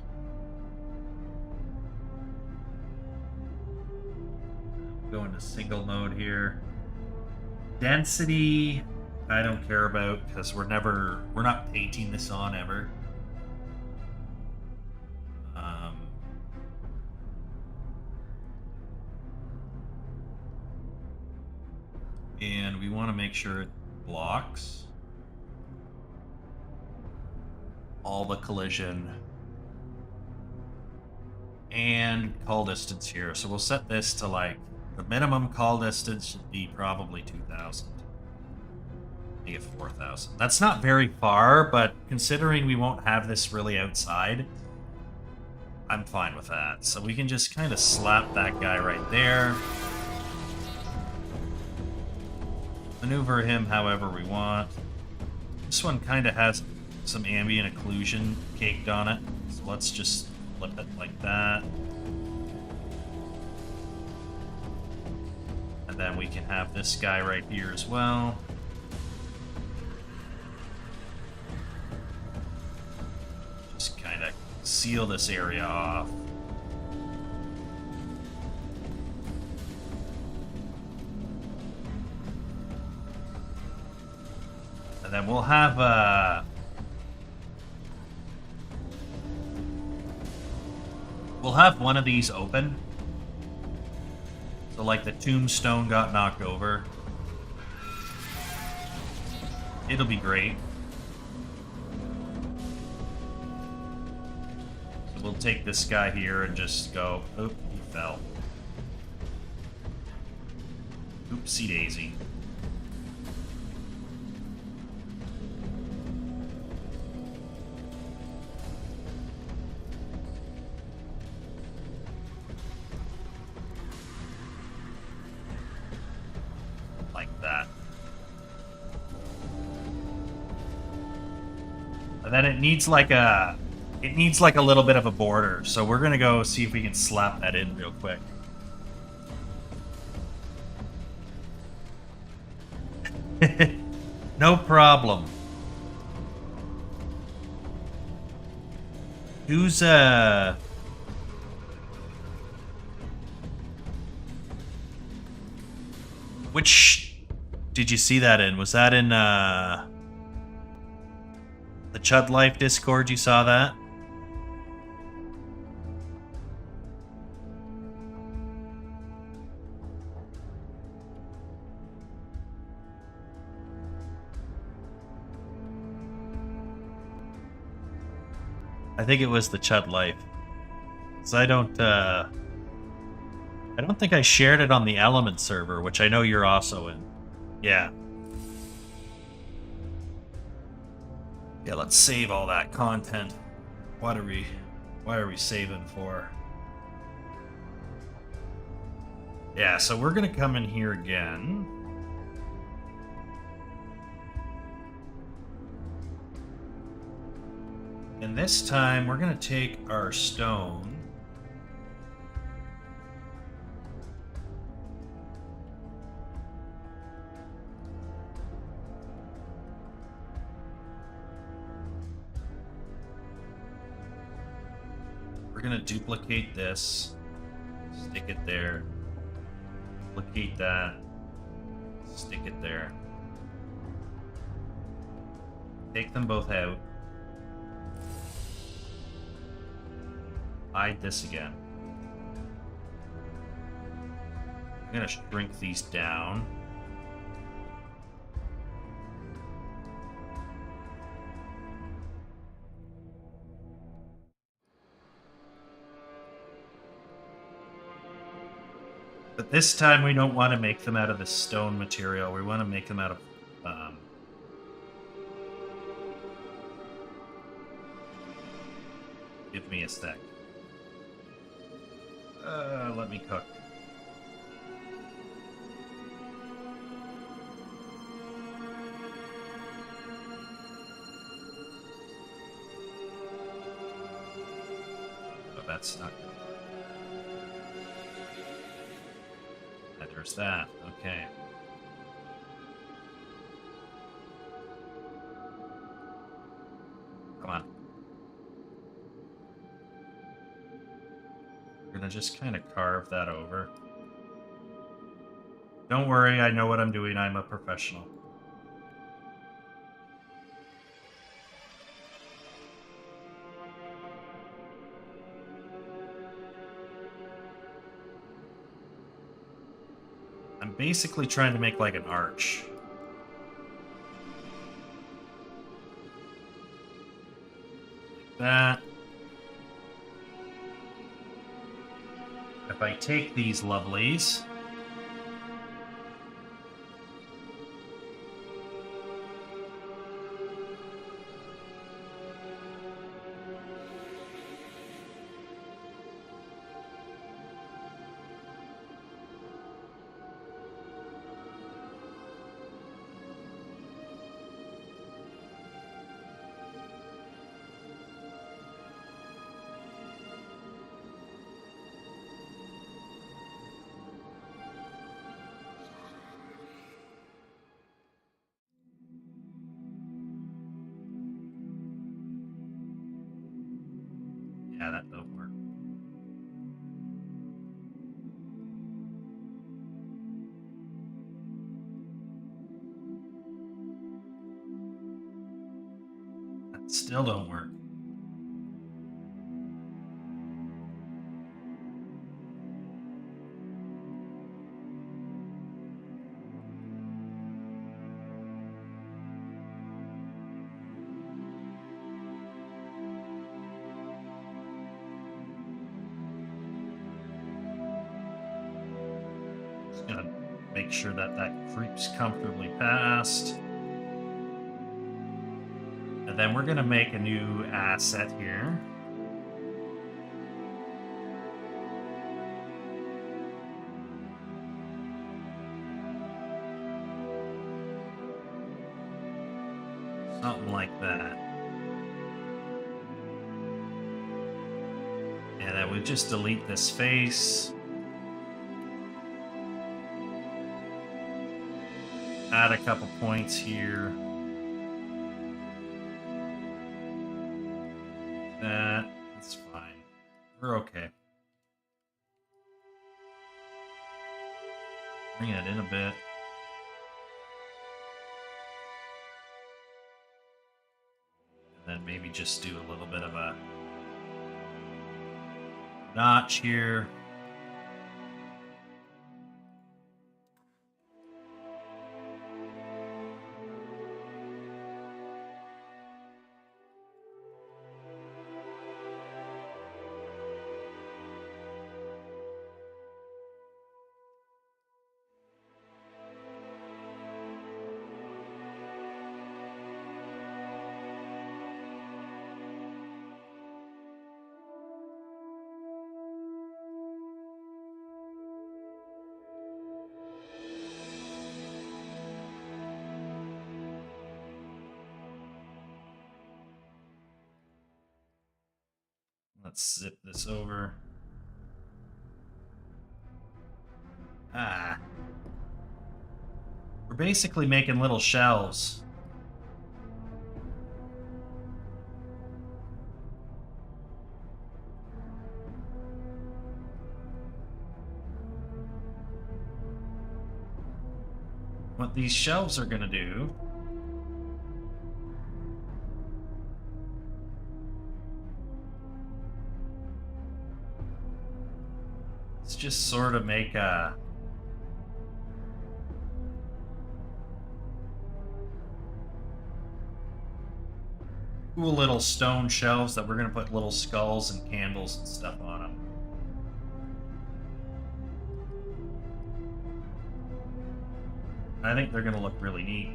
Go into single mode here. Density, I don't care about because we're not painting this on ever. And we want to make sure it blocks all the collision and call distance here. So we'll set this to like the minimum call distance should be probably 2,000. Make it 4,000. That's not very far, but considering we won't have this really outside, I'm fine with that. So we can just kind of slap that guy right there. Maneuver him however we want. This one kind of has some ambient occlusion caked on it, so let's just flip it like that. And then we can have this guy right here as well. Just kind of seal this area off. And then we'll have one of these open. So like the tombstone got knocked over. It'll be great. So we'll take this guy here and just go, oop, he fell. Oopsie daisy. And then it needs like a little bit of a border. So we're gonna go see if we can slap that in real quick. No problem. Who's which did you see that in? Was that in the Chud Life Discord? You saw that? I think it was the Chud Life. So I don't think I shared it on the Element server, which I know you're also in. Yeah. Yeah, let's save all that content. Why are we saving for? Yeah, so we're gonna come in here again. And this time we're gonna take our stone. We're gonna duplicate this, stick it there, duplicate that, stick it there. Take them both out. Hide this again. I'm gonna shrink these down. But this time we don't want to make them out of the stone material. We want to make them out of give me a sec. Let me cook. Oh, that's not good. There's that. Okay. Come on. We're gonna just kind of carve that over. Don't worry, I know what I'm doing. I'm a professional. I'm basically trying to make like an arch. Like that. If I take these lovelies, yeah, that don't work. That still don't work. Just gonna make sure that that creeps comfortably past. And then we're gonna make a new asset here. Something like that. And then we just delete this face. Add a couple points here. That's fine. We're okay. Bring it in a bit. And then maybe just do a little bit of a notch here. Let's zip this over. We're basically making little shells. What these shelves are going to do is just sort of make a cool little stone shelves that we're going to put little skulls and candles and stuff on them. I think they're going to look really neat.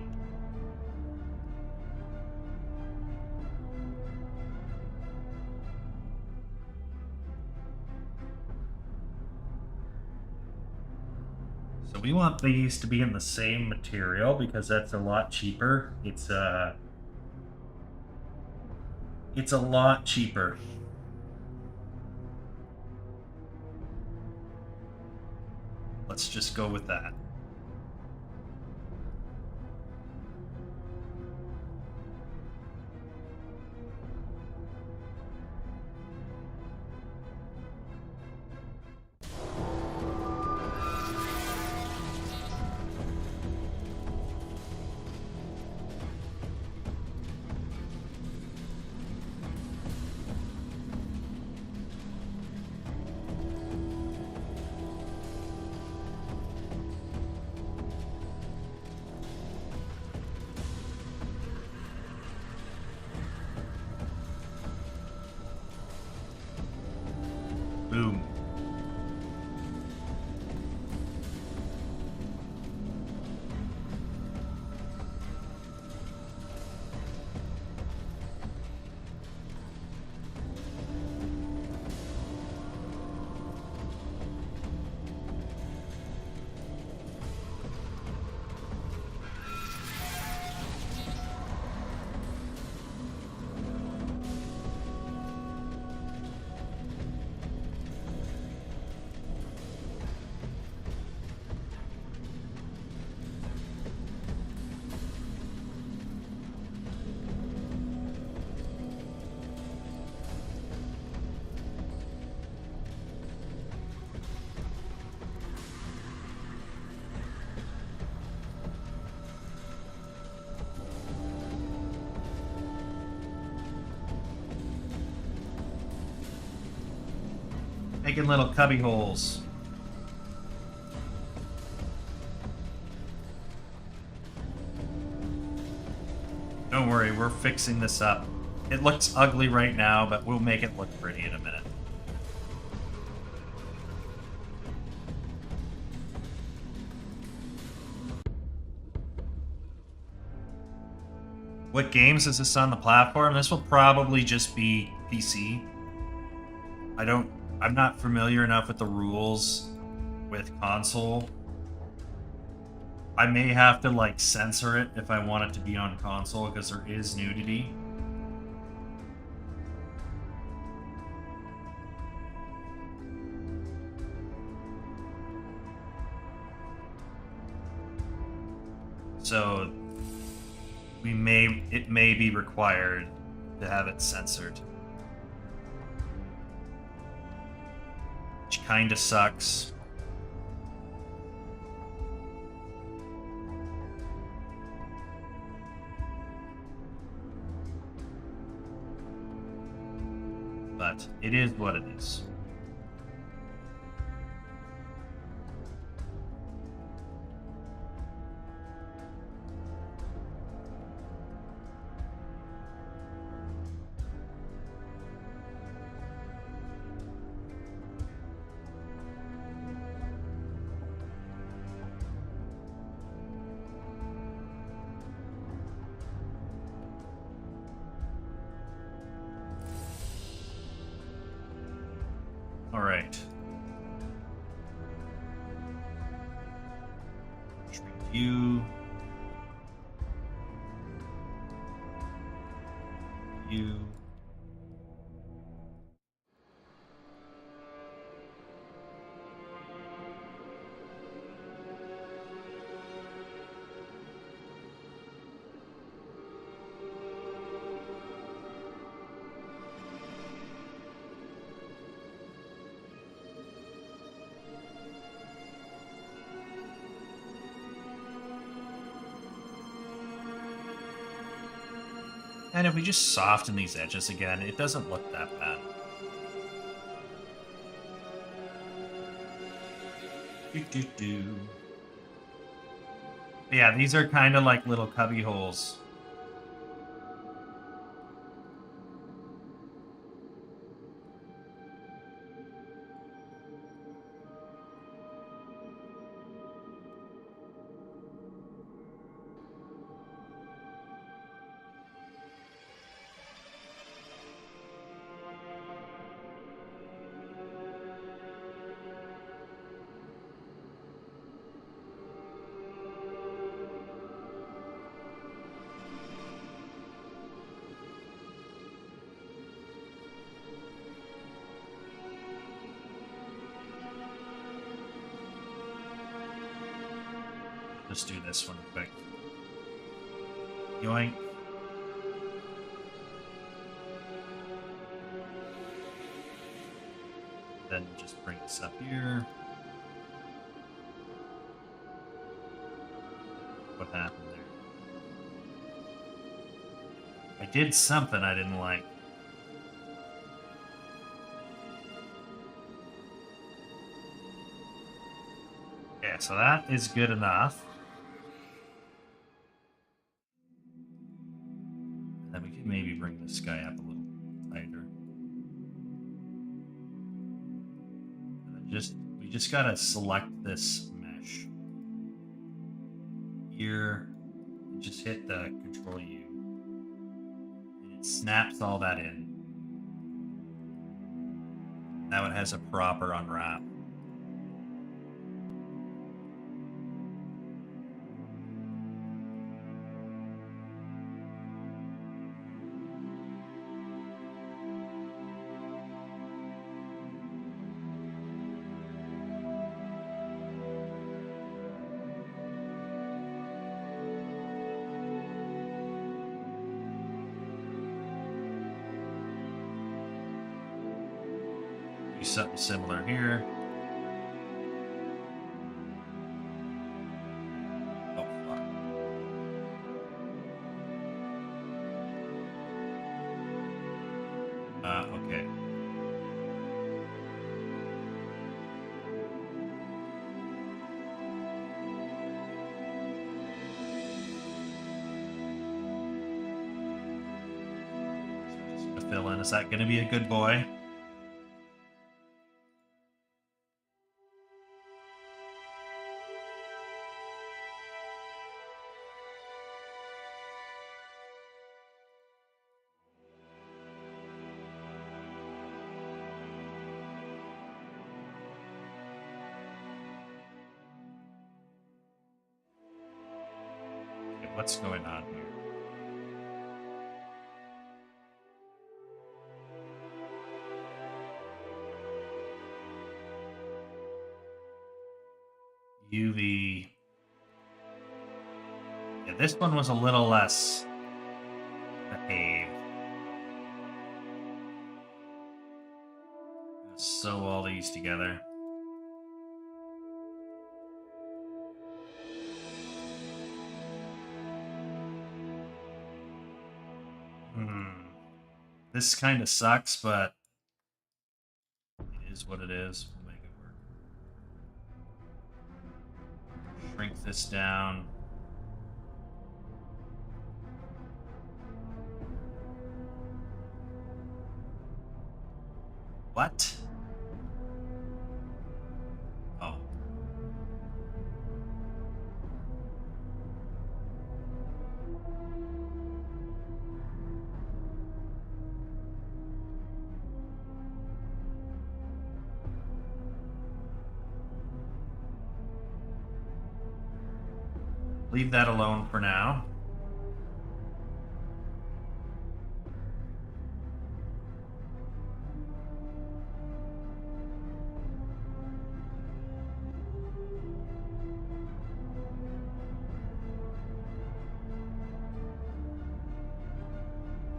So we want these to be in the same material because that's a lot cheaper. It's a lot cheaper. Let's just go with that. Boom. Making little cubby holes. Don't worry, we're fixing this up. It looks ugly right now, but we'll make it look pretty in a minute. What games is this on the platform? This will probably just be PC. I'm not familiar enough with the rules with console. I may have to like censor it if I want it to be on console because there is nudity. So it may be required to have it censored. Which kinda sucks. But it is what it is. All right. Treat you. You. And if we just soften these edges again, it doesn't look that bad. Do. Yeah, these are kind of like little cubby holes. Just do this one quick. Yoink. Then just bring this up here. What happened there? I did something I didn't like. Yeah, so that is good enough. And then we can maybe bring this guy up a little tighter. And then we just gotta select this mesh. Here, and just hit the Control U. And it snaps all that in. Now it has a proper unwrap. Something similar here. Oh, fuck. Okay. So just gonna fill in. Is that gonna be a good boy? What's going on here? UV Yeah, this one was a little less behaved. Let's sew all these together. This kind of sucks, but it is what it is. We'll make it work. Shrink this down. What? Oh. Leave that alone for now.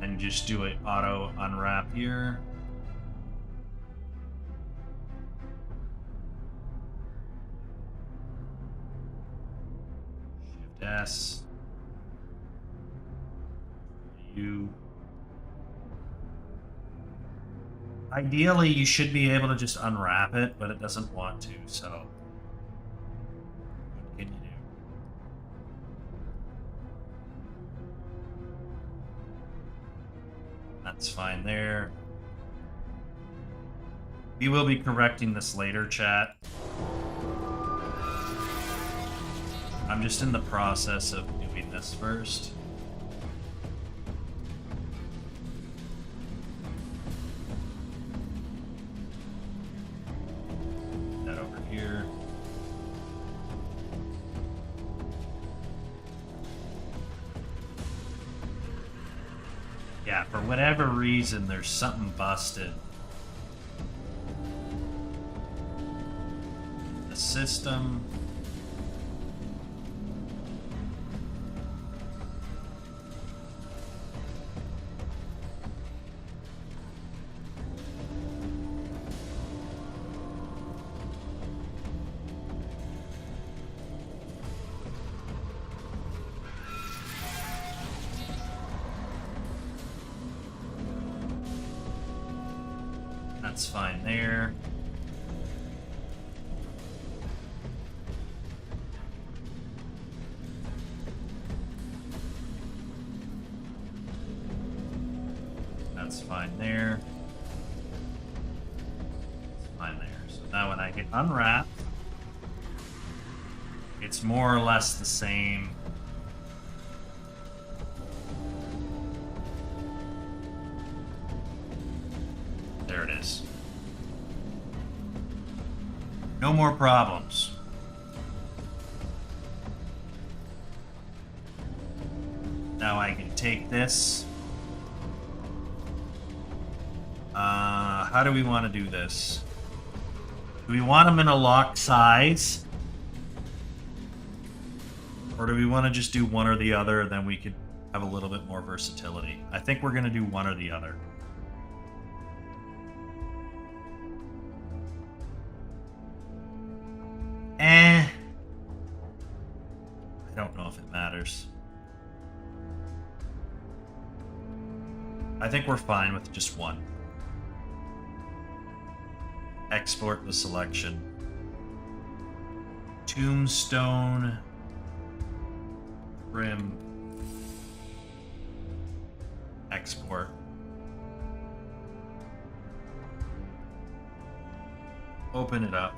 And just do it auto unwrap here. Shift S. U. Ideally, you should be able to just unwrap it, but it doesn't want to, so what can you do? That's fine there. We will be correcting this later, chat. I'm just in the process of doing this first. That over here. Yeah, for whatever reason, there's something busted. The system. That's fine there. That's fine there. That's fine there. So now when I hit unwrap, it's more or less the same. There it is. No more problems. Now I can take this. How do we want to do this? Do we want them in a lock size? Or do we want to just do one or the other, and then we could have a little bit more versatility? I think we're going to do one or the other. I don't know if it matters. I think we're fine with just one. Export the selection. Tombstone. Trim. Export. Open it up.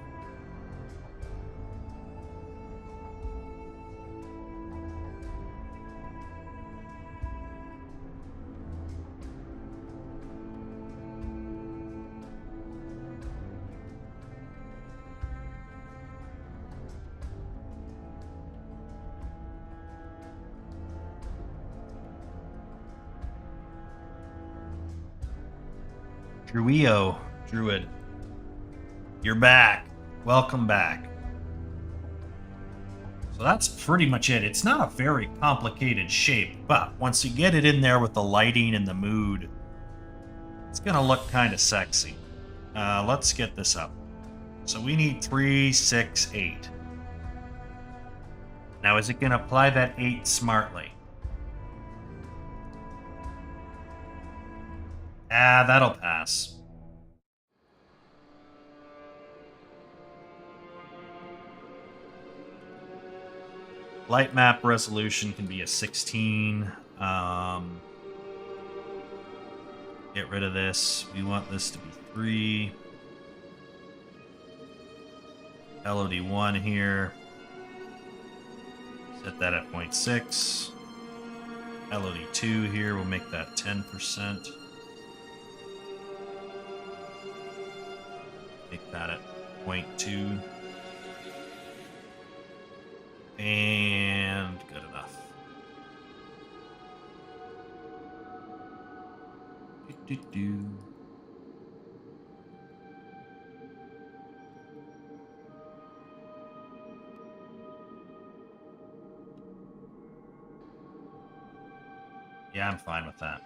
Druid, you're back. Welcome back. So that's pretty much it. It's not a very complicated shape, but once you get it in there with the lighting and the mood, it's gonna look kind of sexy. Let's get this up. So we need 3, 6, 8. Now, is it gonna apply that 8 smartly? That'll pass. Light map resolution can be a 16. Get rid of this. We want this to be 3. LOD1 here. Set that at 0.6. LOD2 here, we'll make that 10%. Make that at 0.2. And good enough. Yeah, I'm fine with that.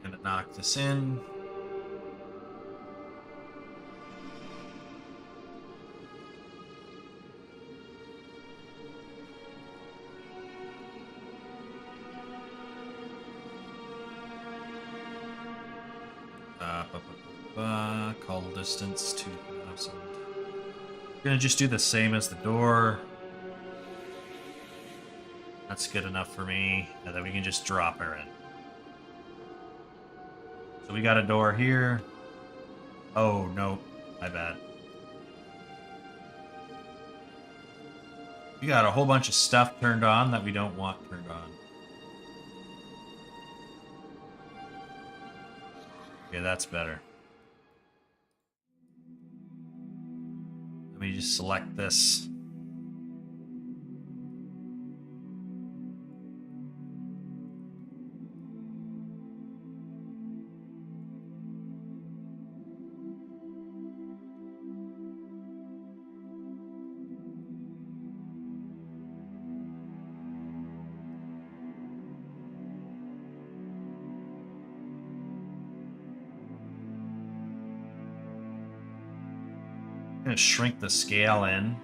Gonna knock this in. Call distance 2,000. Gonna just do the same as the door. That's good enough for me, and then we can just drop her in. So we got a door here. Oh, no. My bad. We got a whole bunch of stuff turned on that we don't want turned on. Okay, that's better. Let me just select this. I'm gonna shrink the scale in.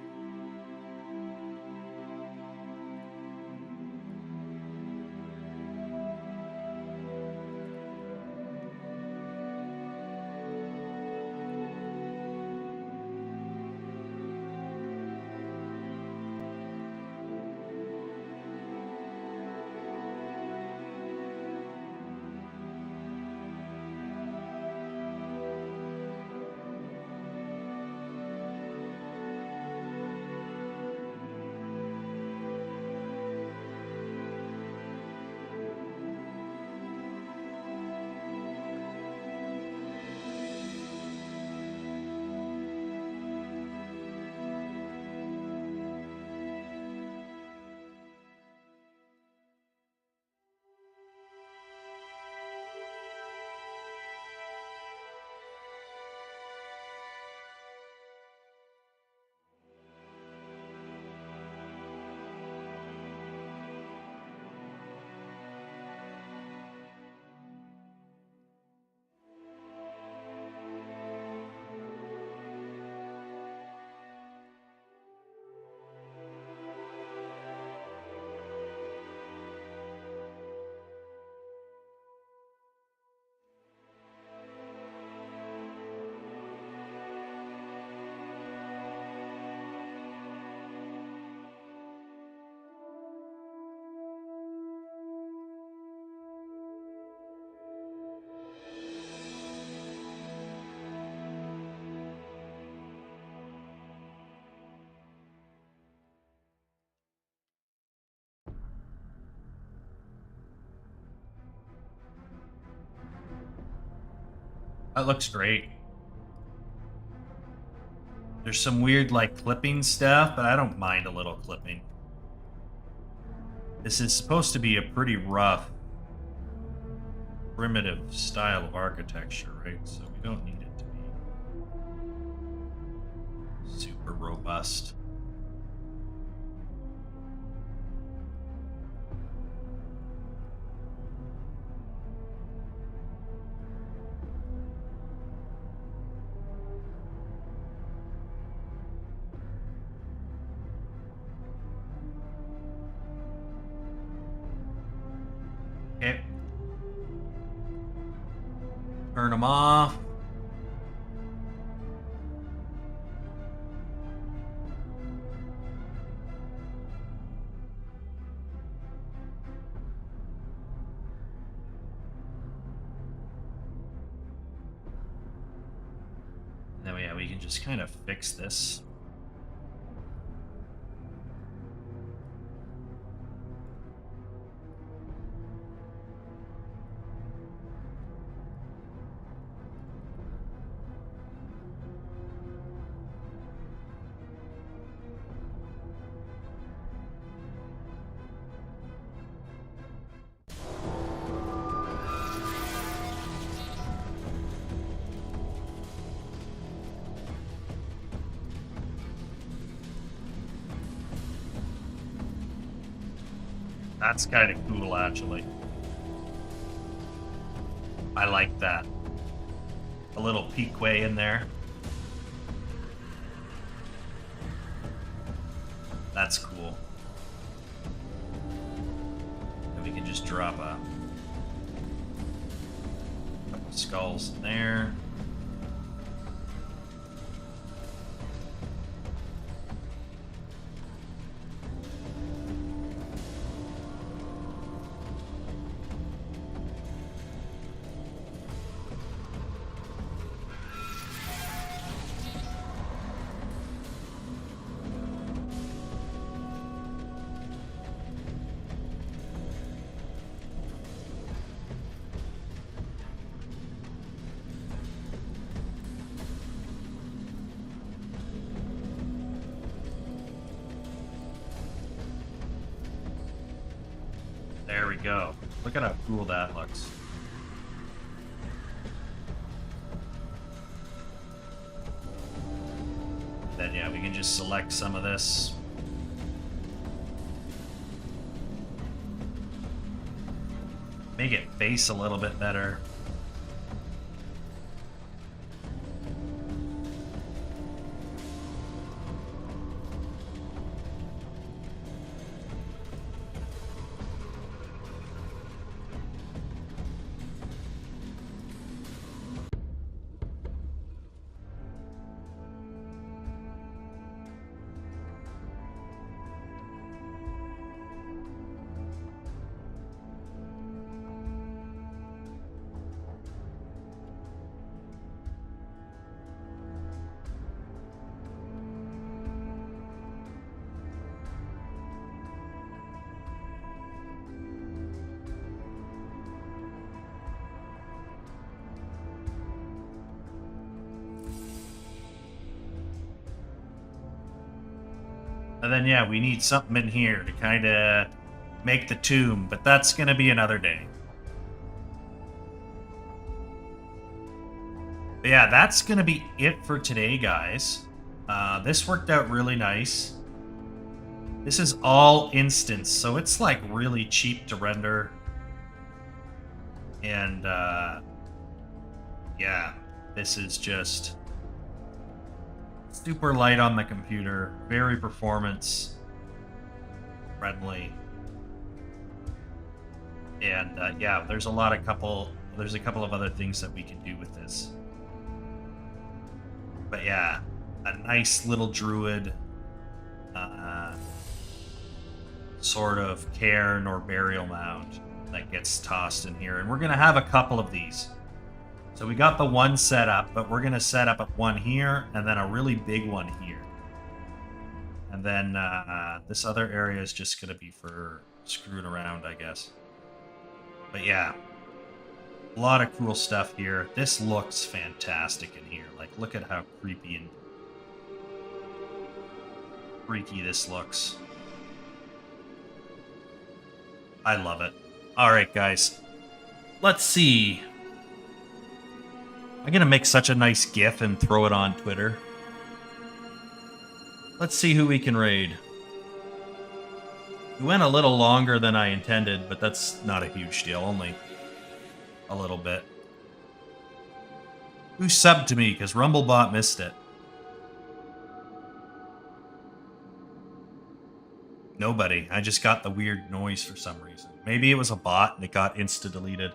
That looks great. There's some weird, like, clipping stuff, but I don't mind a little clipping. This is supposed to be a pretty rough primitive style of architecture, right? So we don't need it to be super robust. Okay. Turn them off. And then yeah, we can just kind of fix this. That's kind of cool, actually. I like that. A little peakway in there. That's cool. And we can just drop a couple skulls in there. There we go. Look at how cool that looks. Then yeah, we can just select some of this. Make it face a little bit better. And then, yeah, we need something in here to kind of make the tomb, but that's going to be another day. But yeah, that's going to be it for today, guys. This worked out really nice. This is all instance, so it's like really cheap to render. And yeah, this is just super light on the computer, very performance friendly, and yeah, there's a couple of other things that we can do with this. But yeah, a nice little druid sort of cairn or burial mound that gets tossed in here, and we're gonna have a couple of these. So we got the one set up, but we're going to set up one here and then a really big one here. And then this other area is just going to be for screwing around, I guess. But yeah, a lot of cool stuff here. This looks fantastic in here. Like, look at how creepy and freaky this looks. I love it. All right, guys. Let's see. I'm gonna make such a nice GIF and throw it on Twitter. Let's see who we can raid. We went a little longer than I intended, but that's not a huge deal, only a little bit. Who subbed to me? Because Rumblebot missed it. Nobody. I just got the weird noise for some reason. Maybe it was a bot and it got insta-deleted.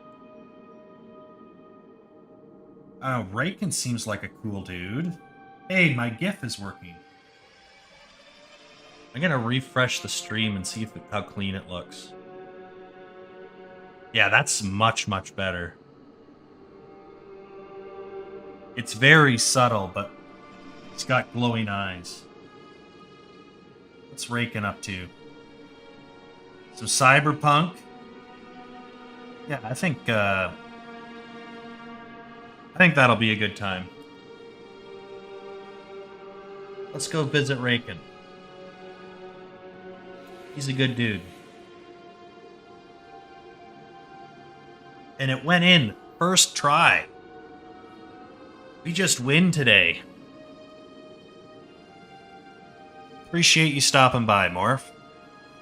Raken seems like a cool dude. Hey, my GIF is working. I'm gonna refresh the stream and see how clean it looks. Yeah, that's much, much better. It's very subtle, but it's got glowing eyes. What's Raken up to? Some cyberpunk? Yeah, I think that'll be a good time. Let's go visit Raken. He's a good dude. And it went in first try. We just win today. Appreciate you stopping by, Morph.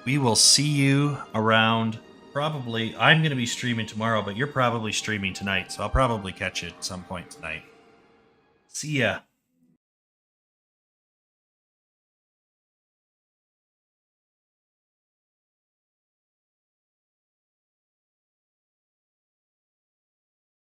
We will see you around. Probably, I'm going to be streaming tomorrow, but you're probably streaming tonight, so I'll probably catch you at some point tonight. See ya.